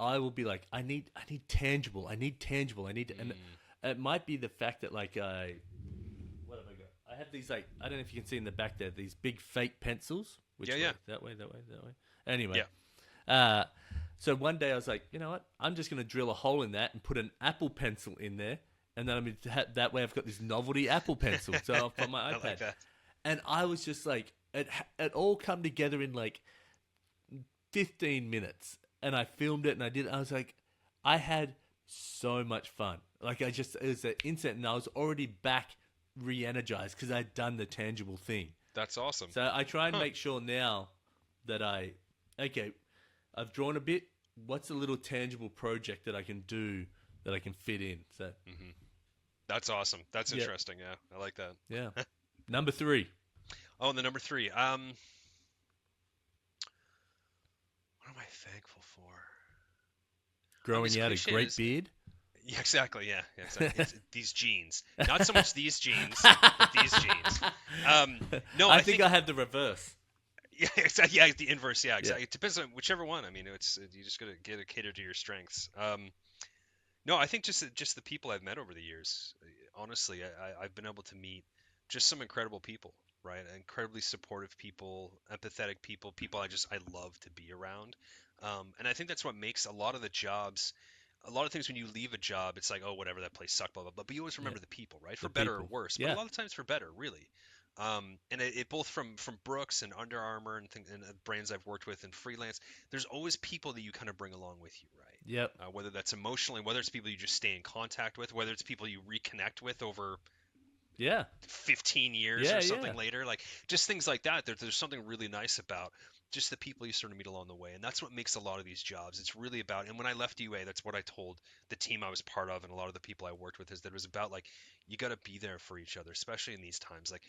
I will be like, I need tangible. And it might be the fact that, like, what have I got? I have these, like, I don't know if you can see in the back there, these big fake pencils. Which way? That way. Anyway. Yeah. So one day I was like, you know what? I'm just going to drill a hole in that and put an Apple Pencil in there. And then that way I've got this novelty Apple Pencil. So on my iPad. I like that. And I was just like, it all come together in like 15 minutes. And I filmed it and I did it. I was like, I had so much fun. Like, it was an instant, and I was already back re-energized because I'd done the tangible thing. That's awesome. So I try and make sure now that I've drawn a bit. What's a little tangible project that I can do that I can fit in? So that's awesome. That's interesting. Yeah, I like that. Yeah. Number 3. Oh, and the number 3. What am I thankful for? Growing out a great beard. Yeah, exactly. Yeah, exactly. It's these genes. Not so much these genes, but these genes. No, I think I had the reverse. Yeah, exactly. Yeah, the inverse. Yeah, exactly. It depends on whichever one. I mean, you just gotta cater to your strengths. No, I think just the people I've met over the years. Honestly, I've been able to meet just some incredible people, right? Incredibly supportive people, empathetic people, people I love to be around. And I think that's what makes a lot of the jobs, a lot of things when you leave a job, it's like, oh, whatever, that place sucked, blah blah blah. But you always Yeah, remember the people, right? For the better or people. worse, but a Yeah, lot of times for better, really. And it both from Brooks and Under Armour and brands I've worked with and freelance, there's always people that you kind of bring along with you, right? yep, Whether that's emotionally, whether it's people you just stay in contact with, whether it's people you reconnect with over yeah, 15 years or yeah, yeah, something later, like just things like that. There's something really nice about just the people you sort of meet along the way, and that's what makes a lot of these jobs. It's really about, and when I left UA, that's what I told the team I was part of and a lot of the people I worked with, is that it was about like, you got to be there for each other, especially in these times. Like,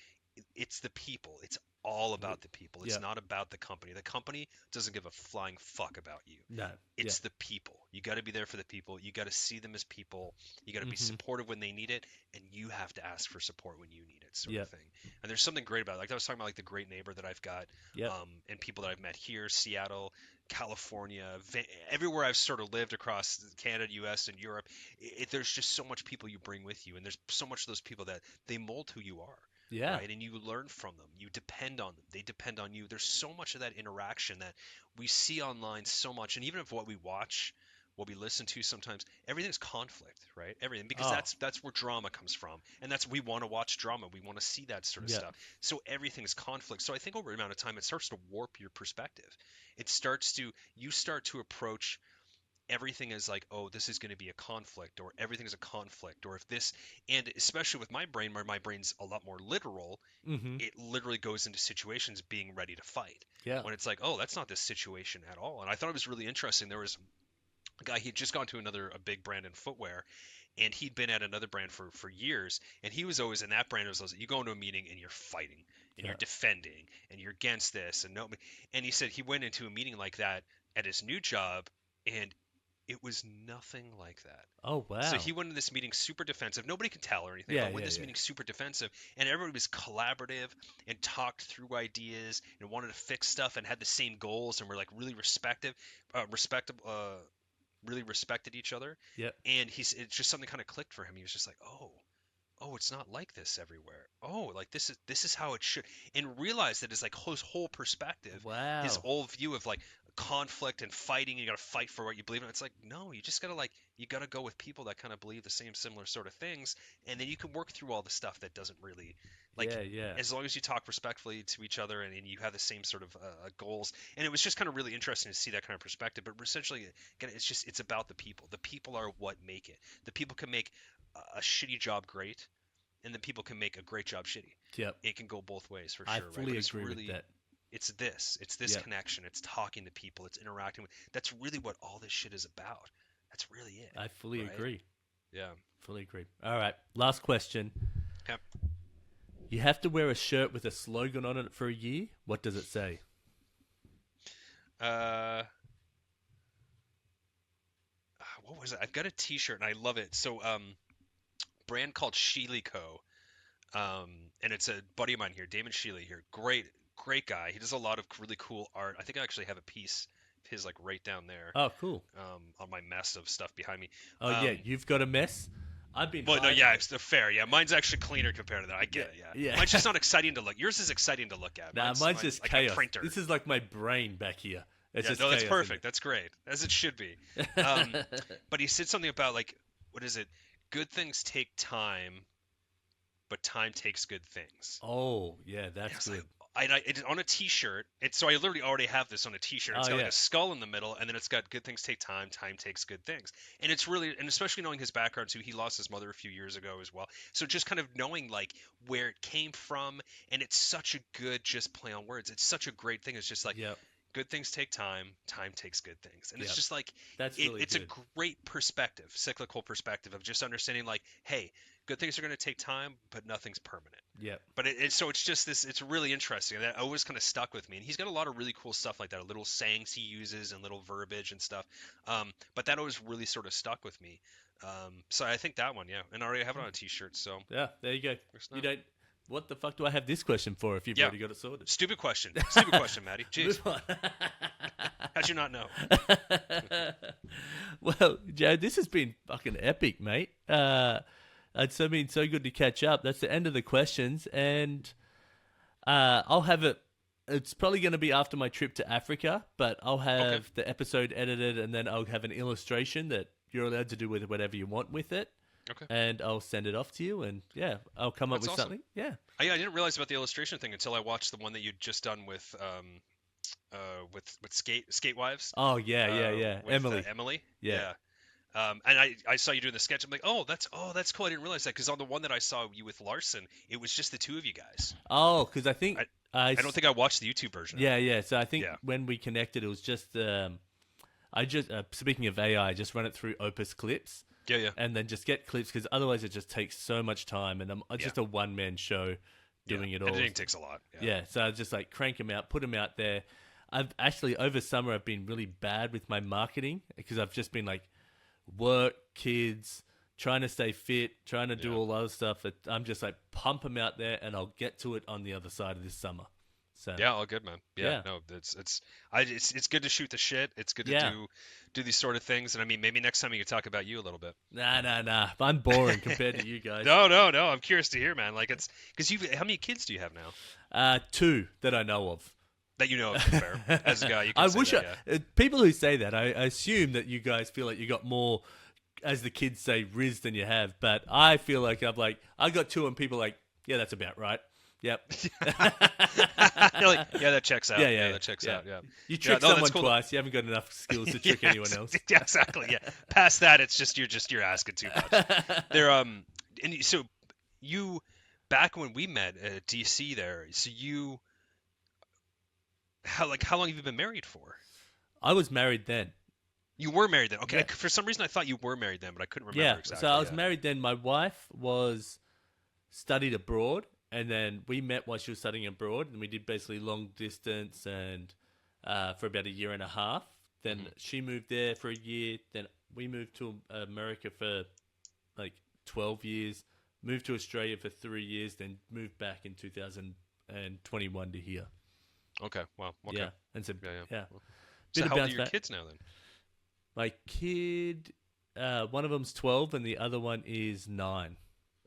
it's the people. It's all W- about the people. It's yep, not about the company. The company doesn't give a flying fuck about you. no, It's yep, the people. You got to be there for the people. You got to see them as people. You got to be mm-hmm, supportive when they need it, and you have to ask for support when you need it, sort of yep, thing. And there's something great about it. Like I was talking about, like the great neighbor that I've got, yep, and people that I've met here, Seattle, California, everywhere I've sort of lived across Canada, U.S., and Europe. There's just so much people you bring with you, and there's so much of those people that they mold who you are. yeah, Right, and you learn from them, you depend on them, they depend on you. There's so much of that interaction that we see online so much, and even if what we watch, what we listen to, sometimes everything's conflict, right? Everything, because oh, that's where drama comes from, and that's, we want to watch drama, we want to see that sort of yep, stuff. So everything's conflict. So I think over an amount of time it starts to warp your perspective. It starts to, you start to approach everything is like, oh, this is going to be a conflict, or everything is a conflict, or if this, and especially with my brain, where my brain's a lot more literal, mm-hmm, it literally goes into situations being ready to fight. yeah, When it's like, oh, that's not this situation at all. And I thought it was really interesting. There was a guy, he had just gone to a big brand in footwear, and he'd been at another brand for years, and he was always in that brand. It was always, you go into a meeting and you're fighting and yeah, you're defending and you're against this and no, and he said he went into a meeting like that at his new job, and it was nothing like that. oh So wow, he went into this meeting super defensive. Nobody could tell or anything, yeah, but went yeah, this yeah, meeting super defensive, and everybody was collaborative and talked through ideas and wanted to fix stuff and had the same goals and were like really respectable, really respected each other. yep, And it's just something kind of clicked for him. He was just like, oh, it's not like this everywhere. Oh, like this is how it should, and realize that his like whole perspective, his wow, old view of like conflict and fighting, you got to fight for what you believe in. It's like, no, you just got to like, you got to go with people that kind of believe the same similar sort of things, and then you can work through all the stuff that doesn't really, like, yeah, yeah, as long as you talk respectfully to each other, and you have the same sort of goals. And it was just kind of really interesting to see that kind of perspective. But essentially, again, it's about the people. The people are what make it. The people can make a shitty job great, and then people can make a great job shitty. yep. It can go both ways for I sure, right? fully But it's agree with really, that. it's this Yep, connection, it's talking to people, it's interacting with. That's really what all this shit is about. That's really it, I fully right? agree. Yeah. Fully agree. All right, last question. Okay. You have to wear a shirt with a slogan on it for a year. What does it say? Uh, what was it? I've got a T-shirt and I love it. So, brand called Sheely Co. And it's a buddy of mine here, Damon Sheely here. Great guy. He does a lot of really cool art. I think I actually have a piece of his like right down there, Oh, cool. on my mess of stuff behind me. Oh, yeah, you've got a mess. I've been Well, no, hiding yeah, it. it's fair. Yeah, mine's actually cleaner compared to that. I get it. Yeah, Yeah. mine's just not exciting to look. Yours is exciting to look at. Nah, mine's just like chaos. a printer. This is like my brain back here. It's Yeah, just no, that's chaos in perfect. That's great, as it should be. Um, but he said something about like, what is it? Good things take time, but time takes good things. Oh, yeah, And I that's was good. like, it's on a T-shirt. So I literally already have this on a T-shirt. It's Oh, got like yeah. a skull in the middle, and then it's got good things take time, time takes good things. And it's really, and especially knowing his background too. He lost his mother a few years ago as well. So just kind of knowing like where it came from, and it's such a good just play on words. It's such a great thing. It's just like, Yep, good things take time, time takes good things. And it's yep. just like, That's really it's a good. great perspective, cyclical perspective of just understanding like, hey, good things are going to take time, but nothing's permanent. Yep. But so it's just this, it's really interesting. And that always kind of stuck with me. And he's got a lot of really cool stuff like that, little sayings he uses and little verbiage and stuff. But that always really sort of stuck with me. So I think that one, yeah. And I already have it on a t-shirt. So Yeah, there you go. there's You that. what the fuck do I have this question for if you've already got it sorted? Stupid question, Matty. Jeez. How'd you not know? Well, Jared, this has been fucking epic, mate. It's been so good to catch up. That's the end of the questions, and I'll have it. It's probably going to be after my trip to Africa, but I'll have the episode edited, and then I'll have an illustration that you're allowed to do with whatever you want with it. Okay. And I'll send it off to you, and I'll come up with something. Yeah. I didn't realize about the illustration thing until I watched the one that you'd just done with Skate Wives. Oh yeah. With, Emily. Emily. Yeah. And I saw you doing the sketch. I'm like, oh, that's cool. I didn't realize that because on the one that I saw you with Larson, it was just the two of you guys. Oh, because I think I don't think I watched the YouTube version. Yeah. So I think when we connected, it was just I just speaking of AI, I just run it through Opus Clips. Yeah. And then just get clips because otherwise it just takes so much time, and I'm just a one-man show doing it all. Editing takes a lot. Yeah. So I just like crank them out, put them out there. I've actually over summer I've been really bad with my marketing because I've just been like work, kids, trying to stay fit, trying to do all the other stuff. I'm just like pump them out there, and I'll get to it on the other side of this summer. So yeah, all good, man. Yeah. No, it's good to shoot the shit. It's good to do these sort of things. And I mean, maybe next time you can talk about you a little bit. Nah. I'm boring compared to you guys. No. I'm curious to hear, man. Like it's because how many kids do you have now? 2 that I know of. That you know of, fair. As a guy, you can say that, people who say that, I assume that you guys feel like you got more, as the kids say, riz than you have. But I feel like I got 2, and people are like, yeah, that's about right. Yep. You're like, yeah, that checks out. Yeah, that checks out. Yeah. You trick someone twice, you haven't got enough skills to trick anyone else. Yeah, exactly. Yeah. Past that, it's just you're asking too much. And so you back when we met at DC there, so you how long have you been married for? I was married then. You were married then. Okay. Yeah. For some reason I thought you were married then, but I couldn't remember exactly. So I was married then. My wife studied abroad. And then we met while she was studying abroad, and we did basically long distance and for about 1.5 years. Then she moved there for 1 year. Then we moved to America for like 12 years, moved to Australia for 3 years, then moved back in 2021 to here. Okay, wow. Okay. Yeah, and so, yeah. So how old are your kids now then? My kid, one of them's 12 and the other one is 9.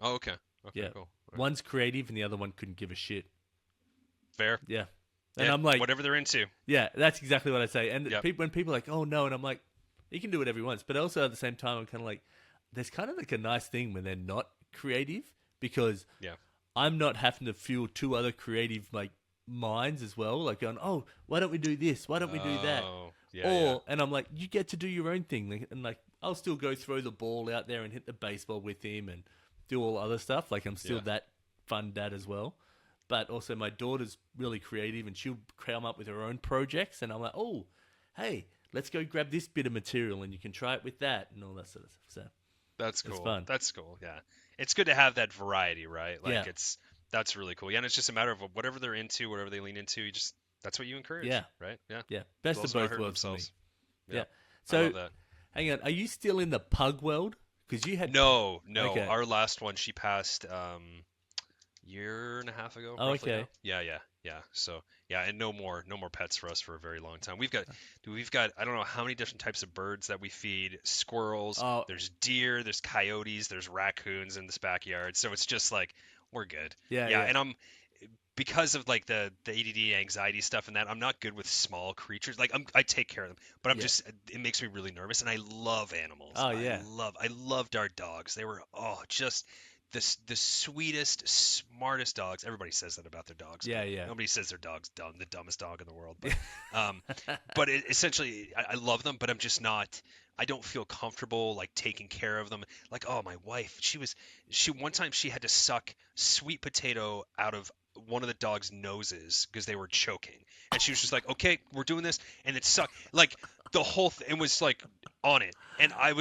Oh, okay. Okay, cool. One's creative and the other one couldn't give a shit. Fair. Yeah. And I'm like, whatever they're into. Yeah, that's exactly what I say. And when people are like, oh no, and I'm like, you can do whatever you want. But also at the same time, I'm kind of like, there's kind of like a nice thing when they're not creative because I'm not having to fuel 2 other creative like minds as well. Like going, oh, why don't we do this? Why don't we do that? And I'm like, you get to do your own thing. And like, I'll still go throw the ball out there and hit the baseball with him and do all other stuff. Like I'm still that fun dad as well. But also my daughter's really creative and she'll come up with her own projects. And I'm like, oh, hey, let's go grab this bit of material and you can try it with that and all that sort of stuff. So that's cool. It's fun. That's cool. Yeah. It's good to have that variety, right? Like that's really cool. Yeah. And it's just a matter of whatever they're into, whatever they lean into, that's what you encourage. Yeah. Right. Yeah. Yeah. Best of both worlds for me. Yeah. So I love that. Hang on. Are you still in the pug world? Because you had no. Okay. Our last one, she passed 1.5 years ago. Oh, okay. Now. Yeah. So and no more pets for us for a very long time. We've got I don't know how many different types of birds that we feed. Squirrels. Oh. There's deer. There's coyotes. There's raccoons in this backyard. So it's just like we're good. Yeah. And I'm because of like the ADD anxiety stuff and that I'm not good with small creatures. Like I take care of them, but I'm just it makes me really nervous. And I love animals. Oh yeah. I loved our dogs. They were just the sweetest, smartest dogs. Everybody says that about their dogs. Yeah. Nobody says their dog's dumb, the dumbest dog in the world. But essentially, I love them, but I'm just not. I don't feel comfortable like taking care of them. Like, oh, my wife, one time she had to suck sweet potato out of one of the dog's noses because they were choking, and she was just like, okay, we're doing this, and it sucked. Like the whole thing was like on it, and I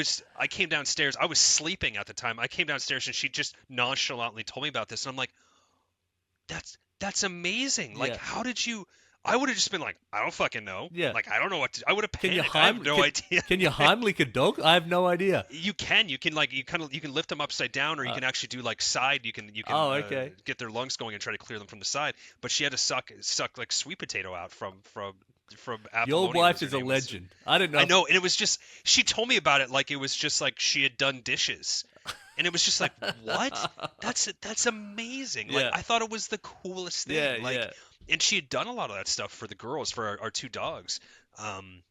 came downstairs. I was sleeping at the time. I came downstairs and she just nonchalantly told me about this, and I'm like, that's amazing. Like, how did you? I would have just been like, I don't fucking know. Yeah. Like, I don't know what to. I would have panicked. I have no idea. Can you Heimlich a dog? I have no idea. You can like you can lift them upside down, or you can actually do like side. You can get their lungs going and try to clear them from the side. But she had to suck like sweet potato out from Apollonia. Your wife is a legend. I didn't know. I know, and it was just she told me about it like it was just like she had done dishes. And it was just like, what? That's amazing. Like, I thought it was the coolest thing. And she had done a lot of that stuff for the girls, for our two dogs.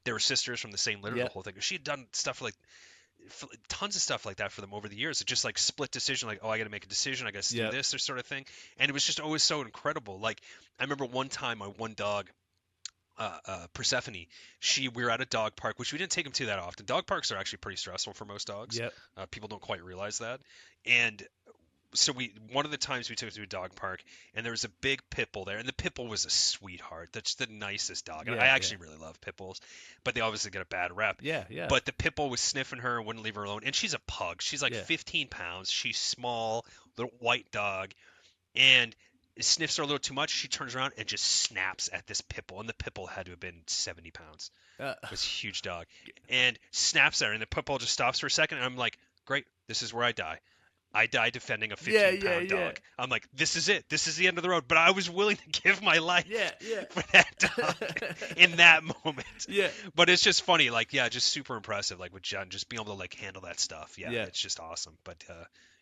They were sisters from the same litter, the whole thing. She had done stuff like tons of stuff like that for them over the years. It just like split decision, like, oh, I got to make a decision. I got to do this or sort of thing. And it was just always so incredible. Like, I remember one time my one dog, Persephone, we were at a dog park, which we didn't take him to that often. Dog parks are actually pretty stressful for most dogs. People don't quite realize that. And so one of the times we took him to a dog park, and there was a big pit bull there, and the pit bull was a sweetheart. That's the nicest dog. I actually really love pit bulls, but they obviously get a bad rep. But the pit bull was sniffing her and wouldn't leave her alone. And she's a pug. She's like 15 pounds. She's small, little white dog, and it sniffs her a little too much. She turns around and just snaps at this pit bull, and the pit bull had to have been 70 pounds. It was a huge dog, and snaps at her, and the pit bull just stops for a second, and I'm like, great, this is where I die. I die defending a 15-pound dog. I'm like, this is it. This is the end of the road. But I was willing to give my life for that dog in that moment. But it's just funny, like, just super impressive, like with Jen, just being able to like handle that stuff. It's just awesome. But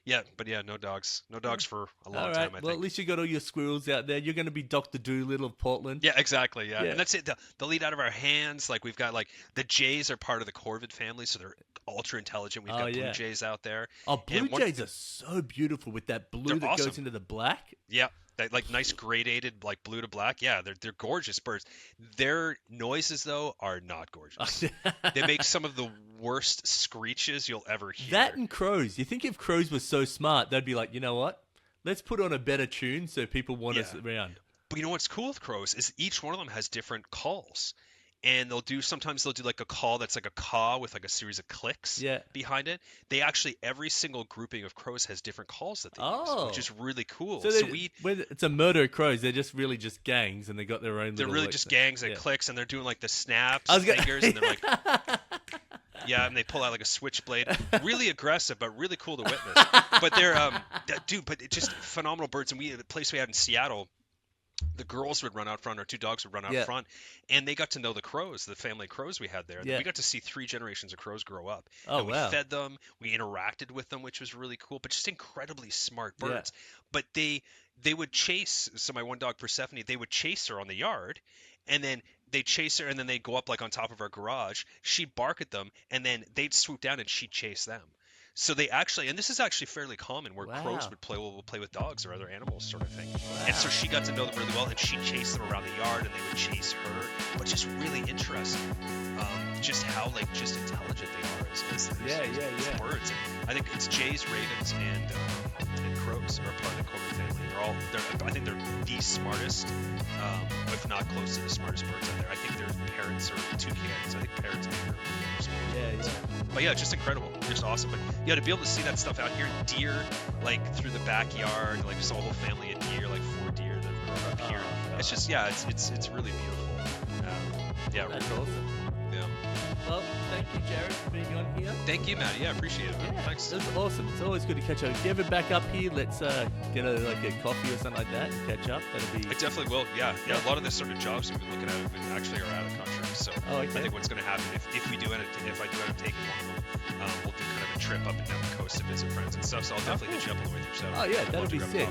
no dogs. No dogs for a long time, I think. Well, at least you got all your squirrels out there. You're going to be Dr. Doolittle of Portland. Yeah, exactly. Yeah. And that's it. They'll eat out of our hands. Like, we've got, like, the jays are part of the corvid family, so they're ultra intelligent. We've got blue jays out there. Oh, blue jays are so beautiful with that blue that goes into the black. Yeah. That, like, nice gradated, like, blue to black. Yeah, they're gorgeous birds. Their noises, though, are not gorgeous. They make some of the worst screeches you'll ever hear. That and crows. You think if crows were so smart, they'd be like, you know what? Let's put on a better tune so people want us around. But you know what's cool with crows is each one of them has different calls. And sometimes they'll do like a call that's like a caw with like a series of clicks behind it. They actually, every single grouping of crows has different calls that they use, which is really cool. So it's a murder of crows. They're just really just gangs, and they got their own. They're really just gangs and clicks, and they're doing like the snaps, fingers, and they're like, and they pull out like a switchblade. Really aggressive, but really cool to witness. But they're but it's just phenomenal birds. And the place we had in Seattle, the girls would run out front, our two dogs would run out front, and they got to know the crows, the family of crows we had there. We got to see 3 generations of crows grow up. And we fed them, we interacted with them, which was really cool, but just incredibly smart birds. But they would chase, so my one dog Persephone, they would chase her on the yard, and then they'd chase her, and then they'd go up like on top of our garage. She'd bark at them, and then they'd swoop down and she'd chase them. So they actually, and this is actually fairly common, where crows would play with dogs or other animals, sort of thing. And so she got to know them really well, and she'd chase them around the yard, and they would chase her. But just really interesting, just how like just intelligent they are as birds. And I think it's jays, ravens, and crows are part of the corvid family. I think they're the smartest, if not close to the smartest birds out there. I think their parrots are toucans. I think parrots are smart. But yeah, just incredible, just awesome. But yeah, to be able to see that stuff out here, deer, like through the backyard, like just a whole family of deer, like 4 deer that have grown up here. It's just it's really beautiful. That's awesome. Yeah. Well, thank you, Jared, for being on here. Thank you, Matty. Yeah, appreciate it. Yeah, thanks. It was awesome. It's always good to catch up. If you ever back up here, let's get a coffee or something like that and catch up. That'll be. I definitely will. Yeah. A lot of the sort of jobs we've been looking at actually are out of country. So I think what's going to happen if I do end up taking one of them, we'll do kind of a trip up and down the coast to visit friends and stuff. So I'll definitely hit you up on the way through. So that'll be sick.